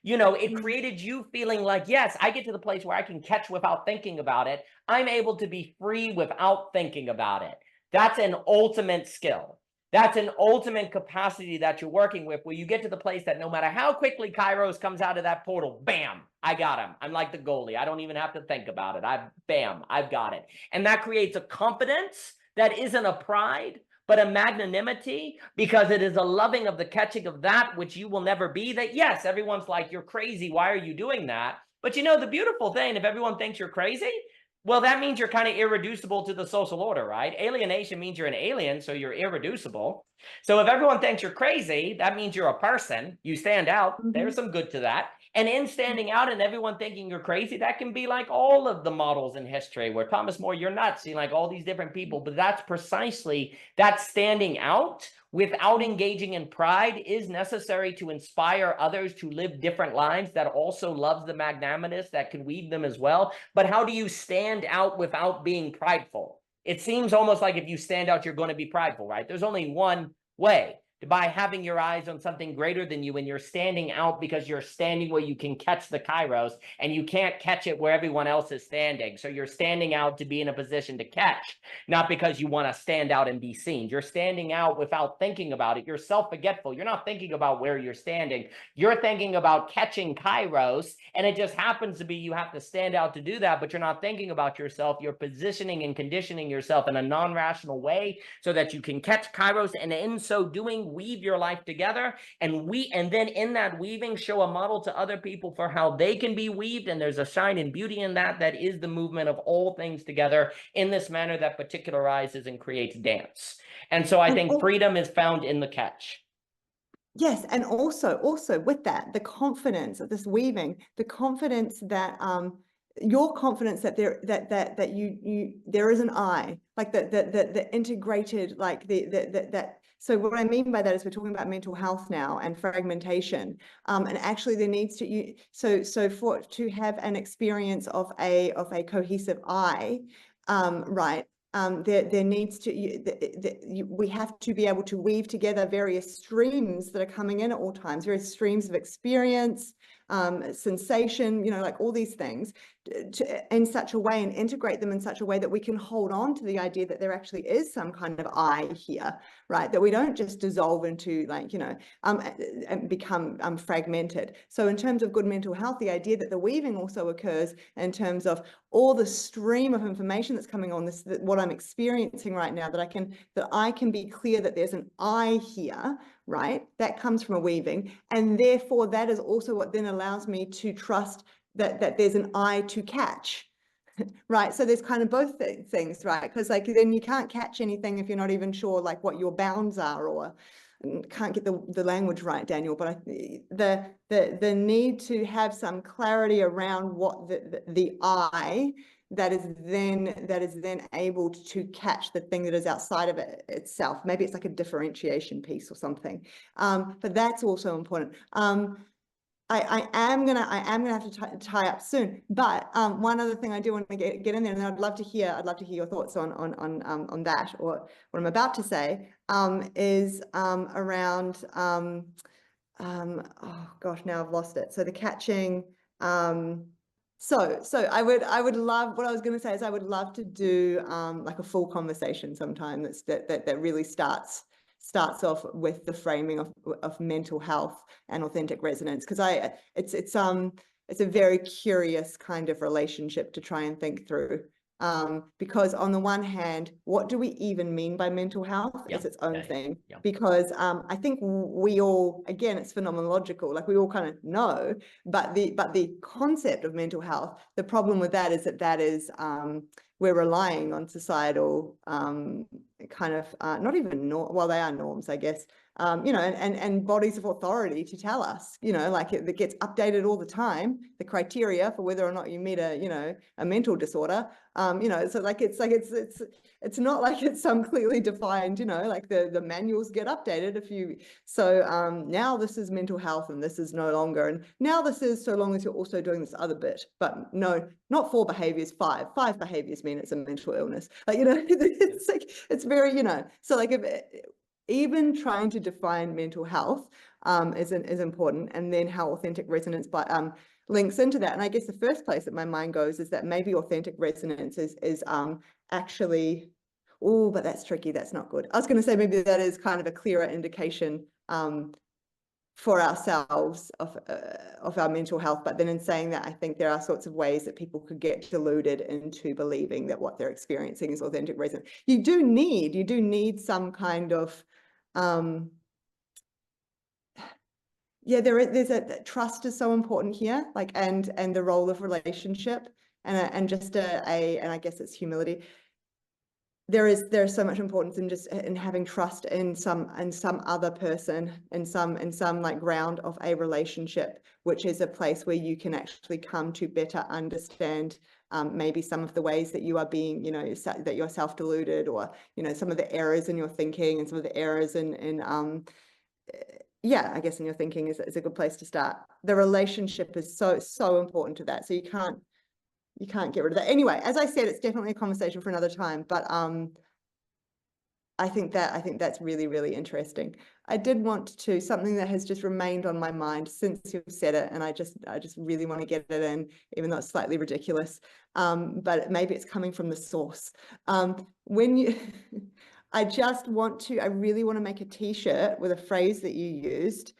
You know, it created you feeling like, yes, I get to the place where I can catch without thinking about it. I'm able to be free without thinking about it. That's an ultimate skill. That's an ultimate capacity that you're working with, where you get to the place that no matter how quickly kairos comes out of that portal, bam, I got him. I'm like the goalie. I don't even have to think about it. I've got it. And that creates a confidence that isn't a pride, but a magnanimity, because it is a loving of the catching of that which you will never be. That, yes, everyone's like, you're crazy. Why are you doing that? But you know, the beautiful thing, if everyone thinks you're crazy, well, that means you're kind of irreducible to the social order, right? Alienation means you're an alien, so you're irreducible. So if everyone thinks you're crazy, that means you're a person. You stand out. There's some good to that. And in standing out and everyone thinking you're crazy, that can be like all of the models in history where Thomas More, you're nuts, like all these different people. But that's precisely that standing out without engaging in pride is necessary to inspire others to live different lives that also loves the magnanimous, that can weave them as well. But how do you stand out without being prideful? It seems almost like if you stand out, you're going to be prideful, right? There's only one way. By having your eyes on something greater than you, and you're standing out because you're standing where you can catch the kairos, and you can't catch it where everyone else is standing. So you're standing out to be in a position to catch, not because you want to stand out and be seen. You're standing out without thinking about it. You're self-forgetful. You're not thinking about where you're standing. You're thinking about catching kairos, and it just happens to be you have to stand out to do that, but you're not thinking about yourself. You're positioning and conditioning yourself in a non-rational way so that you can catch kairos, and in so doing, weave your life together, and then in that weaving show a model to other people for how they can be weaved. And there's a shine and beauty in that. That is the movement of all things together in this manner that particularizes and creates dance. And so I think freedom is found in the catch. Yes, and also with that, the confidence of this weaving, the confidence that your confidence that there is an I, like the integrated, like that. So what I mean by that is we're talking about mental health now and fragmentation, and actually there needs to to have an experience of a cohesive I, right. There needs to, we have to be able to weave together various streams that are coming in at all times, various streams of experience, sensation, like all these things, in such a way, and integrate them in such a way that we can hold on to the idea that there actually is some kind of I here, right? That we don't just dissolve into and become fragmented. So in terms of good mental health, the idea that the weaving also occurs in terms of all the stream of information that's coming on what I'm experiencing right now, that I can be clear that there's an I here, right? That comes from a weaving. And therefore that is also what then allows me to trust that there's an I to catch, right? So there's kind of both things, right? Because then you can't catch anything if you're not even sure what your bounds are, or can't get the language right, Daniel, but the need to have some clarity around what the I that is then able to catch the thing that is outside of it itself. Maybe it's like a differentiation piece or something, but that's also important. I am gonna have to tie up soon, but one other thing I do want to get in there, and I'd love to hear your thoughts on that, or what I'm about to say, is around oh gosh, now I've lost it. So the catching. So I would love, what I was going to say is I would love to do like a full conversation sometime that really starts off with the framing of mental health and authentic resonance, because it's a very curious kind of relationship to try and think through, because on the one hand, what do we even mean by mental health? It's its own thing, because I think we all, again, it's phenomenological, like we all kind of know, but the concept of mental health, the problem with that is that is we're relying on societal kind of not even well, they are norms, I guess, and bodies of authority to tell us, like it gets updated all the time, the criteria for whether or not you meet a mental disorder, so it's not like it's some clearly defined, like the manuals get updated now this is mental health and this is no longer, and now this is so long as you're also doing this other bit, but no, not 4 behaviors, 5 behaviors mean it's a mental illness, it's like, it's very, so like even trying to define mental health is important, and then how authentic resonance links into that. And I guess the first place that my mind goes is that maybe authentic resonance is actually, oh, but that's tricky, that's not good. I was going to say maybe that is kind of a clearer indication for ourselves of our mental health, but then in saying that, I think there are sorts of ways that people could get deluded into believing that what they're experiencing is authentic resonance. You do need some kind of there's trust is so important here, like, and the role of relationship, and just and I guess it's humility. there's so much importance in just in having trust in some other person, in some like ground of a relationship, which is a place where you can actually come to better understand maybe some of the ways that you are being, that you're self-deluded, or some of the errors in your thinking, and some of the errors in yeah, I guess in your thinking is a good place to start. The relationship is so important to that, so you can't get rid of that. Anyway, as I said, it's definitely a conversation for another time, but I think that's really, really interesting. I did want to, something that has just remained on my mind since you've said it, and I just really want to get it in, even though it's slightly ridiculous, but maybe it's coming from the source. When you I really want to make a t-shirt with a phrase that you used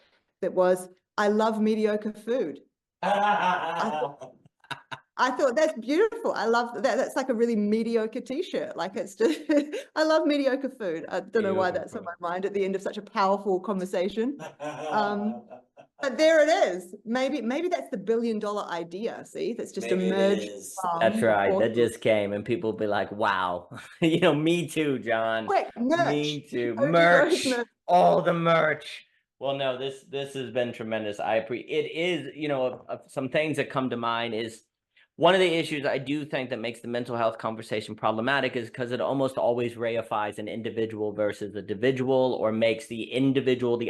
that was, "I love mediocre food." I thought that's beautiful. I love that. That's like a really mediocre t-shirt. Like, it's just, I love mediocre food. I don't know why that's on my mind at the end of such a powerful conversation. But there it is. Maybe that's the $1 billion idea. See, that's just emerged. That's right. That just came, and people will be like, wow, me too, John. Quick, merch. Me too. Merch. All the merch. Well, no, this has been tremendous. It is, some things that come to mind is, one of the issues I do think that makes the mental health conversation problematic is because it almost always reifies an individual versus a individual, or makes the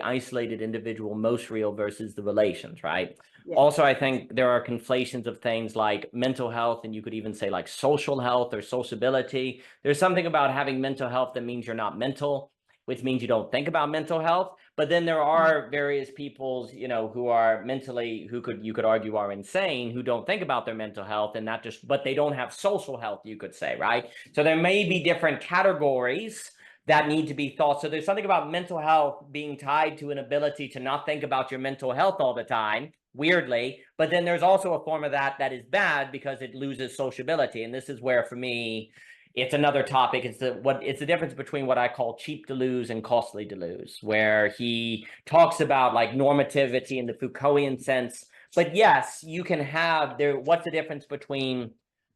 isolated individual most real versus the relations, right? Yeah. Also, I think there are conflations of things like mental health, and you could even say like social health or sociability. There's something about having mental health that means you're not mental, which means you don't think about mental health. But then there are various peoples, who are mentally, you could argue are insane, who don't think about their mental health, and but they don't have social health, you could say, right? So there may be different categories that need to be thought. So there's something about mental health being tied to an ability to not think about your mental health all the time, weirdly. But then there's also a form of that is bad because it loses sociability. And this is where, for me, it's another topic. It's the difference between what I call cheap to lose and costly to lose, where he talks about like normativity in the Foucaultian sense. But yes, you can have what's the difference between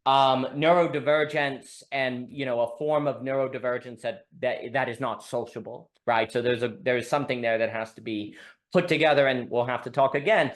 neurodivergence and a form of neurodivergence that is not sociable, right? So there's something there that has to be put together, and we'll have to talk again.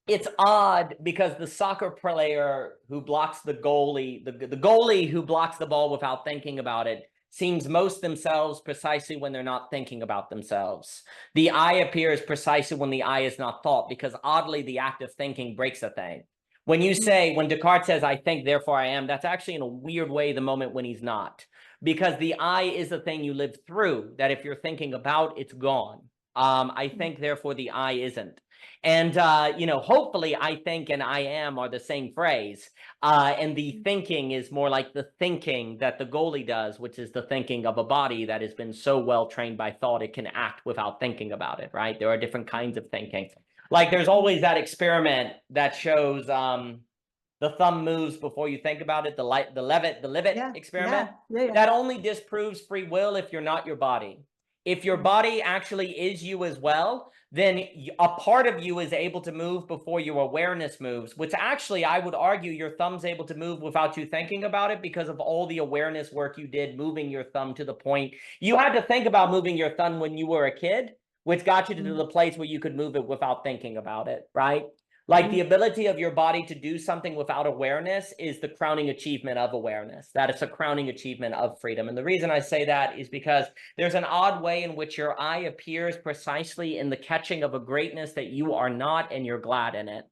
It's odd because the soccer player who blocks the goalie who blocks the ball without thinking about it seems most themselves precisely when they're not thinking about themselves. The I appears precisely when the I is not thought, because oddly, the act of thinking breaks a thing. When Descartes says, "I think, therefore I am," that's actually in a weird way the moment when he's not. Because the I is the thing you live through, that if you're thinking about, it's gone. I think, therefore the I isn't. And, hopefully I think and I am are the same phrase. And the thinking is more like the thinking that the goalie does, which is the thinking of a body that has been so well trained by thought it can act without thinking about it, right? There are different kinds of thinking. Like, there's always that experiment that shows the thumb moves before you think about it, the Levitt experiment. Yeah. That only disproves free will if you're not your body. If your body actually is you as well, then a part of you is able to move before your awareness moves, which actually I would argue your thumb's able to move without you thinking about it because of all the awareness work you did moving your thumb to the point. You had to think about moving your thumb when you were a kid, which got you to the place where you could move it without thinking about it, right? Like, the ability of your body to do something without awareness is the crowning achievement of awareness. That is a crowning achievement of freedom. And the reason I say that is because there's an odd way in which your I appears precisely in the catching of a greatness that you are not, and you're glad in it.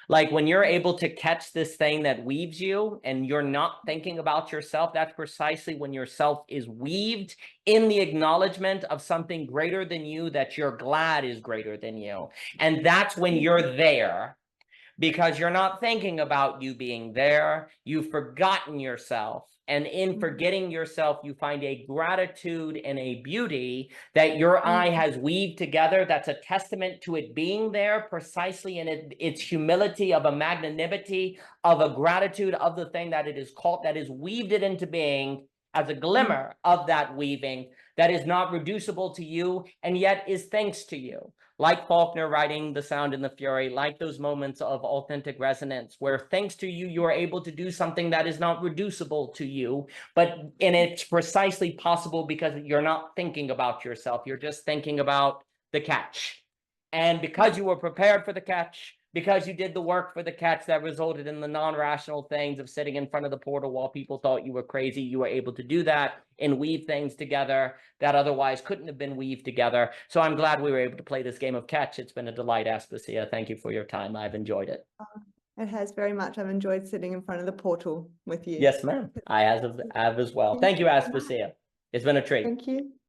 Like, when you're able to catch this thing that weaves you and you're not thinking about yourself, that's precisely when yourself is weaved in the acknowledgement of something greater than you that you're glad is greater than you. And that's when you're there. Because you're not thinking about you being there, you've forgotten yourself. And in forgetting yourself, you find a gratitude and a beauty that your I has weaved together. That's a testament to it being there precisely in its humility, of a magnanimity, of a gratitude of the thing that it is called, that is weaved it into being as a glimmer of that weaving. that is not reducible to you and yet is thanks to you. Like Faulkner writing The Sound and the Fury, like those moments of authentic resonance where thanks to you, you are able to do something that is not reducible to you, and it's precisely possible because you're not thinking about yourself. You're just thinking about the catch. And because you were prepared for the catch, because you did the work for the catch that resulted in the non-rational things of sitting in front of the portal while people thought you were crazy, you were able to do that and weave things together that otherwise couldn't have been weaved together. So I'm glad we were able to play this game of catch. It's been a delight, Aspasia. Thank you for your time. I've enjoyed it. It has very much. I've enjoyed sitting in front of the portal with you. Yes, ma'am. I have as well. Thank you, Aspasia. It's been a treat. Thank you.